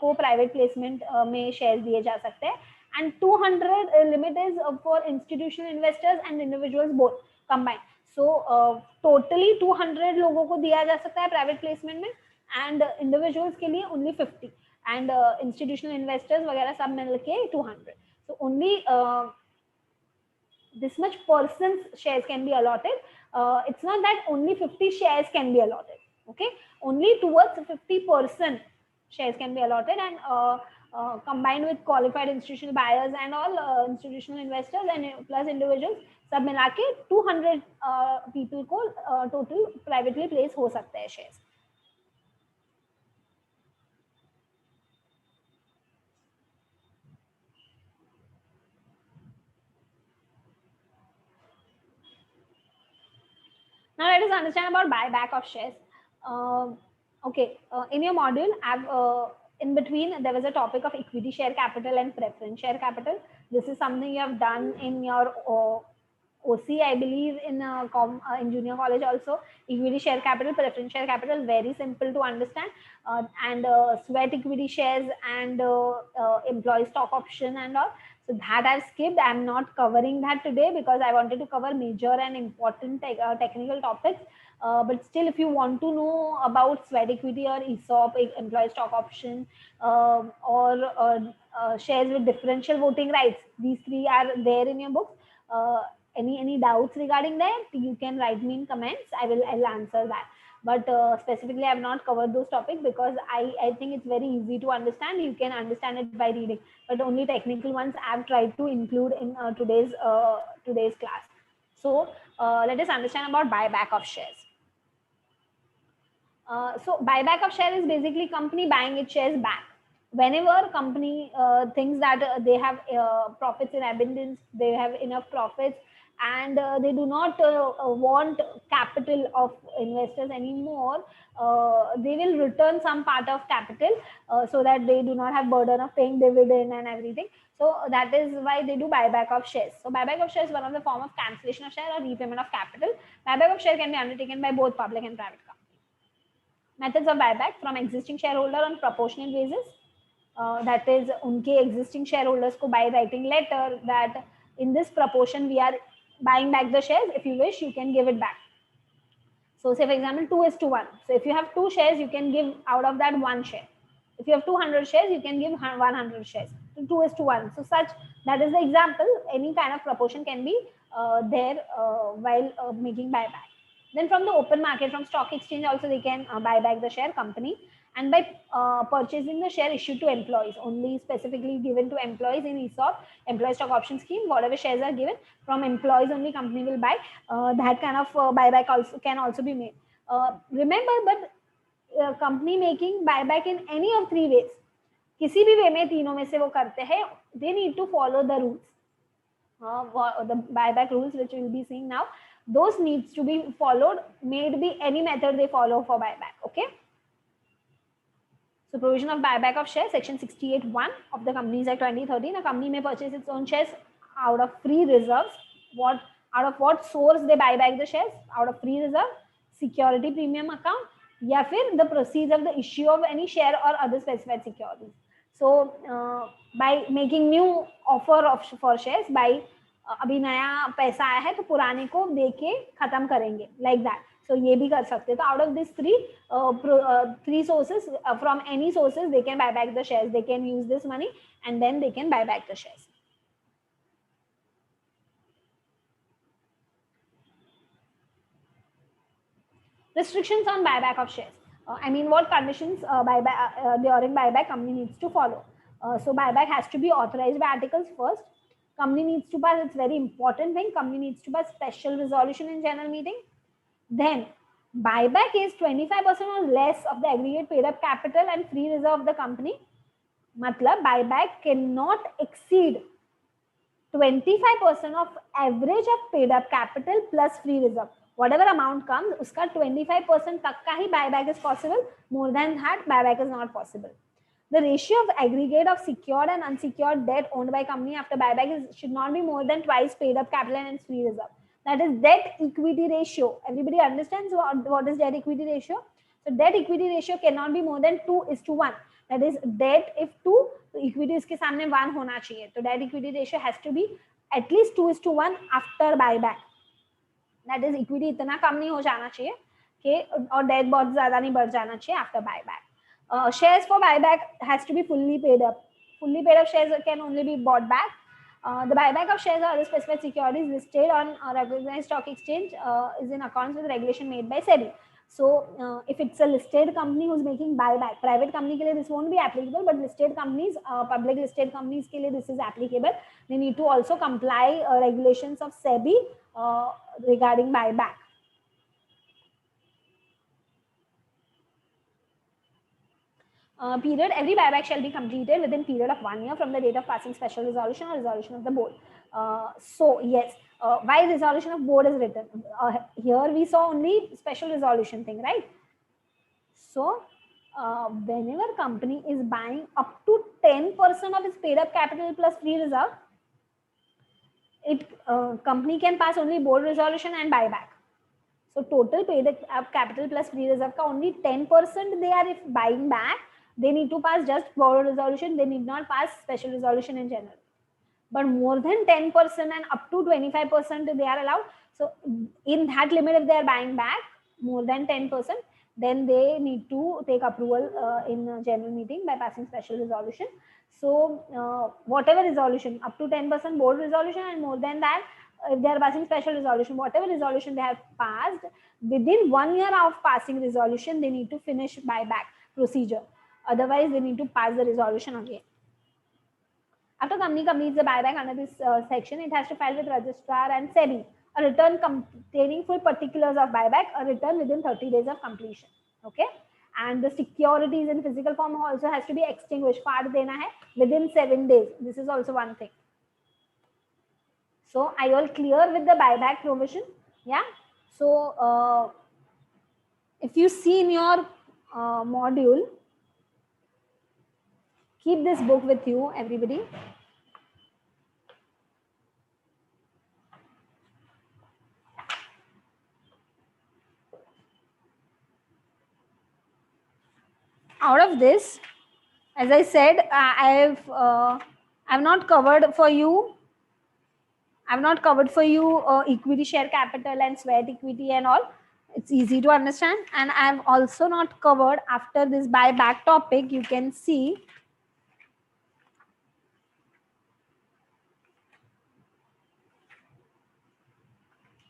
को private placement में shares दिए जा सकते हैं, and 200 limit is for institutional investors and individuals both combined. So totally 200 लोगों को दिया जा सकता है private placement में, and individuals के लिए only 50, and institutional investors वगैरह सब मिल के 200. So only this much persons shares can be allotted. It's not that only 50 shares can be allotted. Okay, only towards 50% shares can be allotted, and combined with qualified institutional buyers and all institutional investors and plus individuals, सब मिला के 200 people को total privately place हो सकते हैं shares. Now let us understand about buyback of shares. In your module, in between there was a topic of equity share capital and preference share capital. This is something you have done in your OC, I believe, in junior college also. Equity share capital, preference share capital, very simple to understand. And sweat equity shares and employee stock option and all. So that I've skipped. I'm not covering that today because I wanted to cover major and important technical topics. But still, if you want to know about sweat equity or ESOP, employee stock option, or shares with differential voting rights, these three are there in your books. Any doubts regarding that, you can write me in comments. I'll answer that. But specifically, I have not covered those topics because I think it's very easy to understand. You can understand it by reading, but only technical ones I've tried to include in today's class. So let us understand about buyback of shares. So buyback of share is basically company buying its shares back. Whenever company thinks that they have profits in abundance, they have enough profits, and they do not want capital of investors anymore, they will return some part of capital so that they do not have burden of paying dividend and everything. So that is why they do buyback of shares. So buyback of shares is one of the form of cancellation of share or repayment of capital. Buyback of share can be undertaken by both public and private companies. Methods of buyback from existing shareholder on proportionate basis. That is, unke existing shareholders ko by writing letter that in this proportion we are buying back the shares. If you wish, you can give it back. So say for example 2:1. So if you have 2 shares, you can give out of that 1 share. If you have 200 shares, you can give 100 shares. 2:1. So such, that is the example. Any kind of proportion can be there while making buyback. Then from the open market, from stock exchange also they can buy back the share company, and by purchasing the share issued to employees, only specifically given to employees in ESOP, employee stock option scheme, whatever shares are given from employees only company will buy. That kind of buyback also can also be made. Remember, but company making buyback in any of 3 ways. किसी भी वे में तीनों में से वो करते हैं, they need to follow the rules. The buyback rules which we will be seeing now, those needs to be followed, may it be any method they follow for buyback. Okay. So provision of buyback of shares, section 68(1) of the Companies Act 2013. A company may purchase its own shares out of free reserves. Out of what source they buy back the shares? Out of free reserve, security premium account, या फिर the proceeds of the issue of any share or other specified securities. So by making new offer for shares, by अभी नया पैसा आया है तो पुराने को देके खत्म करेंगे, like that. So ये भी कर सकते हैं. तो out of these three sources, from any sources they can buy back the shares. They can use this money and then they can buy back the shares. Restrictions on buyback of shares. I mean, what conditions during buyback company needs to follow. So buyback has to be authorized by articles first. Company needs to pass, it's very important thing, company needs to pass special resolution in general meeting. Then buyback is 25% or less of the aggregate paid up capital and free reserve of the company. Matlab buyback cannot exceed 25% of average of paid up capital plus free reserve. Whatever amount comes, uska 25% tak ka hi buyback is possible. More than that, buyback is not possible. The ratio of aggregate of secured and unsecured debt owned by company after buyback should not be more than twice paid up capital and free reserve. That is debt equity ratio. Everybody understands what is debt equity ratio? So debt equity ratio cannot be more than 2:1. That is, debt if 2, तो equity इसके सामने 1 होना चाहिए. तो debt equity ratio has to be at least 2:1 after buyback. That is, equity इतना कम नहीं हो जाना चाहिए कि और debt बहुत ज़्यादा नहीं बढ़ जाना चाहिए after buyback. Shares for buyback has to be fully paid up. Fully paid up shares can only be bought back. The buyback of shares or other specified securities listed on a recognized stock exchange is in accordance with regulation made by SEBI. So if it's a listed company who's making buyback, private company के लिए this won't be applicable, but listed companies, public listed companies के लिए this is applicable. They need to also comply regulations of SEBI regarding buyback. Period, every buyback shall be completed within period of 1 year from the date of passing special resolution or resolution of the board. So yes, why resolution of board is written? Here we saw only special resolution thing, right? So whenever company is buying up to 10% of its paid up capital plus free reserve, company can pass only board resolution and buyback. So total paid up capital plus free reserve ka only 10% they are if buying back. They need to pass just board resolution. They need not pass special resolution in general. but more than 10% and up to 25% they are allowed. So in that limit, if they are buying back more than 10%, then they need to take approval in a general meeting by passing special resolution. So whatever resolution, up to 10% board resolution, and more than that, if they are passing special resolution, whatever resolution they have passed, within 1 year of passing resolution, they need to finish buyback procedure. Otherwise, they need to pass the resolution again. After company completes the buyback under this section, it has to file with registrar and SEBI a return containing full particulars of buyback, a return within 30 days of completion. Okay, and the securities in physical form also has to be extinguished. Part dena hai within 7 days. This is also one thing. So are you all clear with the buyback provision? Yeah. So if you see in your module, keep this book with you, everybody. Out of this, as I said, I've not covered for you. I've not covered for you equity share capital and sweat equity and all. It's easy to understand. And I've also not covered, after this buyback topic, you can see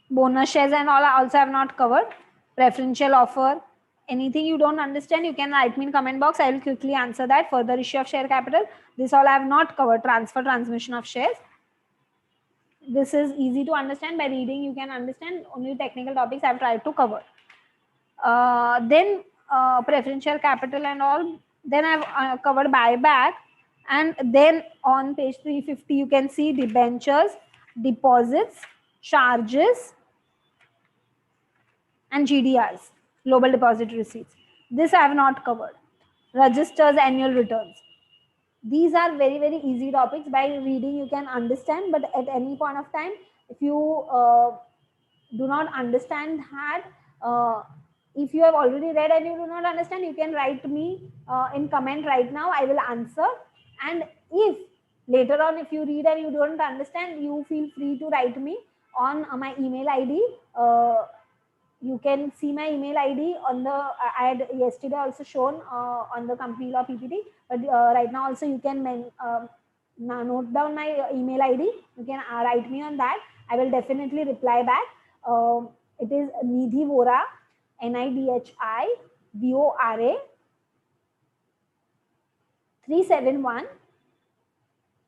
bonus shares and all. I also have not covered. Preferential offer. Anything you don't understand, you can write me in comment box. I will quickly answer that. Further issue of share capital. This all I have not covered. Transfer, transmission of shares. This is easy to understand. By reading, you can understand. Only technical topics I have tried to cover. Then preferential capital and all. Then I've covered buyback. And then on page 350, you can see debentures, deposits, charges, and GDRs, global deposit receipts. This I have not covered. Registers, annual returns. These are very, very easy topics. By reading, you can understand. But at any point of time, if you do not understand that, if you have already read and you do not understand, you can write me in comment right now. I will answer. And if later on, if you read and you don't understand, you feel free to write me on my email ID. You can see my email ID on the, I had yesterday also shown on the company law PPT, but right now also you can note down my email ID. You can write me on that. I will definitely reply back. It is Nidhi Vora, NIDHI VORA 371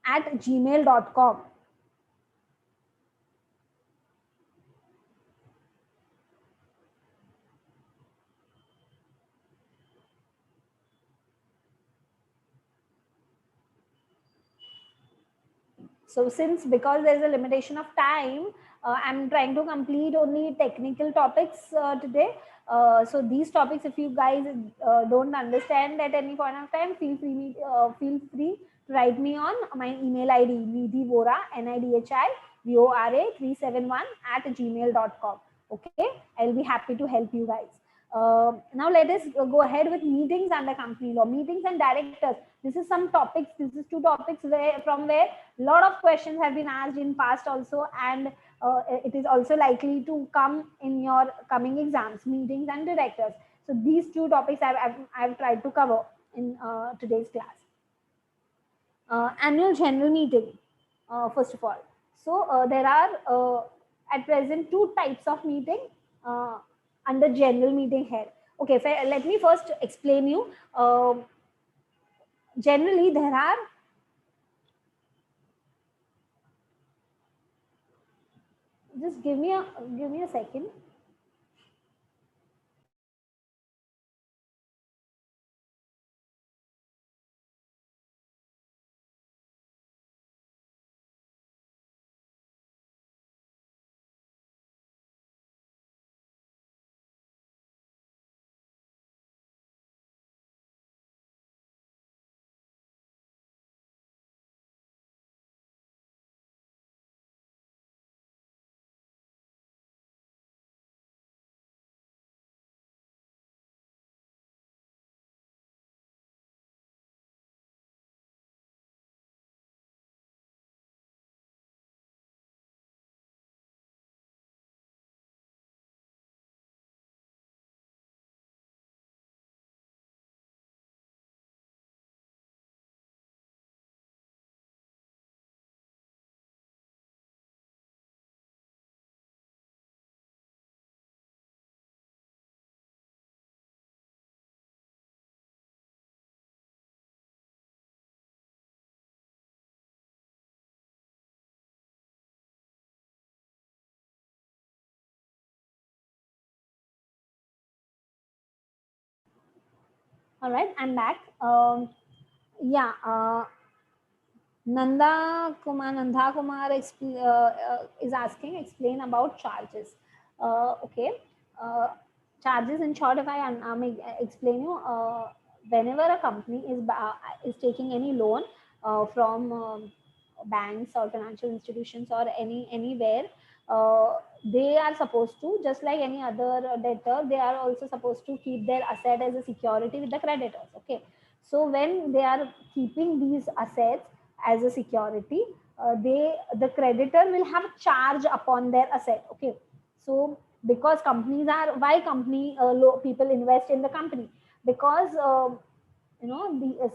at gmail.com. So because there's a limitation of time, I'm trying to complete only technical topics today. So these topics, if you guys don't understand at any point of time, feel free to write me on my email ID, Nidhi Vora, NIDHI VORA 371 at gmail.com. Okay, I'll be happy to help you guys. Now let us go ahead with meetings under company law. Meetings and directors. This is some topics. This is two topics from where a lot of questions have been asked in past also, and it is also likely to come in your coming exams. Meetings and directors. So these two topics I've tried to cover in today's class. Annual general meeting. First of all, so there are at present two types of meeting under general meeting here. Okay, let me first explain you. Generally, there are just give me a second. All right, I'm back. Yeah, Nandha Kumar is asking, explain about charges. Okay, charges in short, if I explain you, whenever a company is taking any loan from banks or financial institutions or anywhere, uh, they are supposed to, just like any other debtor, they are also supposed to keep their asset as a security with the creditors. Okay, so when they are keeping these assets as a security, the creditor will have charge upon their asset. Okay, so because companies are, why company people invest in the company, because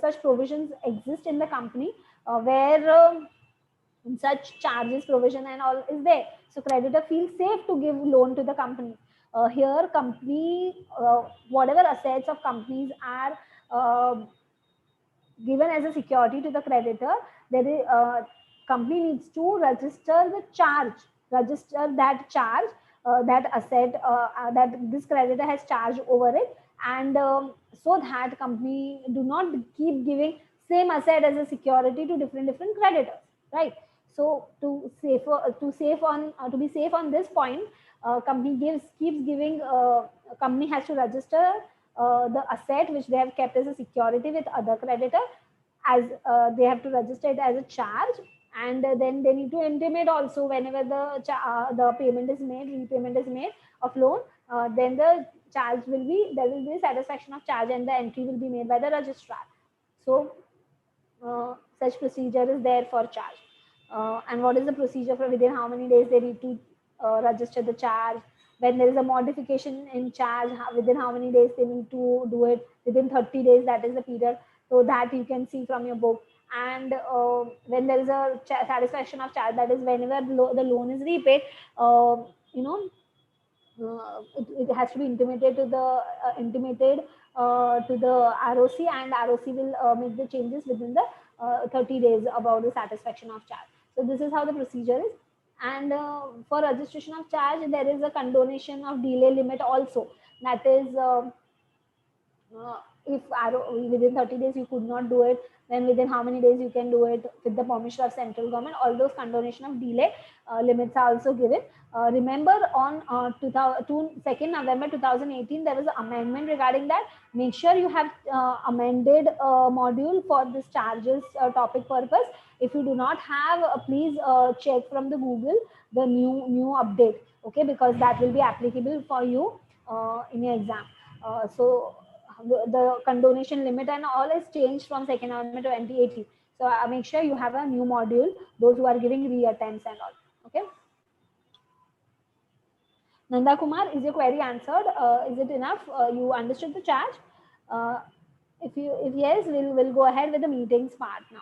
such provisions exist in the company where such charges provision and all is there, so creditor feels safe to give loan to the company. Here company, whatever assets of companies are given as a security to the creditor, there is company needs to register that charge, that asset that this creditor has charged over it, and so that company do not keep giving same asset as a security to different creditors, right? So to be safe on this point, company keeps giving, company has to register the asset which they have kept as a security with other creditor, as they have to register it as a charge, and then they need to intimate also whenever the payment is made, repayment is made of loan, then the charge will be, there will be satisfaction of charge and the entry will be made by the registrar. So such procedure is there for charge. And what is the procedure for within how many days they need to register the charge? When there is a modification in charge, within how many days they need to do it? Within 30 days, that is the period. So that you can see from your book. And when there is a satisfaction of charge, that is whenever the loan is repaid, you know, it has to be intimated to the ROC, and ROC will make the changes within the 30 days about the satisfaction of charge. So this is how the procedure is. And for registration of charge, there is a condonation of delay limit also. That is, if within 30 days you could not do it, then within how many days you can do it with the permission of central government. All those condonation of delay limits are also given. Remember on 2nd November 2018, there was an amendment regarding that. Make sure you have amended module for this charges topic purpose. If you do not have, please check from the Google the new update, okay, because that will be applicable for you in your exam. So the condonation limit and all is changed from 2nd November to 2018. So make sure you have a new module, those who are giving re-attempts and all. Okay. Nanda Kumar, is your query answered? Is it enough? You understood the charge? If yes, we'll go ahead with the meetings part now.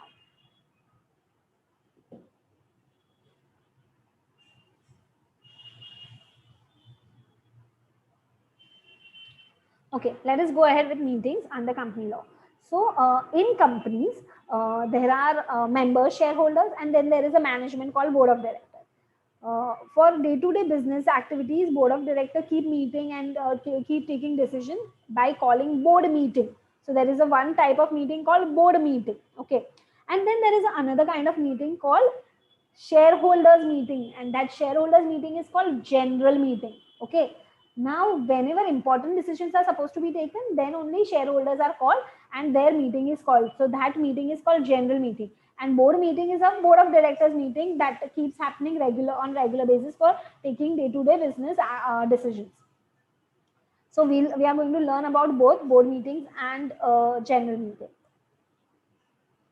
Okay, let us go ahead with meetings under company law. So in companies, there are members, shareholders, and then there is a management called board of directors. For day-to-day business activities, board of directors keep meeting and keep taking decision by calling board meeting. So there is a one type of meeting called board meeting. Okay, and then there is another kind of meeting called shareholders meeting, and that shareholders meeting is called general meeting. Okay, now whenever important decisions are supposed to be taken, then only shareholders are called and their meeting is called. So that meeting is called general meeting. And board meeting is a board of directors meeting that keeps happening on regular basis for taking day-to-day business decisions. So we are going to learn about both board meetings and general meeting.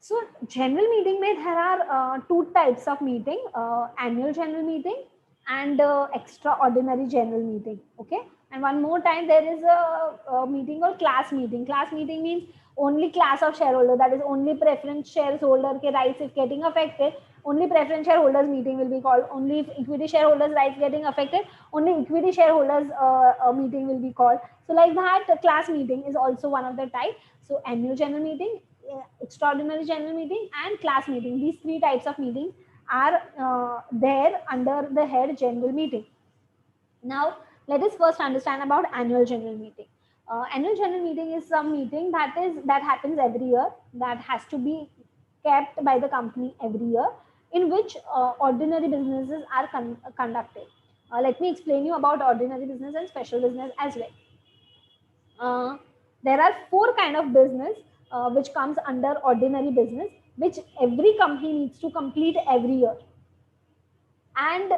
So general meeting में there are two types of meeting, annual general meeting and extraordinary general meeting. Okay, and one more time, there is a meeting called class meeting. Class meeting means only class of shareholder, that is only preference shareholder के rights if getting affected, only preference shareholders meeting will be called. Only if equity shareholders rights getting affected, only equity shareholders meeting will be called. So like that, class meeting is also one of the type. So annual general meeting, extraordinary general meeting and class meeting, these three types of meetings are there under the head general meeting. Now let us first understand about annual general meeting. Annual general meeting is some meeting that happens every year, that has to be kept by the company every year, in which ordinary businesses are conducted. Let me explain you about ordinary business and special business as well. There are 4 kind of business which comes under ordinary business, which every company needs to complete every year. And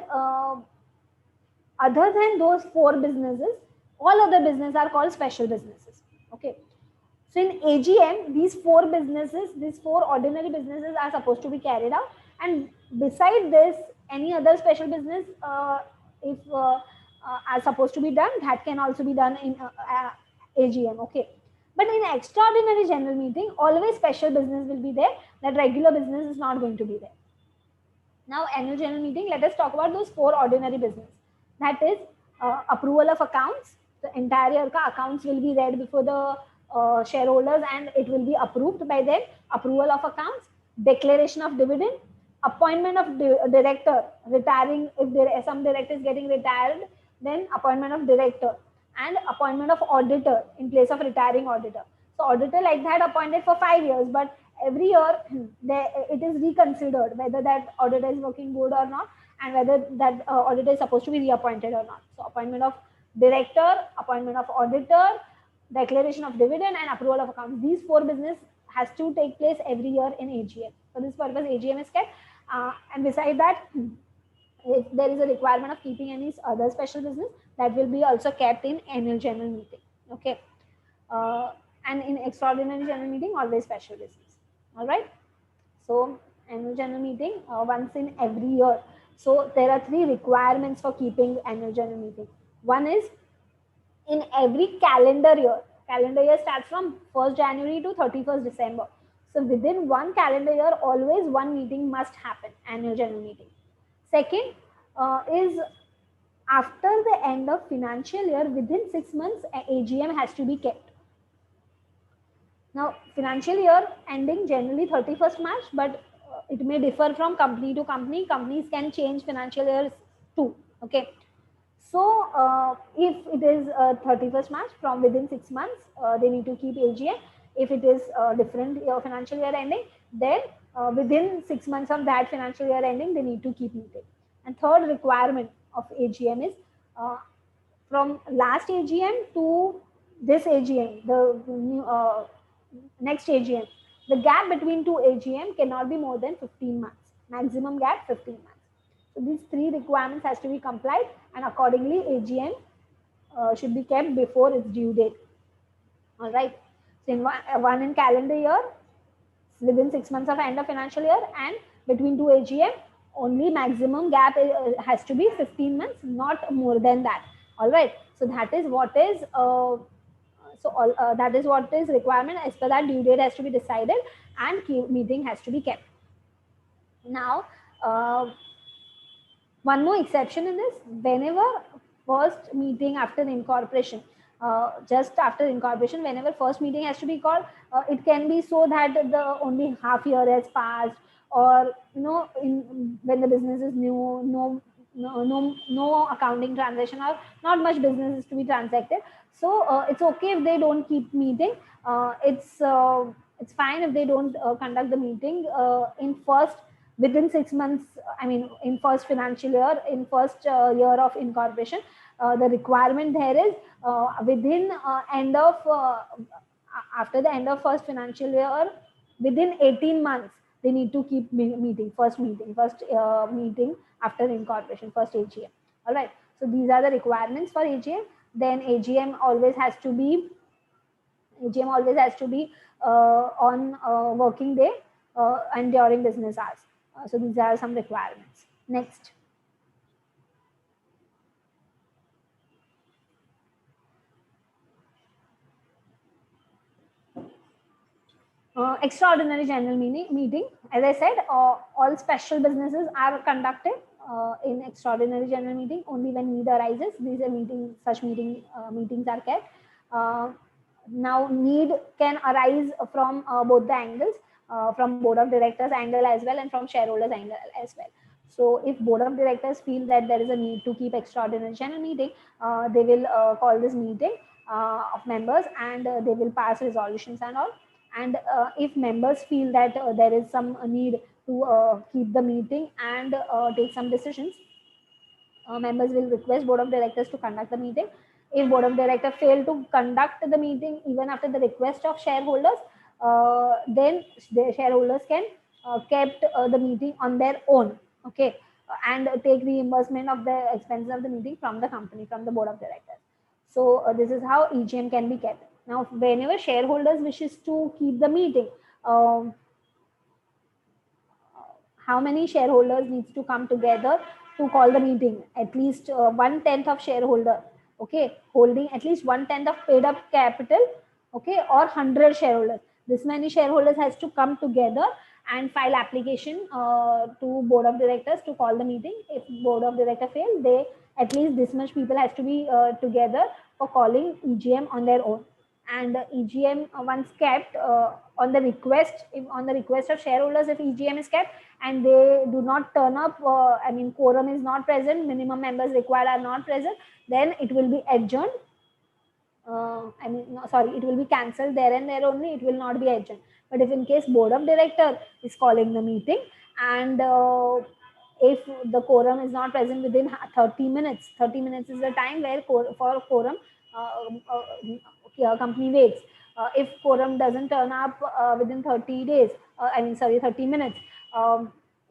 other than those 4 businesses, all other businesses are called special businesses. Okay. So in AGM, these 4 businesses, these 4 ordinary businesses are supposed to be carried out. And beside this, any other special business, if are supposed to be done, that can also be done in AGM. Okay. But in extraordinary general meeting, always special business will be there. That regular business is not going to be there. Now, annual general meeting, let us talk about those 4 ordinary business. That is approval of accounts. The entire year accounts will be read before the shareholders and it will be approved by them. Approval of accounts, declaration of dividend, appointment of director, retiring, if there is some director is getting retired, then appointment of director, and appointment of auditor in place of retiring auditor. So auditor like that appointed for 5 years, but every year it is reconsidered whether that auditor is working good or not, and whether that auditor is supposed to be reappointed or not. So appointment of director, appointment of auditor, declaration of dividend, and approval of accounts. These 4 business has to take place every year in AGM. For this purpose, AGM is kept. And beside that, if there is a requirement of keeping any other special business, that will be also kept in annual general meeting. Okay. And in extraordinary general meeting, always special business. All right. So annual general meeting once in every year. So there are 3 requirements for keeping annual general meeting. One is in every calendar year. Calendar year starts from 1st January to 31st December. So within one calendar year, always one meeting must happen, annual general meeting. Second is after the end of financial year, within 6 months, AGM has to be kept. Now, financial year ending generally 31st March, but it may differ from company to company. Companies can change financial years too. Okay. So, if it is 31st March, from within 6 months, they need to keep AGM. If it is different financial year ending, then within 6 months of that financial year ending, they need to keep meeting. And third requirement of AGM is from last AGM to this AGM, the new, next AGM, the gap between 2 AGM cannot be more than 15 months. Maximum gap 15 months. So these 3 requirements has to be complied, and accordingly AGM should be kept before its due date. All right. So in one in calendar year, within 6 months of end of financial year, and between 2 AGM, only maximum gap has to be 15 months, not more than that. All right. So that is what is that is what is requirement. As per that, due date has to be decided and meeting has to be kept. Now, one more exception in this: whenever first meeting after incorporation, just after incorporation, whenever first meeting has to be called, it can be so that the only half year has passed, or when the business is new, no accounting transaction, or not much business is to be transacted. So it's okay if they don't keep meeting. It's fine if they don't conduct the meeting in first within 6 months. I mean, in first financial year, in first year of incorporation. The requirement there is within end of after the end of first financial year, within 18 months they need to keep meeting first meeting after incorporation, first AGM. All right. So these are the requirements for AGM. Then AGM always has to be on working day and during business hours. So these are some requirements. Next. Extraordinary general meeting. As I said, all special businesses are conducted in extraordinary general meeting. Only when need arises, these are meetings are kept. Now, need can arise from both the angles, from board of directors angle as well, and from shareholders angle as well. So if board of directors feel that there is a need to keep extraordinary general meeting, they will call this meeting. of members, and they will pass resolutions and all. And if members feel that there is some need to keep the meeting and take some decisions, members will request board of directors to conduct the meeting. If board of directors fail to conduct the meeting even after the request of shareholders, then the shareholders can kept the meeting on their own, okay, and take reimbursement of the expenses of the meeting from the company, from the board of directors. So this is how EGM can be kept. Now, whenever shareholders wishes to keep the meeting, um, how many shareholders needs to come together to call the meeting? At least 1/10 of shareholder, okay, holding at least 1/10 of paid up capital, okay, or 100 shareholders. This many shareholders has to come together and file application to board of directors to call the meeting. If board of director fail, they at least this much people has to be together for calling EGM on their own. And EGM once kept on the request, if on the request of shareholders, if EGM is kept and they do not turn up, I mean quorum is not present, minimum members required are not present, then it will be adjourned. I mean, no, sorry, it will be cancelled there and there only, it will not be adjourned. But if in case board of director is calling the meeting and if the quorum is not present within 30 minutes, 30 minutes is the time where for quorum company waits. If quorum doesn't turn up within 30 days, 30 minutes,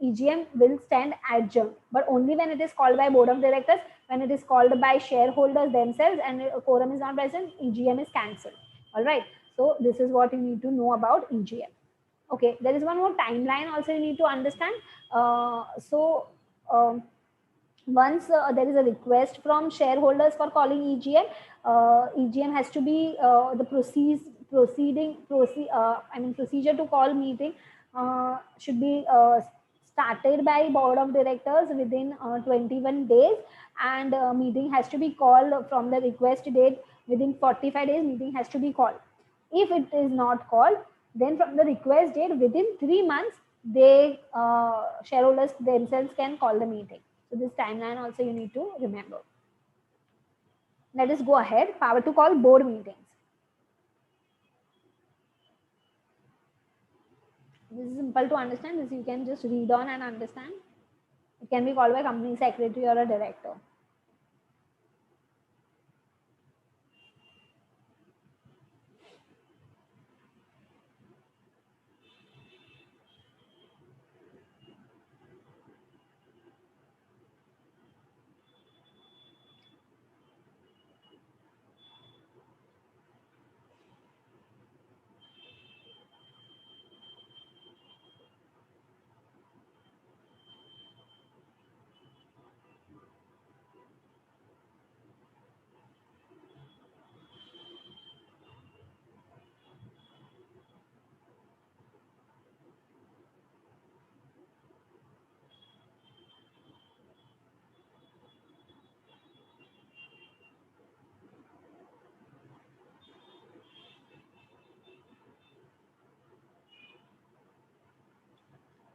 EGM will stand adjourned, but only when it is called by board of directors. When it is called by shareholders themselves and a quorum is not present, EGM is cancelled. All right. So this is what you need to know about EGM. Okay. There is one more timeline also you need to understand. Once there is a request from shareholders for calling EGM, EGM has to be the procedure to call meeting should be started by board of directors within 21 days, and meeting has to be called from the request date within 45 days. Meeting has to be called. If it is not called, then from the request date within 3 months, they shareholders themselves can call the meeting. So this timeline also you need to remember. Let us go ahead. Power to call board meetings. This is simple to understand. This you can just read on and understand. It can be called by company secretary or a director.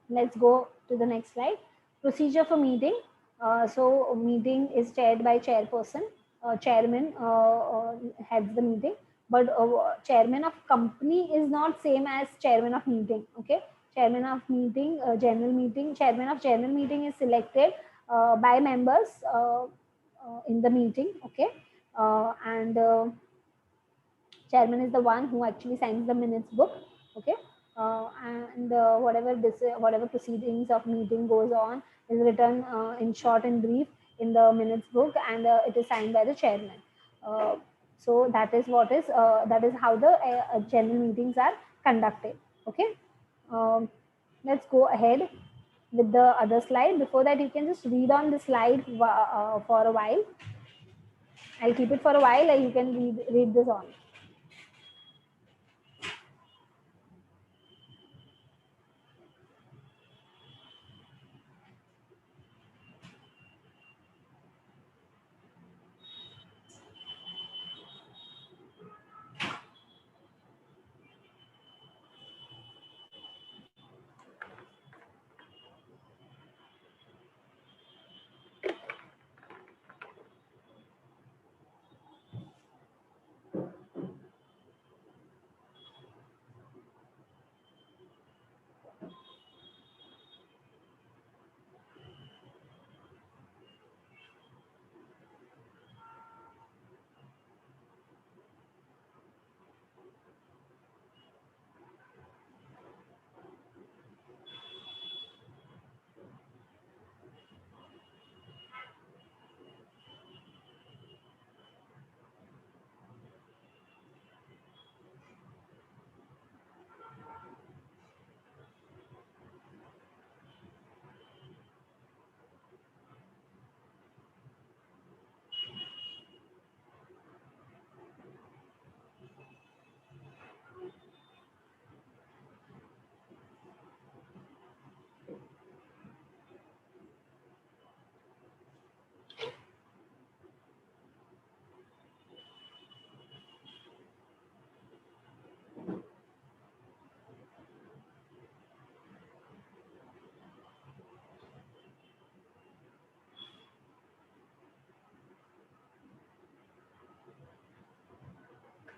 Let's go to the next slide. Procedure for meeting. So meeting is chaired by chairperson. Chairman heads the meeting, but chairman of company is not same as chairman of meeting. Okay, chairman of meeting, chairman of general meeting is selected by members in the meeting. Okay, and chairman is the one who actually signs the minutes book. Okay, and whatever proceedings of meeting goes on is written in short and brief in the minutes book, and it is signed by the chairman. So that is how the general meetings are conducted. Okay, let's go ahead with the other slide. Before that, you can just read on the slide for a while. I'll keep it for a while, and you can read this on.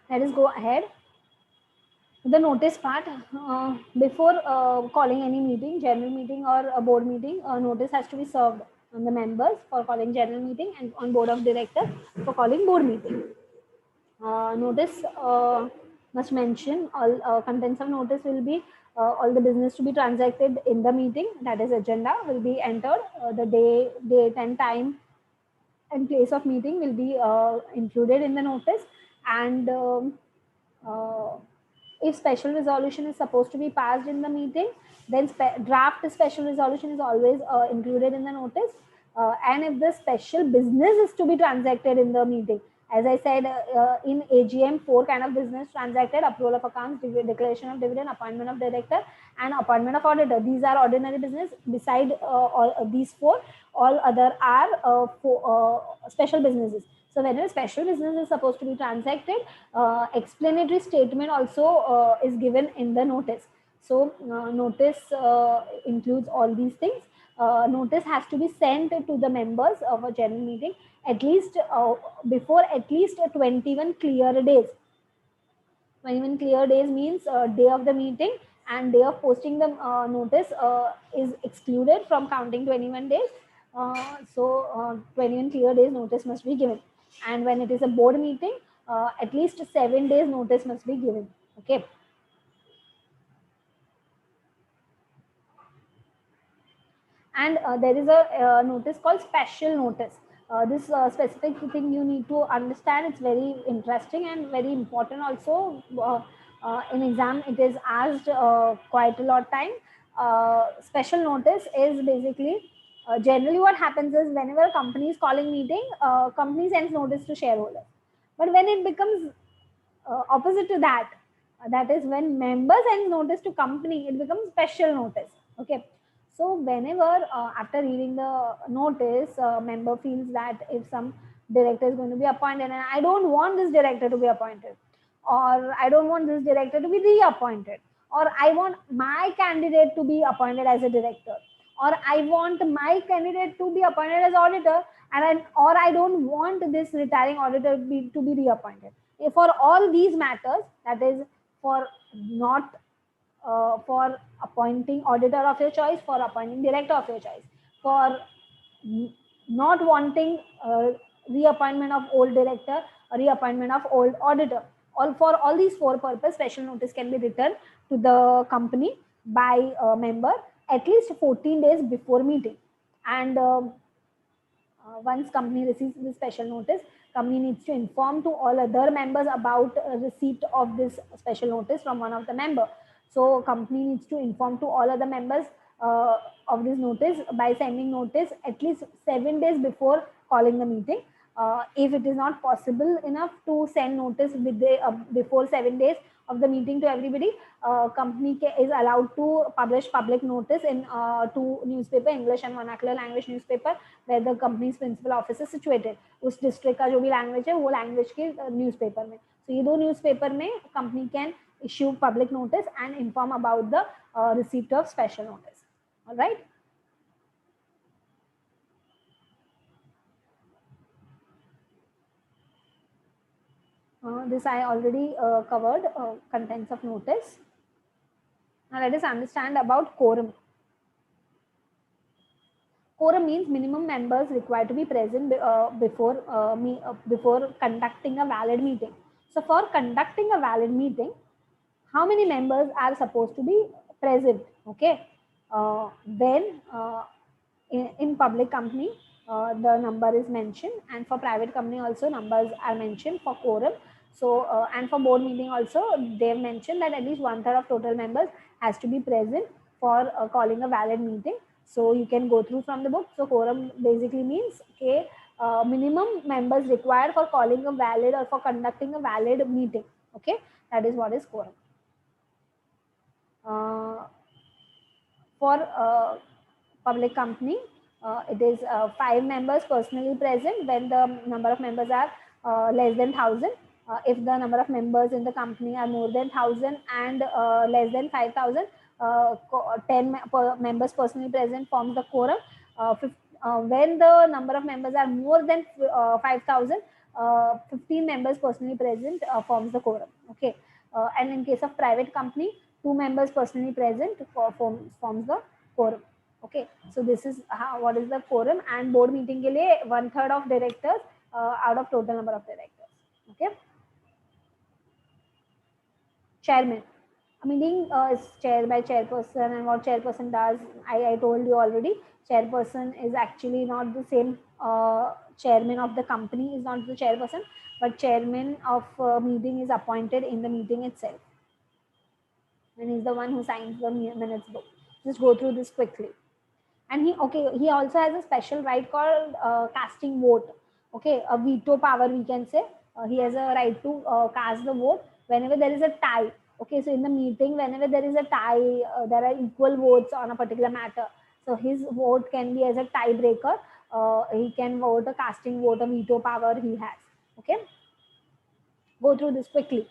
Let us go ahead. The notice part, before calling any meeting, general meeting or a board meeting, notice has to be served on the members for calling general meeting and on board of directors for calling board meeting. Notice must mention all contents of notice will be all the business to be transacted in the meeting, that is agenda will be entered, the date and time and place of meeting will be included in the notice, and if special resolution is supposed to be passed in the meeting, then draft special resolution is always included in the notice. And if the special business is to be transacted in the meeting, as I said, in AGM, 4 kind of business transacted: approval of accounts, declaration of dividend, appointment of director, and appointment of auditor. These are ordinary business. Beside all these 4, all other are special businesses. So whenever special business is supposed to be transacted, explanatory statement also is given in the notice. So notice includes all these things. Notice has to be sent to the members of a general meeting at least before at least 21 clear days. 21 clear days means day of the meeting, and day of posting the notice is excluded from counting 21 days. So 21 clear days notice must be given. And when it is a board meeting, at least 7 days notice must be given. Okay. And there is a notice called special notice. This specific thing you need to understand. It's very interesting and very important also. In exam it is asked quite a lot time. Special notice is basically, generally what happens is, whenever a company is calling meeting, company sends notice to shareholders. But when it becomes opposite to that, that is when member sends notice to company, it becomes special notice. Okay. So whenever after reading the notice, member feels that if some director is going to be appointed and I don't want this director to be appointed, or I don't want this director to be reappointed, or I want my candidate to be appointed as a director, or I want my candidate to be appointed as auditor, and or I don't want this retiring auditor to be reappointed. For all these matters, that is for not for appointing auditor of your choice, for appointing director of your choice, for not wanting reappointment of old director or reappointment of old auditor, all for all these 4 purposes, special notice can be written to the company by a member at least 14 days before meeting. And once company receives the special notice, company needs to inform to all other members about receipt of this special notice from one of the member. So company needs to inform to all other members of this notice by sending notice at least 7 days before calling the meeting. If it is not possible enough to send notice with before 7 days of the meeting to everybody, company is allowed to publish public notice in 2 newspaper, English and vernacular language newspaper, where the company's principal office is situated. उस district का जो भी language है वो language के newspaper में. So ये 2 newspaper में company can issue public notice and inform about the receipt of special notice. All right. This I already covered, contents of notice. Now let us understand about quorum. Quorum means minimum members required to be present before conducting a valid meeting. So for conducting a valid meeting, how many members are supposed to be present? Okay. Then in public company, the number is mentioned, and for private company also numbers are mentioned for quorum. So and for board meeting also, they have mentioned that at least 1/3 of total members has to be present for calling a valid meeting. So you can go through from the book. So quorum basically means, okay, minimum members required for calling a valid or for conducting a valid meeting. Okay, that is what is quorum. For public company, it is 5 members personally present when the number of members are less than 1,000. If the number of members in the company are more than 1,000 and less than 5,000, 10 members personally present forms the quorum. When the number of members are more than 5,000, 15 members personally present forms the quorum. Okay, and in case of private company, 2 members personally present forms the quorum. Okay, so this is how, what is the quorum. And board meeting के लिए 1/3 of directors out of total number of directors. Okay, chairman. A meeting is chaired by chairperson, and what chairperson does, I told you already. Chairperson is actually not the same. Chairman of the company is not the chairperson, but chairman of meeting is appointed in the meeting itself, and he's the one who signs the minutes book. Just go through this quickly. And he also has a special right called casting vote. Okay, a veto power, we can say. He has a right to cast the vote whenever there is a tie. Okay, so in the meeting, whenever there is a tie, there are equal votes on a particular matter, so his vote can be as a tiebreaker. He can vote a casting vote, a veto power he has. Okay, go through this quickly.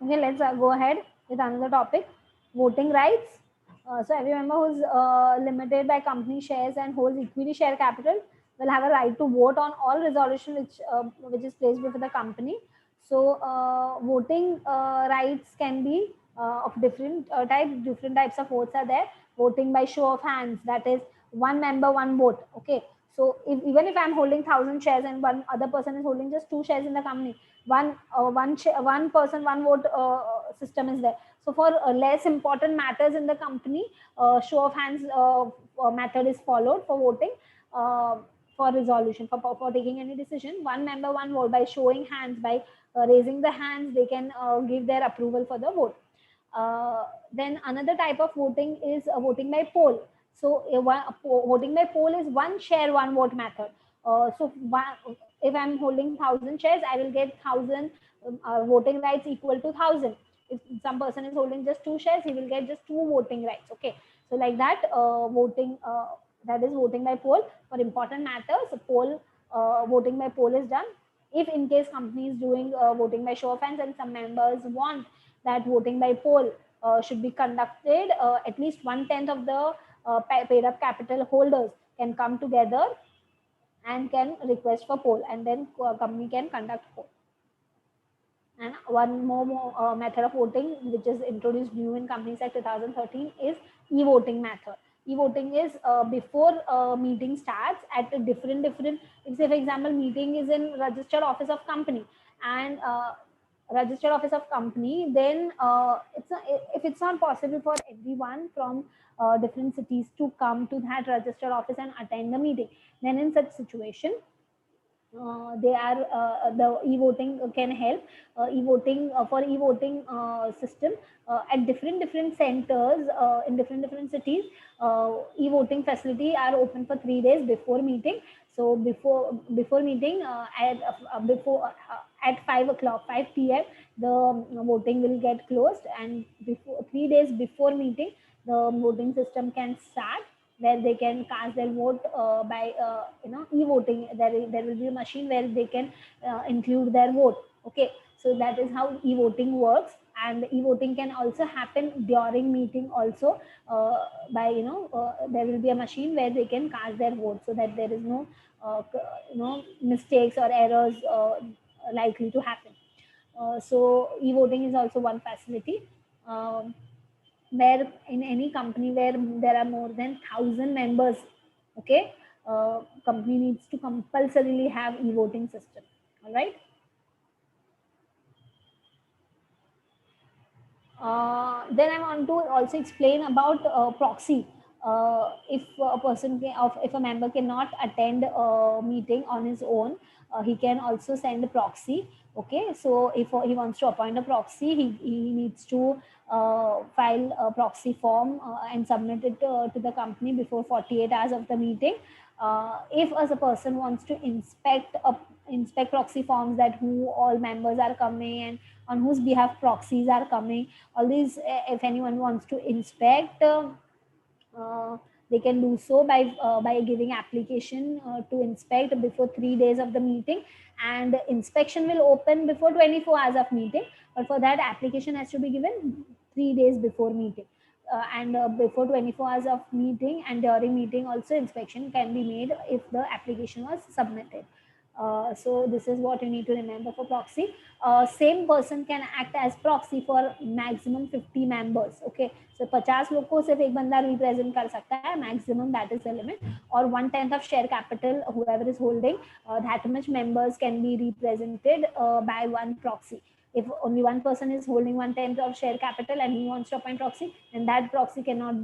Okay, let's go ahead with another topic, voting rights. So every member who's limited by company shares and holds equity share capital will have a right to vote on all resolution which is placed before the company. So voting rights can be of different types. Different types of votes are there. Voting by show of hands, that is one member, one vote. Okay, so even if I'm holding 1,000 shares and one other person is holding just 2 shares in the company, one person, one vote system is there. So for less important matters in the company, show of hands method is followed for voting. For resolution, for taking any decision, one member, one vote. By showing hands, by raising the hands, they can give their approval for the vote. Then another type of voting is voting by poll. So voting by poll is one share, one vote method. So if I'm holding 1,000 shares, I will get 1,000 voting rights equal to 1,000. If some person is holding just 2 shares, he will get just 2 voting rights. Okay, so like that, voting, that is voting by poll. For important matters, voting by poll is done. If in case company is doing voting by show of hands and some members want that voting by poll should be conducted, at least 1/10 of the paid up capital holders can come together and can request for poll, and then company can conduct poll. And one more method of voting which is introduced new in Companies Act 2013 is e-voting method. E-voting is before meeting starts at a different, if say for example meeting is in registered office of company, and registered office of company, then if it's not possible for everyone from different cities to come to that registered office and attend the meeting, then in such situation the e-voting can help. E-voting for e-voting system at different centers in different cities, e-voting facility are open for 3 days before meeting. So before meeting at 5 o'clock, 5 p.m., the voting will get closed, and before 3 days before meeting, the voting system can start, where they can cast their vote by e-voting. There will be a machine where they can include their vote. Okay, so that is how e-voting works, and e-voting can also happen during meeting also, by there will be a machine where they can cast their vote, so that there is no mistakes or errors likely to happen. So e-voting is also one facility. Where in any company where there are more than 1,000 members, okay, company needs to compulsorily have e-voting system. All right. Then I want to also explain about proxy. If a person if a member cannot attend a meeting on his own, he can also send a proxy. Okay, so if he wants to appoint a proxy, he needs to file a proxy form and submit it to the company before 48 hours of the meeting. If as a person wants to inspect proxy forms, that who all members are coming and on whose behalf proxies are coming, all these, if anyone wants to inspect, they can do so by giving application to inspect before 3 days of the meeting, and inspection will open before 24 hours of meeting, but for that application has to be given 3 days before meeting. And before 24 hours of meeting and during meeting also, inspection can be made if the application was submitted. So this is what you need to remember for proxy. Same person can act as proxy for maximum 50 members. Okay, so 50 लोग को सिर्फ एक बंदा represent कर सकता है, maximum, that is the limit. Or 1/10 of share capital, whoever is holding that much members can be represented by one proxy. If only one person is holding 1/10 of share capital and he wants to appoint proxy, then that proxy cannot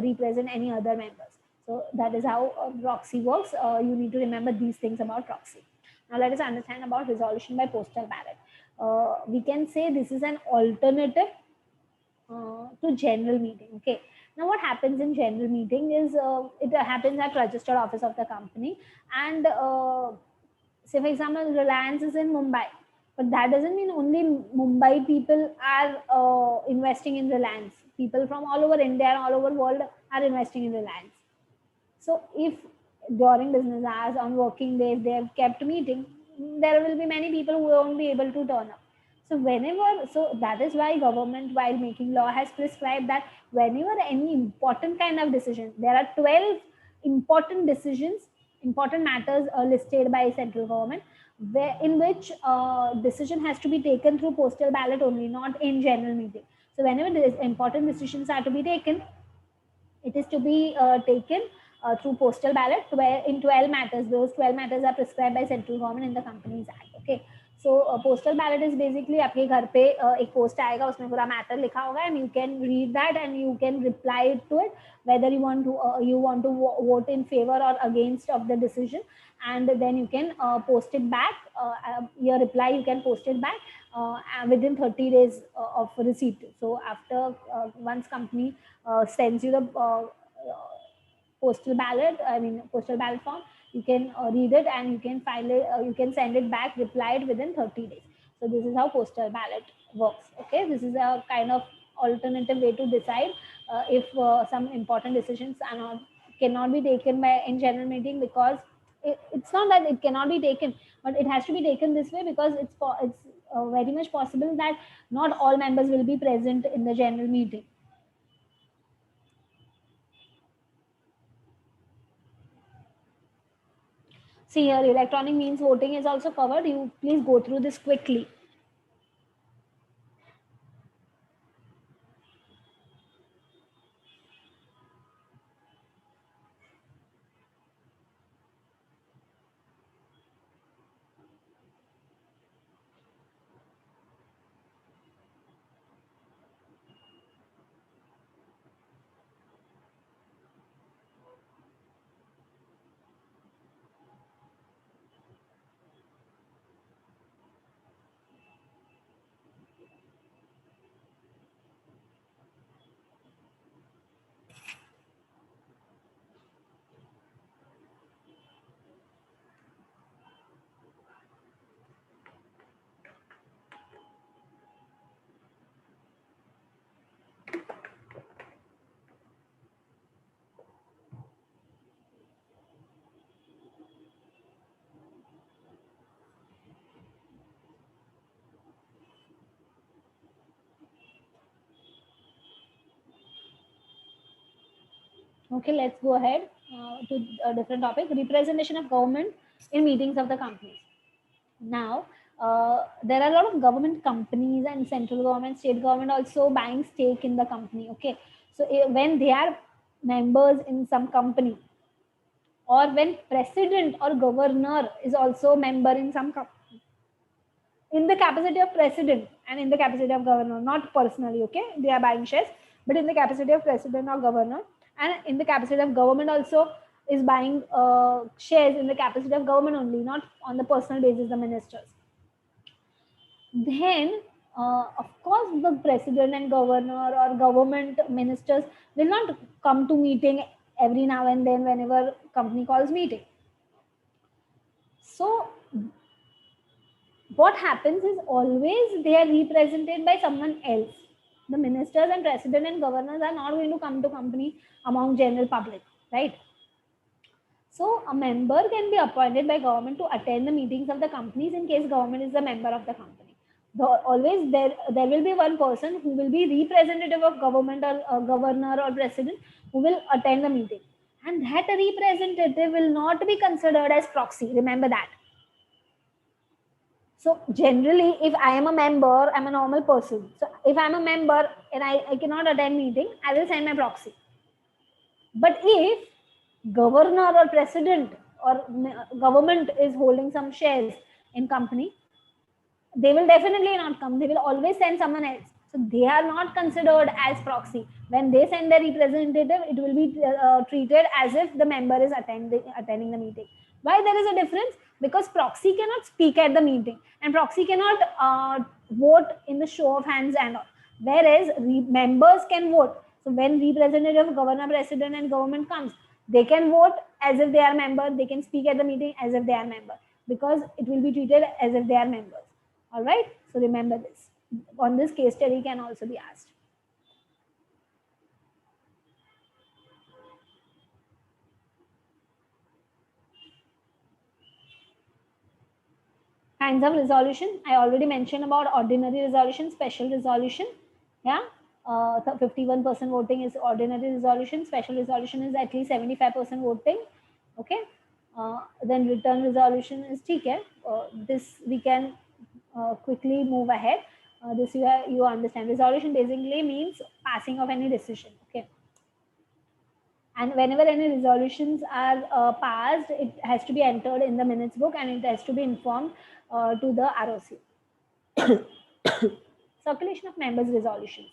represent any other members. So that is how proxy works. You need to remember these things about proxy. Now let us understand about resolution by postal ballot. We can say this is an alternative to general meeting. Okay. Now what happens in general meeting is it happens at registered office of the company, and say for example Reliance is in Mumbai, but that doesn't mean only Mumbai people are investing in Reliance. People from all over India and all over world are investing in Reliance. So if during business hours on working days they have kept meeting, there will be many people who won't be able to turn up. So that is why government, while making law, has prescribed that whenever any important kind of decision, there are 12 important decisions, important matters listed by central government, in which decision has to be taken through postal ballot only, not in general meeting. So whenever these important decisions are to be taken, it is to be taken through postal ballot, where in 12 matters, those 12 matters are prescribed by central government in the Companies Act. Okay, so postal ballot is basically आपके घर पे एक post आएगा, उसमें पूरा matter लिखा होगा, and you can read that and you can reply to it whether you want to vote in favor or against of the decision, and then you can post it back. Your reply you can post it back within 30 days of receipt. So after once company sends you the postal ballot form, you can read it and you can file it, you can send it back replied within 30 days. So this is how postal ballot works. Okay, this is a kind of alternative way to decide if some important decisions cannot be taken in general meeting, because it's not that it cannot be taken, but it has to be taken this way because it's very much possible that not all members will be present in the general meeting. See here, electronic means voting is also covered. You please go through this quickly. Okay, let's go ahead to a different topic. Representation of government in meetings of the companies. Now, there are a lot of government companies and central government, state government also buying stake in the company. Okay, so when they are members in some company, or when president or governor is also member in some company, in the capacity of president and in the capacity of governor, not personally, okay, they are buying shares, but in the capacity of president or governor, and in the capacity of government also is buying shares in the capacity of government only, not on the personal basis, the ministers. Then of course the president and governor or government ministers will not come to meeting every now and then whenever company calls meeting. So what happens is always they are represented by someone else. The ministers and president and governors are not going to come to company among general public, right? So a member can be appointed by government to attend the meetings of the companies in case government is a member of the company. Always there will be one person who will be representative of government or governor or president who will attend the meeting, and that representative will not be considered as proxy. Remember that. So generally, if I am a member, I'm a normal person. So if I'm a member and I cannot attend meeting, I will send my proxy. But if governor or president or government is holding some shares in company, they will definitely not come. They will always send someone else. So they are not considered as proxy. When they send their representative, it will be treated as if the member is attending the meeting. Why there is a difference? Because proxy cannot speak at the meeting and proxy cannot vote in the show of hands and all. Whereas members can vote. So when representative, governor, president and government comes, they can vote as if they are member. They can speak at the meeting as if they are member, because it will be treated as if they are members. All right. So remember this. On this case study can also be asked. Kinds of resolution. I already mentioned about ordinary resolution, special resolution. Yeah. 51% voting is ordinary resolution. Special resolution is at least 75% voting. Okay. Then return resolution is okay. This we can quickly move ahead. This you understand. Resolution basically means passing of any decision. Okay. And whenever any resolutions are passed, it has to be entered in the minutes book and it has to be informed to the ROC. Circulation of members' resolutions.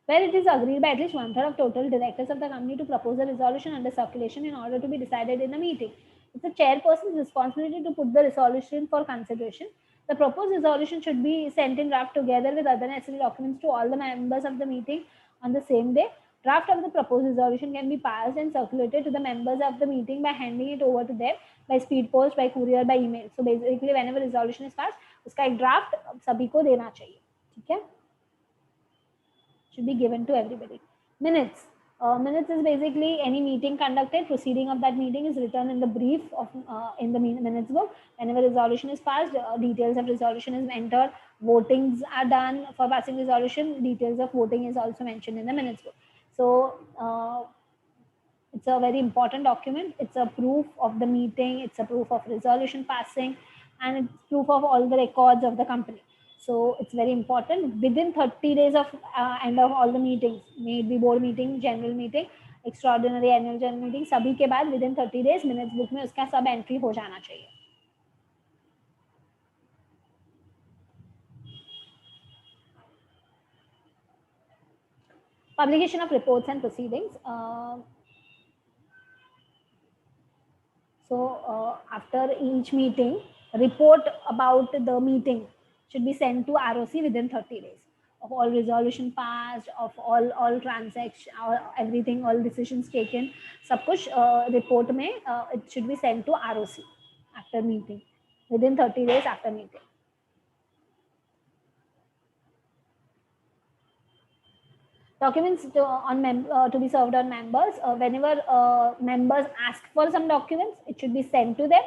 Where it is agreed by at least 1/3 of total directors of the company to propose a resolution under circulation in order to be decided in a meeting. It's the chairperson's responsibility to put the resolution for consideration. The proposed resolution should be sent in draft together with other necessary documents to all the members of the meeting on the same day. Draft of the proposed resolution can be passed and circulated to the members of the meeting by handing it over to them by speed post, by courier, by email. So basically, whenever resolution is passed, उसका एक draft सभी को देना चाहिए, ठीक है? Should be given to everybody. Minutes. Minutes is basically any meeting conducted. Proceeding of that meeting is written in the brief of in the minutes book. Whenever resolution is passed, details of resolution is entered. Votings are done for passing resolution. Details of voting is also mentioned in the minutes book. So it's a very important document. It's a proof of the meeting. It's a proof of resolution passing, and it's proof of all the records of the company. So it's very important. Within 30 days of end of all the meetings, may it be board meeting, general meeting, extraordinary annual general meeting, सभी के बाद within 30 days minutes book में उसका सब entry हो जाना चाहिए. Publication of reports and proceedings. So after each meeting, report about the meeting should be sent to ROC within 30 days of all resolution passed, of all transactions, everything, all decisions taken. सब कुछ report में it should be sent to ROC after meeting within 30 days after meeting. Documents to be served on members. Whenever members ask for some documents, it should be sent to them.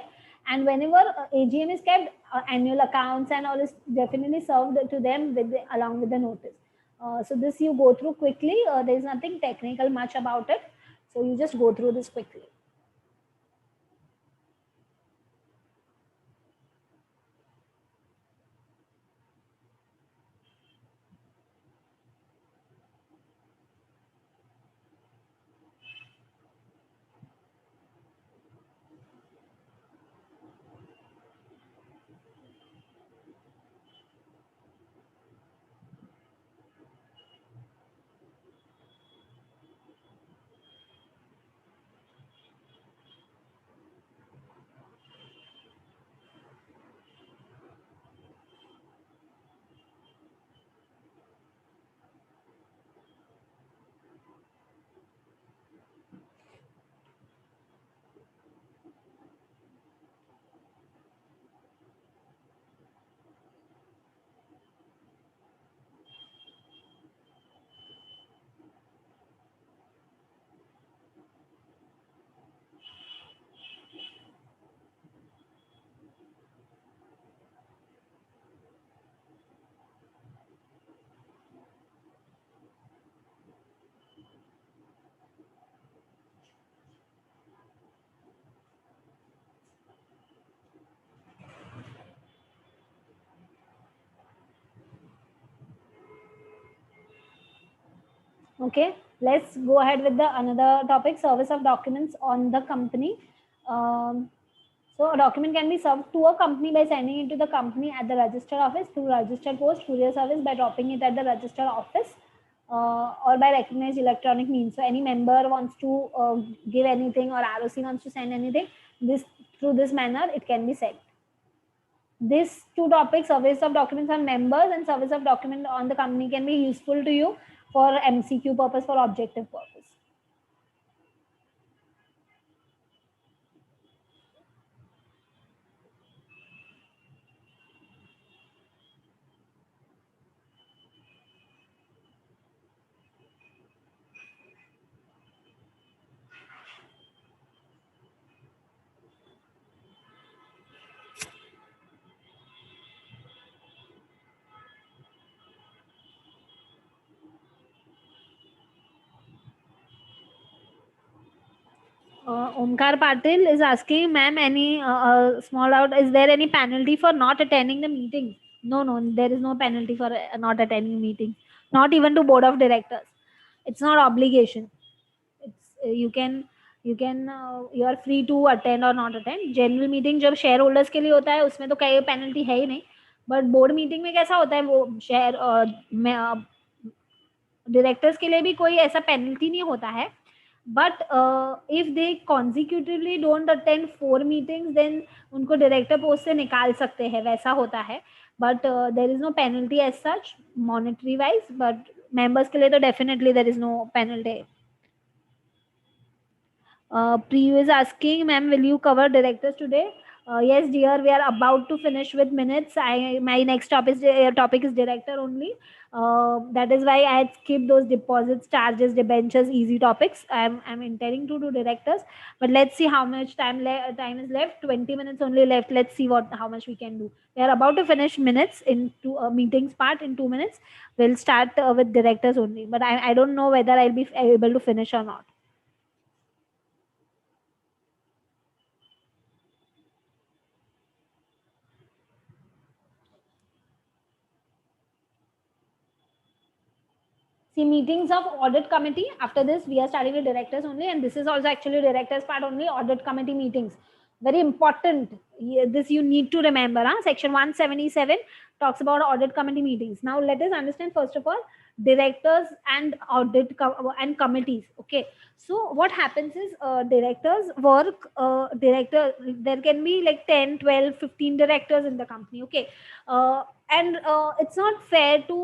And whenever AGM is kept, annual accounts and all is definitely served to them along with the notice. So this you go through quickly. There is nothing technical much about it. So you just go through this quickly. Okay, let's go ahead with the another topic, service of documents on the company. So a document can be served to a company by sending it to the company at the registered office, through registered post, courier service by dropping it at the registered office, or by recognized electronic means. So any member wants to give anything, or ROC wants to send anything, this through this manner it can be sent. These two topics, service of documents on members and service of document on the company, can be useful to you for MCQ purpose, for objective purpose. Omkar Patil is asking, ma'am, any small doubt, is there any penalty for not attending the meeting? No, there is no penalty for not attending meeting, not even to board of directors. It's not obligation. It's you are free to attend or not attend. General meeting जब share holders के लिए होता है उसमें तो कोई penalty है ही नहीं, बट बोर्ड मीटिंग में कैसा होता है, वो शेयर डायरेक्टर्स के लिए भी कोई ऐसा पेनल्टी नहीं होता है. But if they consecutively don't attend 4 meetings, then उनको डायरेक्टर पोस्ट से निकाल सकते हैं, वैसा होता है. But there is no penalty as such monetary wise, but members के लिए तो definitely there is no penalty. Priyu is asking, ma'am, will you cover directors today? Yes, dear, we are about to finish with minutes. My next topic is director only. That is why I had skipped those deposits, charges, debentures, easy topics. I'm intending to do directors, but let's see how much time is left. 20 minutes only left. Let's see how much we can do. We are about to finish minutes into meetings part in 2 minutes. We'll start with directors only, but I don't know whether I'll be able to finish or not. See, meetings of audit committee. After this, we are starting with directors only, and this is also actually directors part only. Audit committee meetings, very important. This you need to remember. Section 177 talks about audit committee meetings. Now let us understand first of all directors and audit and committees. Okay, so what happens is directors work. There can be like 10, 12, 15 directors in the company. Okay, and it's not fair to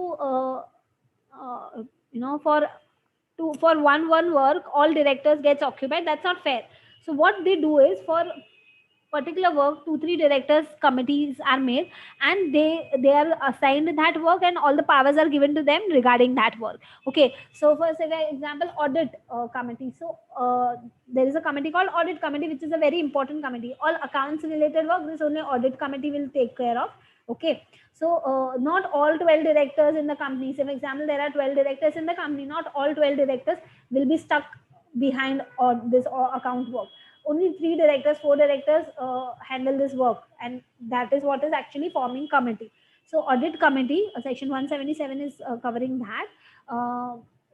for one work all directors gets occupied. That's not fair. So what they do is, for particular work 2-3 directors committees are made, and they are assigned that work, and all the powers are given to them regarding that work. Okay, so for example, audit committee. So there is a committee called audit committee, which is a very important committee. All accounts related work, this only audit committee will take care of. Okay, so not all 12 directors in the company, say for example there are 12 directors in the company, not all 12 directors will be stuck behind this account work. Only 3 directors, 4 directors handle this work, and that is what is actually forming committee. So audit committee, section 177 is covering that.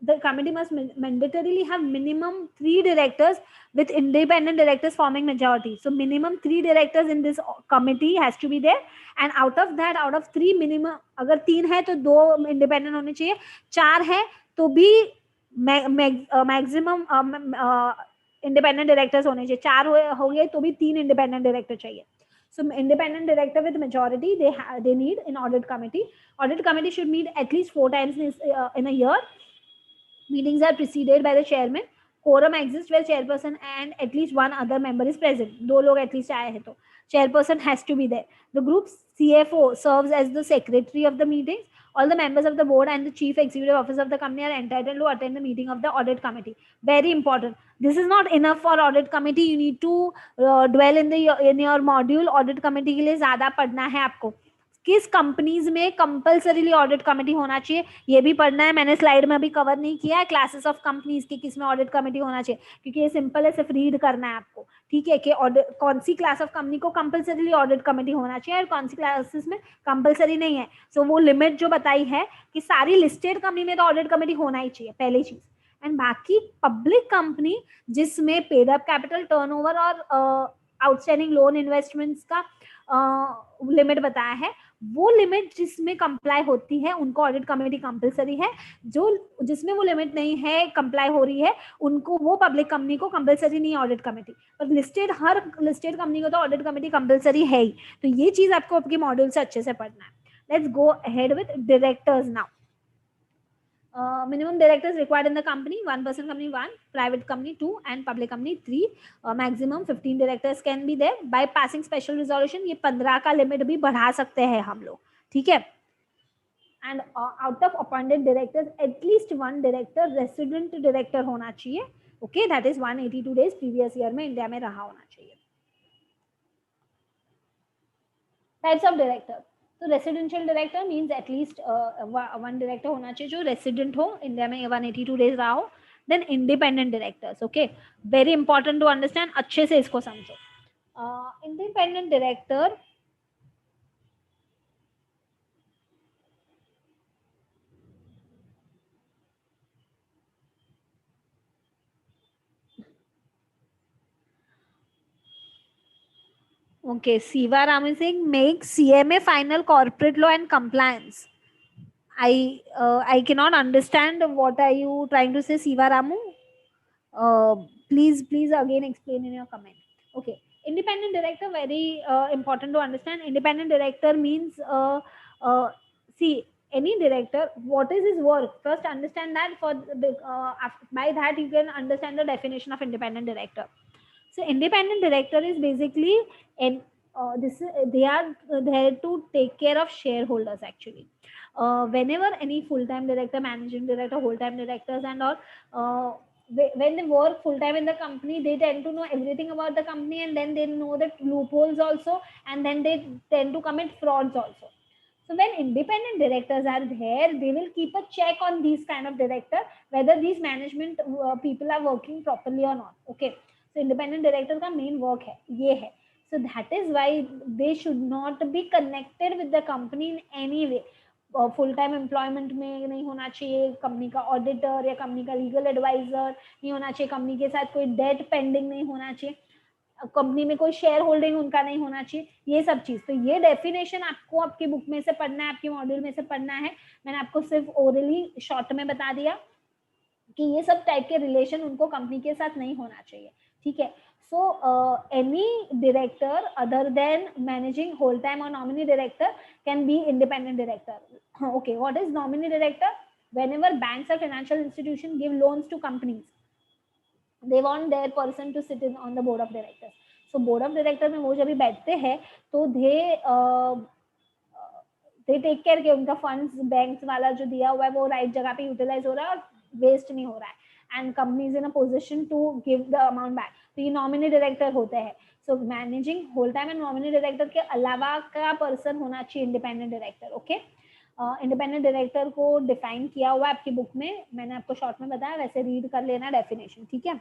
The committee must mandatorily have minimum 3 directors with independent directors forming majority. So minimum 3 directors in this committee has to be there, and out of that, out of 3 minimum, अगर 3 है तो 2 independent होने चाहिए, 4 है तो भी maximum independent directors होने चाहिए, 4 हो गए तो भी 3 इंडिपेंडेंट डायरेक्टर चाहिए. So independent director with majority they need in audit committee. Audit committee should meet at least 4 times in a year. Meetings are preceded by the chairman. Quorum exists where chairperson and at least one other member is present. 2 लोग at least आए हैं तो chairperson has to be there. The group's CFO serves as the secretary of the meetings. All the members of the board and the chief executive officer of the company are entitled to attend the meeting of the audit committee. Very important. This is not enough for audit committee. You need to dwell in your module. Audit committee के लिए ज़्यादा पढ़ना है आपको. किस companies में compulsorily audit committee होना चाहिए ये भी पढ़ना है. मैंने स्लाइड में अभी कवर नहीं किया है क्लासेस ऑफ कंपनीज की किस में ऑडिट कमेटी होना चाहिए, क्योंकि ये सिंपल है, सिर्फ रीड करना है आपको. ठीक है, कि कौन सी क्लास ऑफ कंपनी को कंपलसरीली ऑडिट कमेटी होना चाहिए और कौन सी क्लासेस में कंपलसरी नहीं है. सो वो लिमिट जो बताई है कि सारी लिस्टेड कंपनी में तो ऑडिट कमेटी होना ही चाहिए, पहली चीज. एंड बाकी पब्लिक कंपनी जिसमें पेड अप कैपिटल, टर्नओवर और आउटस्टैंडिंग लोन इन्वेस्टमेंट्स का लिमिट बताया है, वो लिमिट जिसमें कंप्लाई होती है उनको ऑडिट कमेटी कंपलसरी है. जो जिसमें वो लिमिट नहीं है, कंप्लाई हो रही है, उनको, वो पब्लिक कंपनी को कंपलसरी नहीं है ऑडिट कमेटी. पर हर लिस्टेड कंपनी को तो ऑडिट कमेटी कंपलसरी है ही. तो ये चीज आपको आपके मॉड्यूल से अच्छे से पढ़ना है. Let's go ahead with directors now. Minimum directors required in the company: 1 person company 1, private company 2, and public company 3. Maximum 15 directors can be there. By passing special resolution ये 15 का लिमिट भी बढ़ा सकते हैं हम लोग. ठीक है. And out of appointed directors, at least 1 director resident director होना चाहिए. Okay, that is 182 days previous year में इंडिया में रहा होना चाहिए. Types of director. तो residential director means at least 1 director होना चाहिए जो रेसिडेंट हो, इंडिया में 182 डेज रहा हो. Then independent directors. Okay, very important to understand, अच्छे से इसको समझो. Independent director Okay, Siva Ram is saying make CMA final corporate law and compliance. I cannot understand what are you trying to say, Siva Ramu. Please again explain in your comment. Okay, independent director, very important to understand. Independent director means see, any director, what is his work? First understand that. By that you can understand the definition of independent director. So independent director is basically they are there to take care of shareholders actually. Whenever any full-time director, managing director, whole-time directors and all, when they work full-time in the company, they tend to know everything about the company, and then they know the loopholes also, and then they tend to commit frauds also. So when independent directors are there, they will keep a check on these kind of director, whether these management people are working properly or not. Okay. So independent director का main work है, ये है. So that is why they should not be connected with the company in any way. Full time employment में नहीं होना चाहिए, company का auditor या कंपनी का लीगल एडवाइजर नहीं होना चाहिए, कंपनी के साथ कोई डेट पेंडिंग नहीं होना चाहिए, कंपनी में कोई शेयर होल्डिंग उनका नहीं होना चाहिए, ये सब चीज. तो ये डेफिनेशन आपको आपकी बुक में से पढ़ना है, आपके मॉड्यूल में से पढ़ना है. मैंने आपको सिर्फ ओरली शॉर्ट में बता दिया कि ये सब टाइप के रिलेशन उनको कंपनी के साथ नहीं होना चाहिए. ठीक है. So any director other than managing whole time or nominee director can be independent director. Okay, what is nominee director? Whenever banks or financial institutions give loans to companies, they want their person to sit in on the board of directors. So board of director में वो जब भी बैठते हैं तो they take care कि उनका funds banks वाला जो दिया हुआ है वो राइट जगह पे यूटिलाइज हो रहा है और वेस्ट नहीं हो रहा है. and company is in a position to give the amount back, तो ये nominee director होते हैं. So managing whole time and nominee director के अलावा का person होना चाहिए independent director. Okay, independent director को डिफाइन किया हुआ है आपकी बुक में, मैंने आपको शॉर्ट में बताया, वैसे रीड कर लेना डेफिनेशन. ठीक है,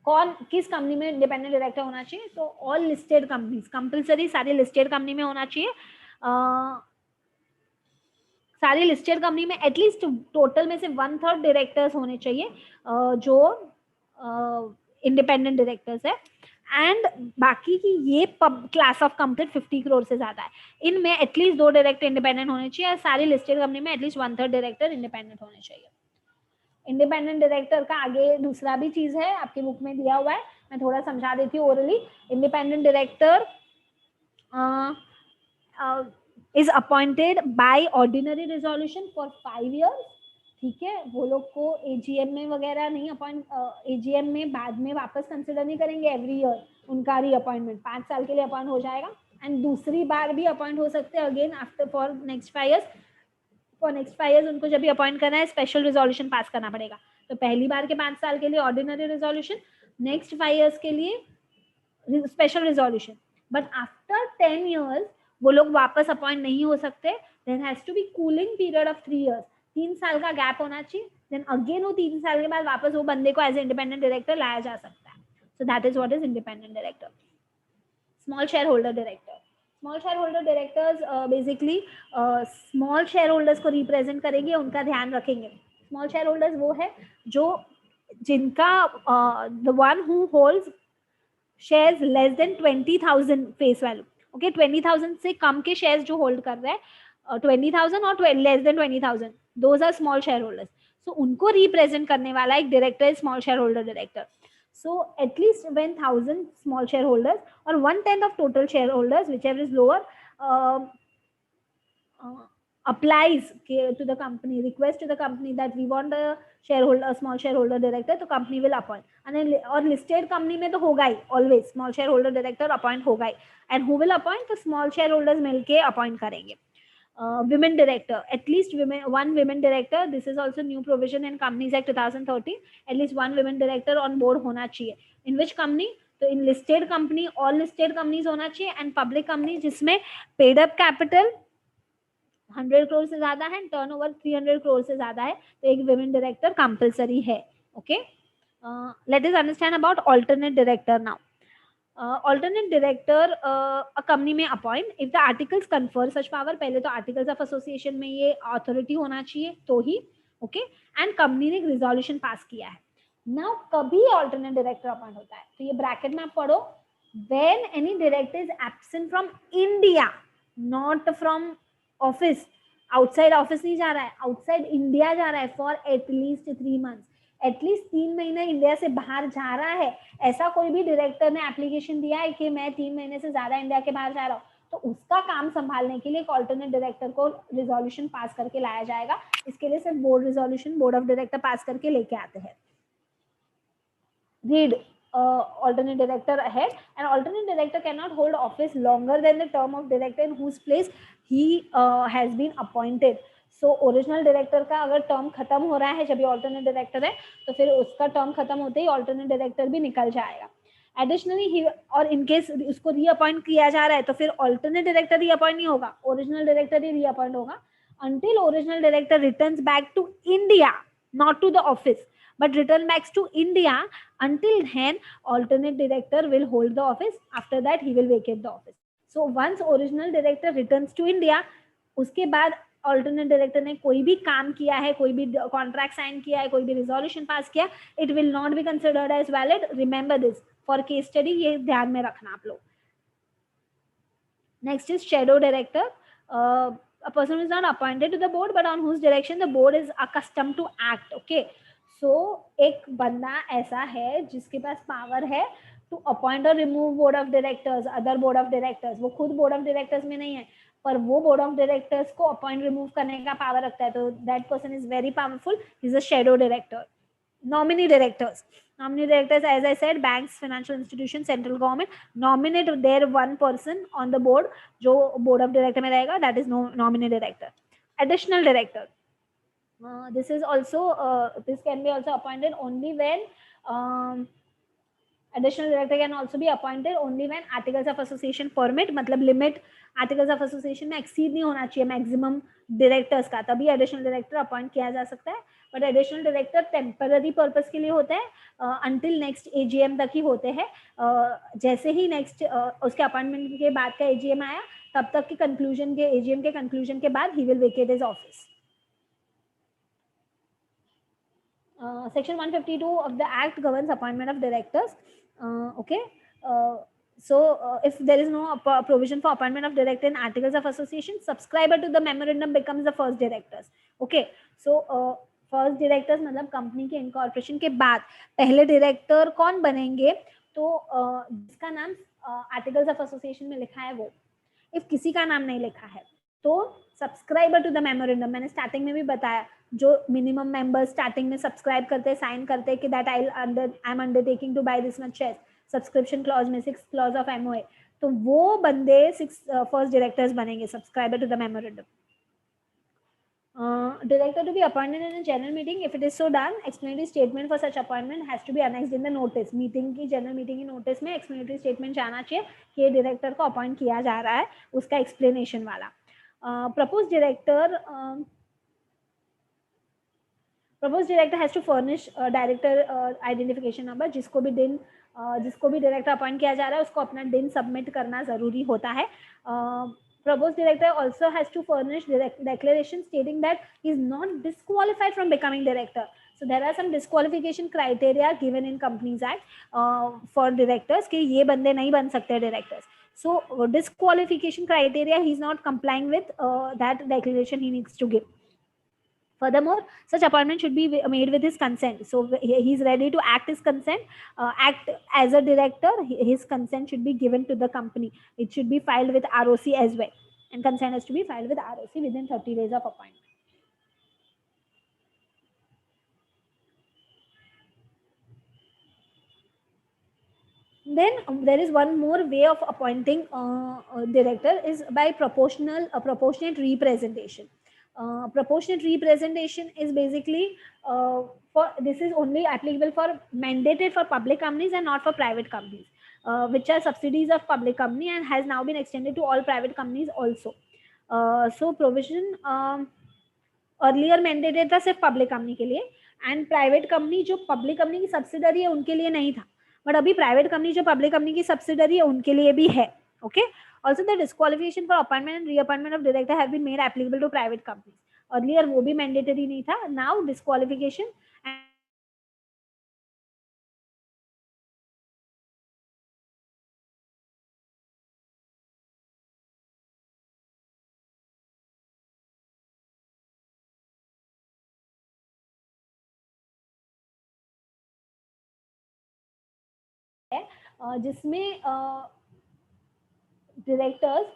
कौन किस कंपनी में इंडिपेंडेंट डायरेक्टर होना चाहिए? तो ऑल लिस्टेड कंपनीज, कंपलसरी सारी लिस्टेड कंपनी में होना चाहिए. सारी लिस्टेड कंपनी में एटलीस्ट टोटल में से 1/3 डायरेक्टर्स होने चाहिए जो इंडिपेंडेंट डायरेक्टर्स है. एंड बाकी की ये क्लास ऑफ कंपनी 50 करोड़ से ज्यादा है, इनमें एटलीस्ट 2 डायरेक्टर इंडिपेंडेंट होने चाहिए. सारी लिस्टेड कंपनी में एटलीस्ट 1/3 डायरेक्टर इंडिपेंडेंट होने चाहिए. इंडिपेंडेंट डायरेक्टर का आगे दूसरा भी चीज है आपकी बुक में दिया हुआ है, मैं थोड़ा समझा देती हूँ orally. Independent director is appointed by ordinary resolution for 5 years. ठीक है, वो लोग को एजीएम में वगैरह नहीं अपॉइंट, एजीएम में बाद में वापस कंसिडर नहीं करेंगे. एवरी ईयर उनका रीअपॉइंटमेंट 5 साल के लिए अपॉइंट हो जाएगा एंड दूसरी बार भी अपॉइंट हो सकते हैं again after for next 5 years. For next 5 years उनको जब भी अपॉइंट करना है स्पेशल रिजोल्यूशन पास करना पड़ेगा. तो पहली बार के 5 साल के लिए ऑर्डिनरी रिजोल्यूशन, नेक्स्ट 5 years के लिए special resolution. But after 10 years वो लोग वापस अपॉइंट नहीं हो सकते. There has to be cooling period of 3 years. 3 साल का गैप होना चाहिए. देन अगेन वो 3 साल के बाद वापस वो बंदे को एज ए इंडिपेंडेंट डायरेक्टर लाया जा सकता है. So that is what is independent director. Small share holder director, small share holder directors basically small share holders को रिप्रेजेंट करेंगे, उनका ध्यान रखेंगे. स्मॉल शेयर होल्डर्स वो है जो जिनका the one who holds shares less than 20,000 face value. Okay, 20,000 से कम के शेयर्स जो होल्ड कर रहे हैं, 20,000 और less than 20,000, those are small share holders. So उनको रिप्रेजेंट करने वाला एक director is small share holder director. So at least when 1,000 small shareholders or 1/10 of total shareholders, whichever is lower, applies to the company, request to the company that we want a shareholder, a small shareholder director, तो company will appoint. और listed company में तो होगा ही always small shareholder director appoint होगा ही. And who will appoint? तो small shareholders मिलके appoint करेंगे. Women director, at least one women director. This is also new provision in Companies Act 2013. At least one women director on board होना चाहिए. In which company? तो in listed company, all listed companies होना चाहिए, and public company जिसमें paid up capital 100 crore से ज्यादा है, turnover 300 crore से ज्यादा है, तो एक women director compulsory है. Okay, let us understand about alternate director now. Alternate director a company में appoint if the articles confer such power. पहले तो articles of association में ये authority होना चाहिए तो ही. ओके, एंड कंपनी ने एक रिजोल्यूशन पास किया है. नाउ कभी alternate director अपॉइंट होता है तो ये ब्रैकेट में आप पढ़ो, when any director is absent from India, not from office. outside office नहीं जा रहा है, outside India जा रहा है for at least 3 months. At least 3 महीने इंडिया से बाहर जा रहा है. ऐसा कोई भी डायरेक्टर ने एप्लीकेशन दिया है कि मैं 3 महीने से ज्यादा इंडिया के बाहर जा रहा हूँ, तो उसका काम संभालने के लिए एक ऑल्टरनेट डायरेक्टर को रिजोल्यूशन पास करके लाया जाएगा. इसके लिए सिर्फ board resolution, board of director pass करके लेके आते हैं. Read alternate director ahead. An alternate director cannot hold office longer than the term of director in whose place he has been appointed. So original director का अगर term खत्म हो रहा है जब ये ऑल्टरनेट डायरेक्टर है, तो फिर उसका टर्म खत्म होते ही ऑल्टरनेट डायरेक्टर भी निकल जाएगा. एडिशनली और इनकेस उसको रीअपॉइंट किया जा रहा है तो फिर ऑल्टरनेट डायरेक्टर रीअपॉइंट नहीं होगा, ओरिजिनल डायरेक्टर ही रीअपॉइंट होगा until original director returns back to India, not to the office, but return back to India. Until then, alternate director will hold the office. After that, he will vacate the office. So once original director returns to India, उसके बाद alternate director ने कोई भी काम किया है, कोई भी contract sign किया है, कोई भी resolution pass किया, it will not be considered as valid. Remember this for case study. ये ध्यान में रखना आप लोग. Next is shadow director. A person who is not appointed to the board but on whose direction the board is accustomed to act. Okay. So एक बंदा ऐसा है जिसके पास पावर है to appoint or remove board of directors, other board of directors. वो खुद board of directors में नहीं है, पर वो board of directors को appoint remove करने का power रखता है. तो that person is very powerful. He is a shadow director. Nominee directors. Nominee directors, as I said, banks, financial institutions, central government nominate their one person on the board जो board of director में रहेगा, that is nominee director. Additional director. This is also this can be also appointed only when additional director can also be appointed only when articles of association permit, मतलब limit articles of association में exceed नहीं होना चाहिए maximum directors का, तभी additional director appoint किया जा सकता है. But additional director temporary purpose के लिए होते हैं, until next AGM तक ही होते हैं. जैसे ही next उसके appointment के बाद का AGM आया, तब तक की conclusion के AGM के conclusion के बाद he will vacate his office. Section 152 of the Act governs appointment of directors. Okay. If there is no provision for appointment of director in articles of association, subscriber to the memorandum becomes the first directors. Okay. So first directors मतलब company के incorporation के बाद पहले director कौन बनेंगे, तो जिसका नाम आर्टिकल्स ऑफ एसोसिएशन में लिखा है वो. इफ किसी का नाम नहीं लिखा है तो सब्सक्राइबर टू द मेमोरेंडम, मैंने स्टार्टिंग में भी बताया, जो मिनिमम मेंबर्स स्टार्टिंग में सब्सक्राइब करते हैं, साइन करते हैं कि that I am undertaking to buy this much share, subscription clause में 6 क्लॉज ऑफ एमओए, तो वो बंदे 6 फर्स्ट डायरेक्टर्स बनेंगे, subscriber to the memorandum. Director to be appointed in a general meeting. If it is so done, explanatory statement for such appointment has to be annexed in the notice. Meeting की general meeting की notice में explanatory statement जाना चाहिए कि ये director को appoint किया जा रहा है, उसका explanation वाला. Proposed director has to furnish director identification number. जिसको भी director appoint किया जा रहा है उसको अपना दिन submit करना जरूरी होता है. Proposed director also has to furnish declaration stating that he is not disqualified from becoming director. So there are some disqualification criteria given in Companies Act for directors कि ये बंदे नहीं बन सकते directors. So disqualification criteria he is not complying with that declaration he needs to give. Furthermore, such appointment should be made with his consent. So he is ready to act his consent, act as a director. His consent should be given to the company. It should be filed with ROC as well, and consent has to be filed with ROC within 30 days of appointment. Then there is one more way of appointing director is by proportionate representation. Proportionate representation is basically this is only applicable for mandated for public companies and not for private companies, which are subsidiaries of public company and has now been extended to all private companies also. So provision earlier mandated था सिर्फ public company के लिए, and private company जो public company की subsidiary है उनके लिए नहीं था, but अभी private company जो public company की subsidiary है उनके लिए भी है. Okay. Also, the disqualification for appointment and reappointment of director have been made applicable to private companies. Earlier वो भी mandatory नहीं था. Now disqualification जिसमें डायरेक्टर्स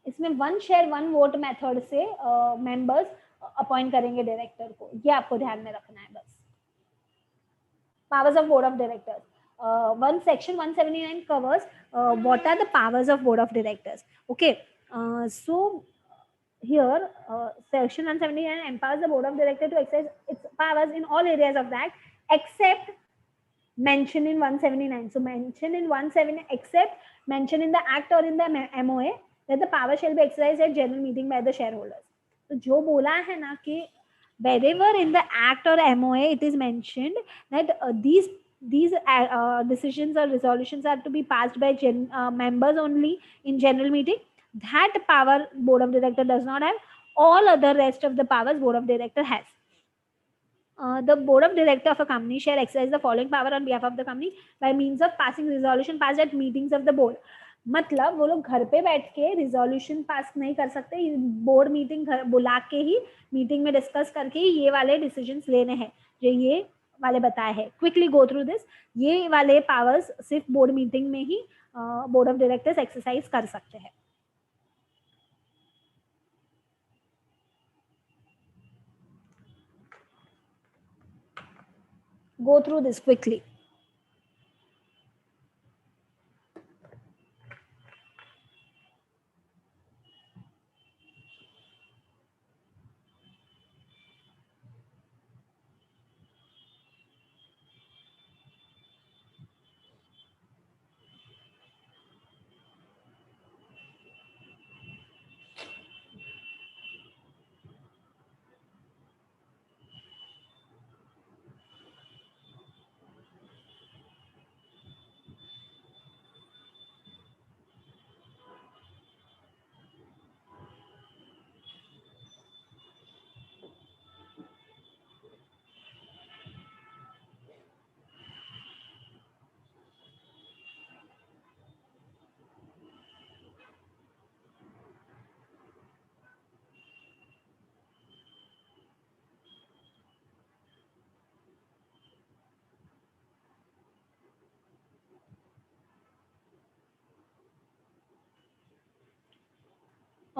इसमें 1 शेयर 1 वोट मेथड से मेंबर्स अपॉइंट करेंगे डायरेक्टर को. ये आपको ध्यान में रखना है बस. Powers of board of directors. One section 179 covers what are the powers of board of directors. Okay. So here section 179 empowers the board of directors to exercise its powers in all areas of that except mentioned in 179. So mentioned in 179 except mentioned in the act or in the MOA that the power shall be exercised at general meeting by the shareholders. तो जो बोला है ना कि wherever in the act or MOA it is mentioned that these decisions or resolutions are to be passed by members only in general meeting, that power board of director does not have. All other rest of the powers board of director has. The board of director of a company shall exercise the following power on behalf of the company by means of passing resolution passed at meetings of the board. मतलब वो लोग घर पे बैठ के resolution pass नहीं कर सकते, बोर्ड मीटिंग बुला के ही मीटिंग में डिस्कस करके ही ये वाले डिसीजंस लेने हैं जो ये वाले बताए हैं. Quickly go through this. ये वाले पावर्स सिर्फ बोर्ड मीटिंग में ही बोर्ड ऑफ डायरेक्टर्स एक्सरसाइज कर सकते हैं. Go through this quickly.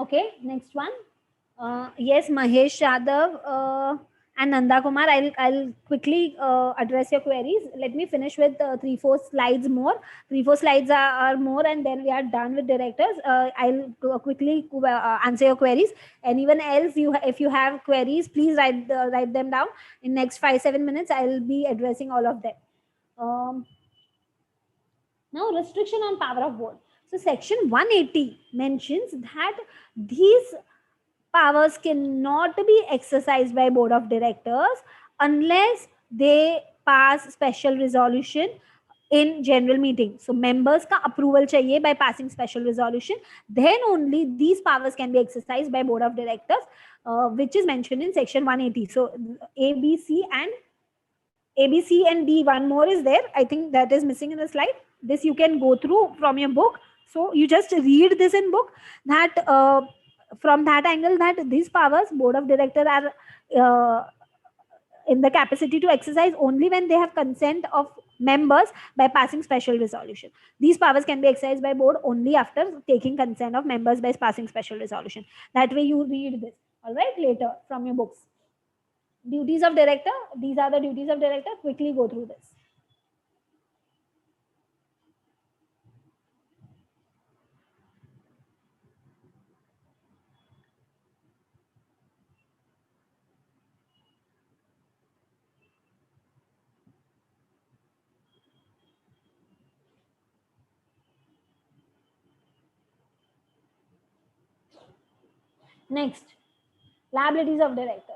Okay, next one. Yes, Mahesh Yadav and Nanda Kumar, I'll quickly address your queries. Let me finish with 3-4 slides more. 3-4 slides are more, and then we are done with directors. I'll quickly answer your queries. Anyone else, if you have queries, please write them down. In next 5-7 minutes, I'll be addressing all of them. Now, restriction on power of board. So, section 180 mentions that these powers cannot be exercised by board of directors unless they pass special resolution in general meeting. So members ka approval chahiye by passing special resolution. Then only these powers can be exercised by board of directors, which is mentioned in section 180. So A, B, C and D. One more is there. I think that is missing in the slide. This you can go through from your book. So you just read this in book, that from that angle, that these powers board of director are in the capacity to exercise only when they have consent of members by passing special resolution. These powers can be exercised by board only after taking consent of members by passing special resolution. That way you read this, all right, later from your books. Duties of director, these are the duties of director. Quickly go through this. Next, liabilities of directors.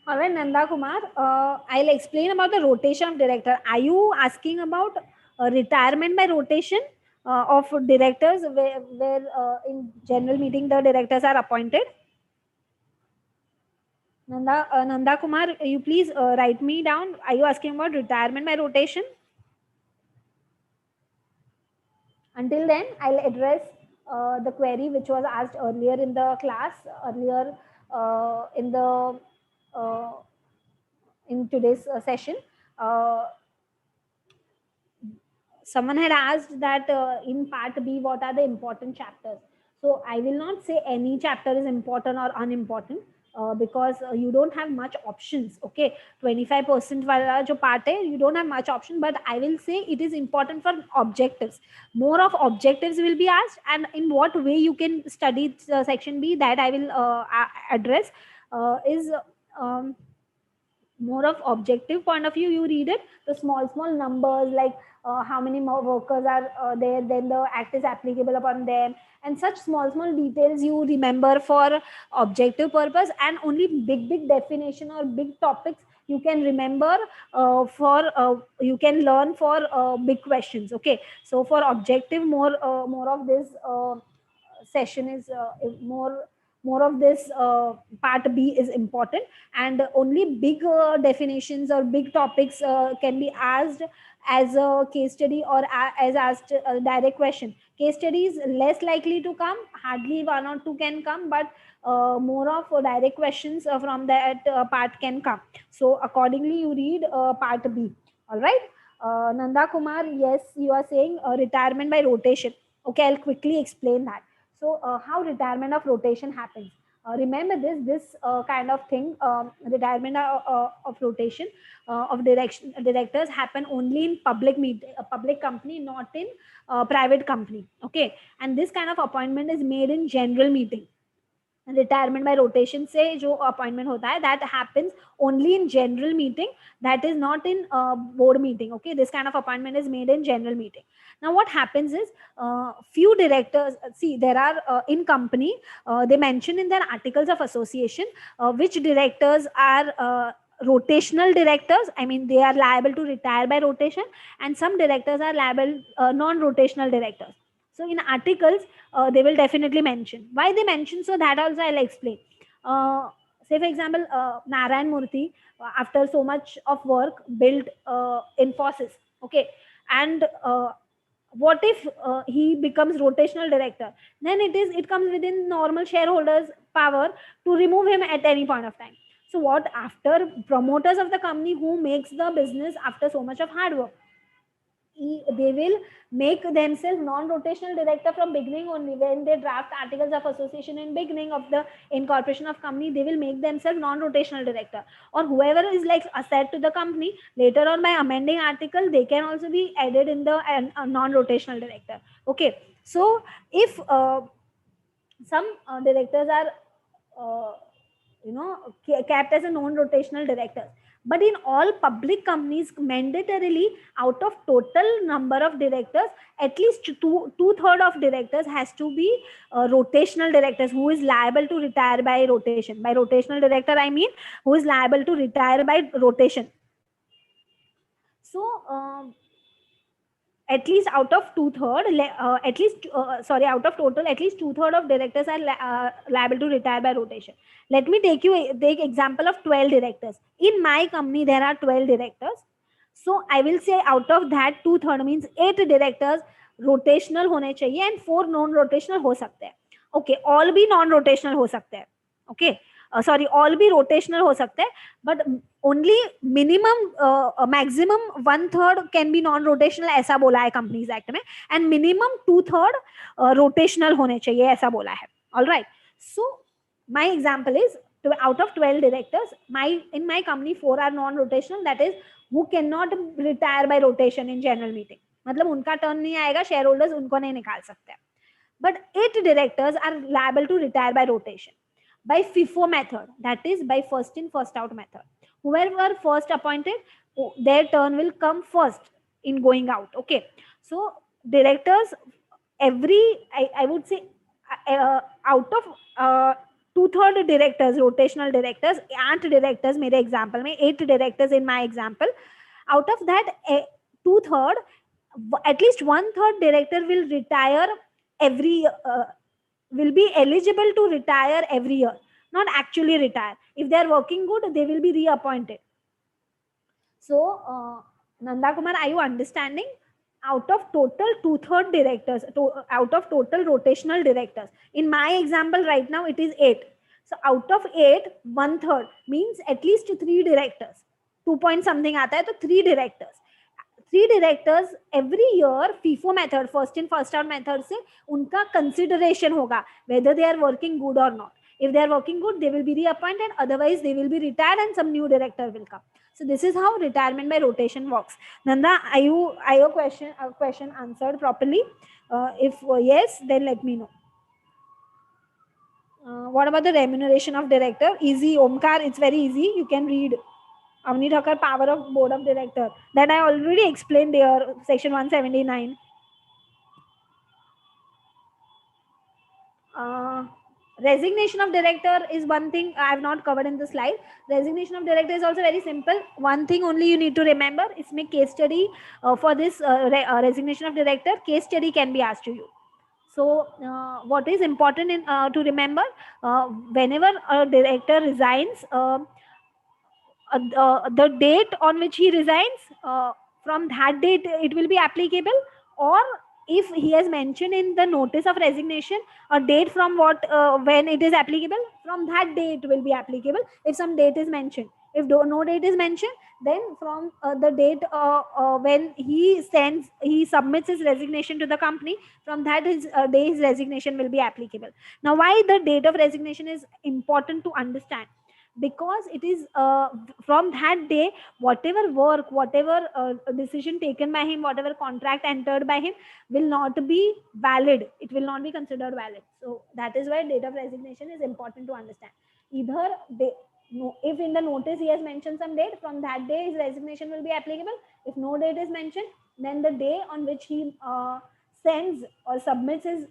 All right, Nanda Kumar, I'll explain about the rotation of director. Are you asking about retirement by rotation of directors, where in general meeting the directors are appointed? Nanda Kumar, you please write me down. Are you asking about retirement by rotation? Until then, I'll address the query which was asked earlier in the class, earlier in the in today's session. Someone had asked that in part B, what are the important chapters? So I will not say any chapter is important or unimportant, because you don't have much options. Okay, 25% wala jo part hai, you don't have much option, but I will say it is important for objectives. More of objectives will be asked, and in what way you can study section B, that I will address. Is more of objective point of view. You read it, the small numbers, like how many more workers are there, then the act is applicable upon them, and such small details you remember for objective purpose, and only big definition or big topics you can remember for you can learn for big questions. Okay, so for objective, more of this session is more of this part B is important, and only big definitions or big topics can be asked as a case study, or as asked a direct question. Case study is less likely to come, hardly 1 or 2 can come, but more of direct questions from that part can come. So accordingly you read part B. All right, Nanda Kumar, yes, you are saying retirement by rotation. Okay, I'll quickly explain that. So how retirement of rotation happens? Remember this kind of thing, retirement of rotation of directors happen only in public company, not in private company. Okay, and this kind of appointment is made in general meeting. Retirement bye rotation से जो appointment होता है, that happens only in general meeting, that is not in board meeting. Okay, this kind of appointment is made in general meeting. Now what happens is, few directors, see, there are in company, they mention in their articles of association which directors are rotational directors. I mean, they are liable to retire by rotation, and some directors are liable non-rotational directors. So in articles, they will definitely mention. Why they mention, so that also I'll explain. Say for example, Narayan Murthy, after so much of work, built Infosys. Okay, and What if he becomes rotational director? Then it comes within normal shareholders power to remove him at any point of time. So what, after promoters of the company who makes the business after so much of hard work, they will make themselves non-rotational director from beginning only. When they draft articles of association in beginning of the incorporation of company, they will make themselves non-rotational director, or whoever is like asset to the company, later on by amending article they can also be added in the non-rotational director. Okay, so if some directors are uh, kept as a non-rotational directors, but in all public companies mandatorily, out of total number of directors, at least two-third of directors has to be rotational directors, who is liable to retire by rotation. By rotational director I mean who is liable to retire by rotation. So at least out of out of total, at least two-third of directors are liable to retire by rotation. Let me take example of 12 directors. In my company there are 12 directors, so I will say out of that two-third means 8 directors rotational होने चाहिए and 4 non rotational हो सकते हैं. Okay, all भी non rotational हो सकते हैं. Okay, sorry, all भी rotational हो सकते हैं, but only minimum maximum 1/3 can be non rotational, ऐसा बोला है कंपनीज एक्ट में, and minimum 2/3 rotational होने चाहिए, ऐसा बोला है. All right, so my example is, out of 12 directors, in my company 4 are non rotational, that is who cannot retire by rotation in general meeting. मतलब उनका टर्न नहीं आएगा, शेयर होल्डर्स उनको नहीं निकाल सकते. But 8 directors are liable to retire by rotation by FIFO method, that is by first in first out method. Whoever first appointed, their turn will come first in going out. Okay, so directors, every I would say out of two-third directors rotational directors, 8 directors मेरे example में, 8 directors in my example, out of that two-third, at least 1/3 director will retire every will be eligible to retire every year, not actually retire. If they are working good, they will be reappointed. So Nanda Kumar, are you understanding? Out of total two-third directors, out of total rotational directors, in my example right now it is 8. So out of 8, 1/3 means at least 3 directors. 2 point something आता है, तो 3 directors. 3 directors every year FIFO method, first in first out method से उनका consideration होगा whether they are working good or not. If they are working good, they will be reappointed, otherwise they will be retired and some new director will come. So this is how retirement by rotation works. Nanda, are your question answered properly? If yes, then let me know. What about the remuneration of director? Easy, Omkar, it's very easy. You can read. Avni Thakkar, power of board of director. That I already explained there, section 179. Resignation of director is one thing I have not covered in the slide. Resignation of director is also very simple. One thing only you need to remember is make case study for this resignation of director. Case study can be asked to you. So what is important to remember, whenever a director resigns, the date on which he resigns, from that date it will be applicable, or if he has mentioned in the notice of resignation a date from when it is applicable, from that date it will be applicable. If some date is mentioned, if no date is mentioned, then from the date when he submits his resignation to the company, from that day his resignation will be applicable. Now why the date of resignation is important to understand? Because it is from that day, whatever work, whatever decision taken by him, whatever contract entered by him will not be valid, it will not be considered valid. So that is why date of resignation is important to understand. Either if in the notice he has mentioned some date, from that day his resignation will be applicable. If no date is mentioned, then the day on which he sends or submits his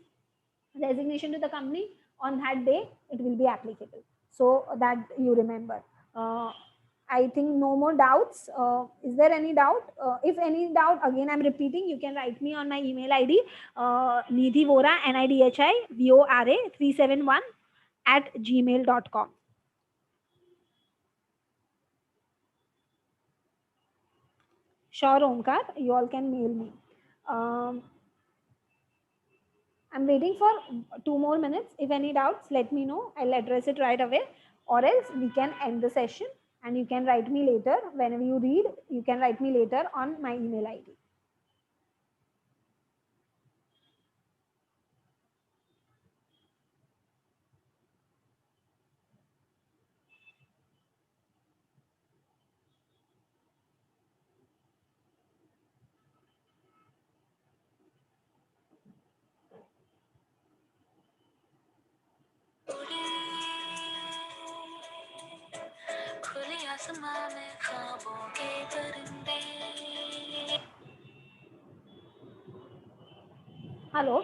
resignation to the company, on that day it will be applicable. So that you remember. I think no more doubts. Is there any doubt? If any doubt, again I'm repeating, you can write me on my email ID, Nidhi Vora, NIDHI VORA 371 @gmail.com. Sure, Omkar, you all can mail me. I'm waiting for 2 more minutes. If any doubts, let me know. I'll address it right away, or else we can end the session and you can write me later. Whenever you read, you can write me later on my email ID. Hello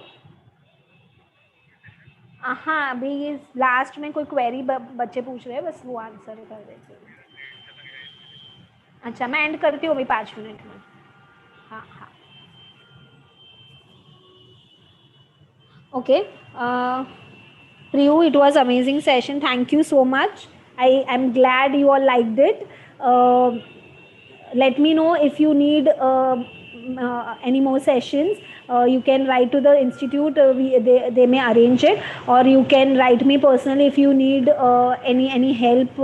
हाँ अभी इस last में कोई query बच्चे पूछ रहे हैं, बस वो आंसर कर देती हूँ. अच्छा मैं एंड करती हूँ अभी 5 मिनट में. हाँ हाँ okay. Priyu, it was amazing session. Thank you so much. I am glad you all liked it. Let me know if you need any more sessions. You can write to the institute. They may arrange it, or you can write me personally if you need any help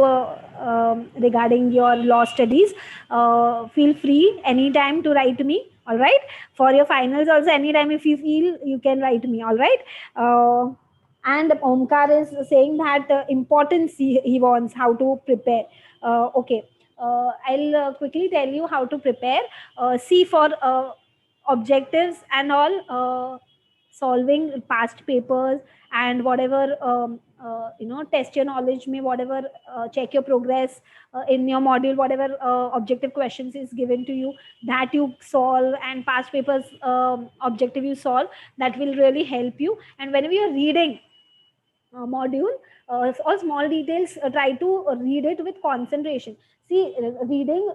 regarding your law studies. Feel free anytime to write me. All right. For your finals also, anytime if you feel, you can write me. All right. And Omkar is saying that importance he wants how to prepare. Okay. I'll quickly tell you how to prepare. See for objectives and all, solving past papers and whatever test your knowledge me, whatever check your progress in your module, whatever objective questions is given to you, that you solve, and past papers objective you solve, that will really help you. And whenever you're reading module, all small details, try to read it with concentration. See, reading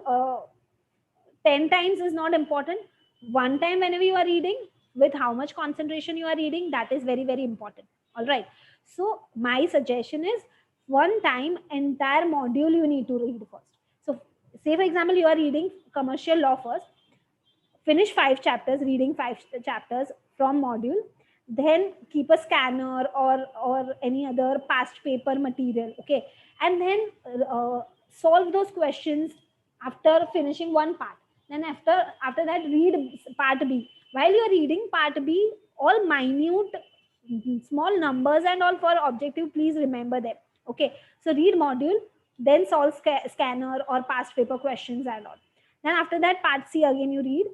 10 times is not important. One time whenever you are reading, with how much concentration you are reading, that is very, very important. All right. So my suggestion is, one time entire module you need to read first. So say for example, you are reading commercial law first, finish 5 chapters, reading 5 chapters from module, then keep a scanner or any other past paper material, okay, and then solve those questions after finishing one part. Then after that, read part B. While you are reading part B, all minute small numbers and all for objective, please remember them. Okay, so read module, then solve scanner or past paper questions and all. Then after that, part C again you read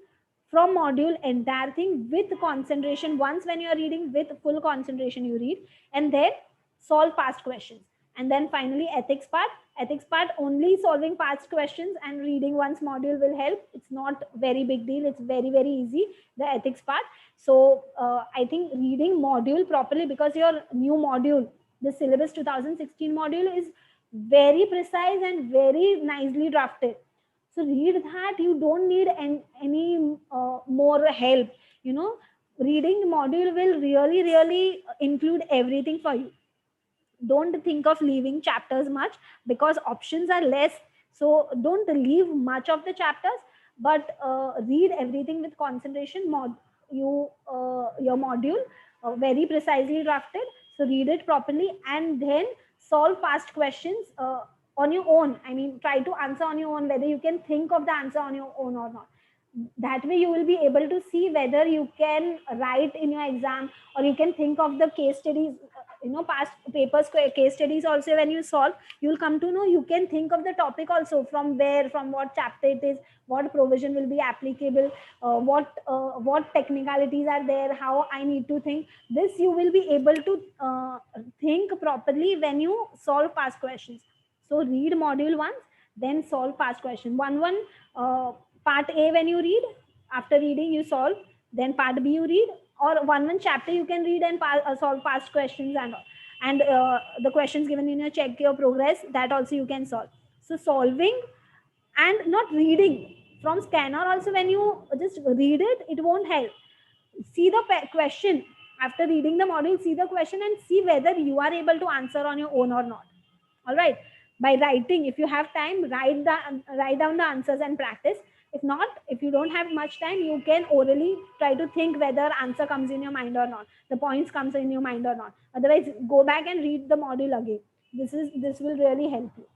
from module, entire thing with concentration. Once when you are reading with full concentration you read, and then solve past questions. And then finally ethics part only solving past questions and reading once module will help. It's not very big deal, it's very, very easy, the ethics part. So I think reading module properly, because your new module, the syllabus 2016 module, is very precise and very nicely drafted. So read that, you don't need any more help. Reading module will really, really include everything for you. Don't think of leaving chapters much, because options are less. So don't leave much of the chapters, but read everything with concentration. Your module very precisely drafted, so read it properly and then solve past questions on your own. I mean, try to answer on your own, whether you can think of the answer on your own or not. That way you will be able to see whether you can write in your exam, or you can think of the case studies, past papers case studies also. When you solve, you'll come to know, you can think of the topic also, from where, from what chapter it is, what provision will be applicable, what technicalities are there, how I need to think. This you will be able to think properly when you solve past questions. So read module once, then solve past question. Part A when you read, after reading you solve, then part B you read, or one chapter you can read and solve past questions and all. And the questions given in your check your progress, that also you can solve. So solving and not reading from scanner also, when you just read it, it won't help. See the question after reading the module, see the question and see whether you are able to answer on your own or not. All right. By writing, if you have time, write down the answers and practice. If not, if you don't have much time, you can orally try to think whether answer comes in your mind or not, the points comes in your mind or not. Otherwise, go back and read the module again. This will really help you.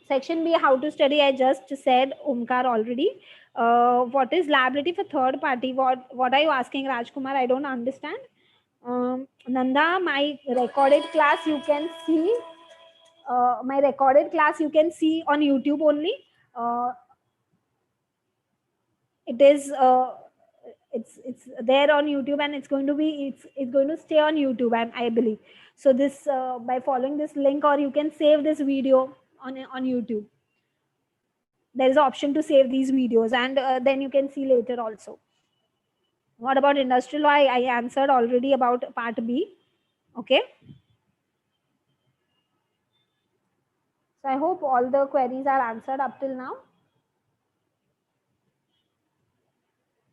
Section B, how to study, I just said Omkar already. What is liability for third party? What are you asking, Rajkumar? I don't understand. Nanda, my recorded class you can see. My recorded class you can see on YouTube only. It is it's there on YouTube, and it's going to be it's going to stay on YouTube, I believe. So this by following this link, or you can save this video on YouTube. There is an option to save these videos, and then you can see later also. What about industrial law? I answered already about part B. Okay. So I hope all the queries are answered up till now.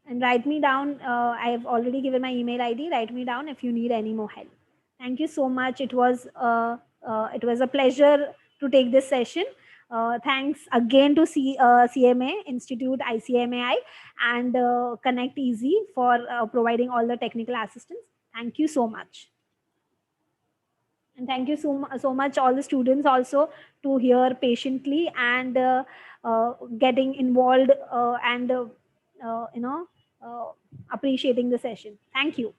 And write me down. I have already given my email ID. Write me down if you need any more help. Thank you so much. It was a pleasure to take this session. Thanks again to CMA Institute ICMAI and Connect Easy for providing all the technical assistance. Thank you so much. And thank you so much all the students also to hear patiently and getting involved and appreciating the session. Thank you.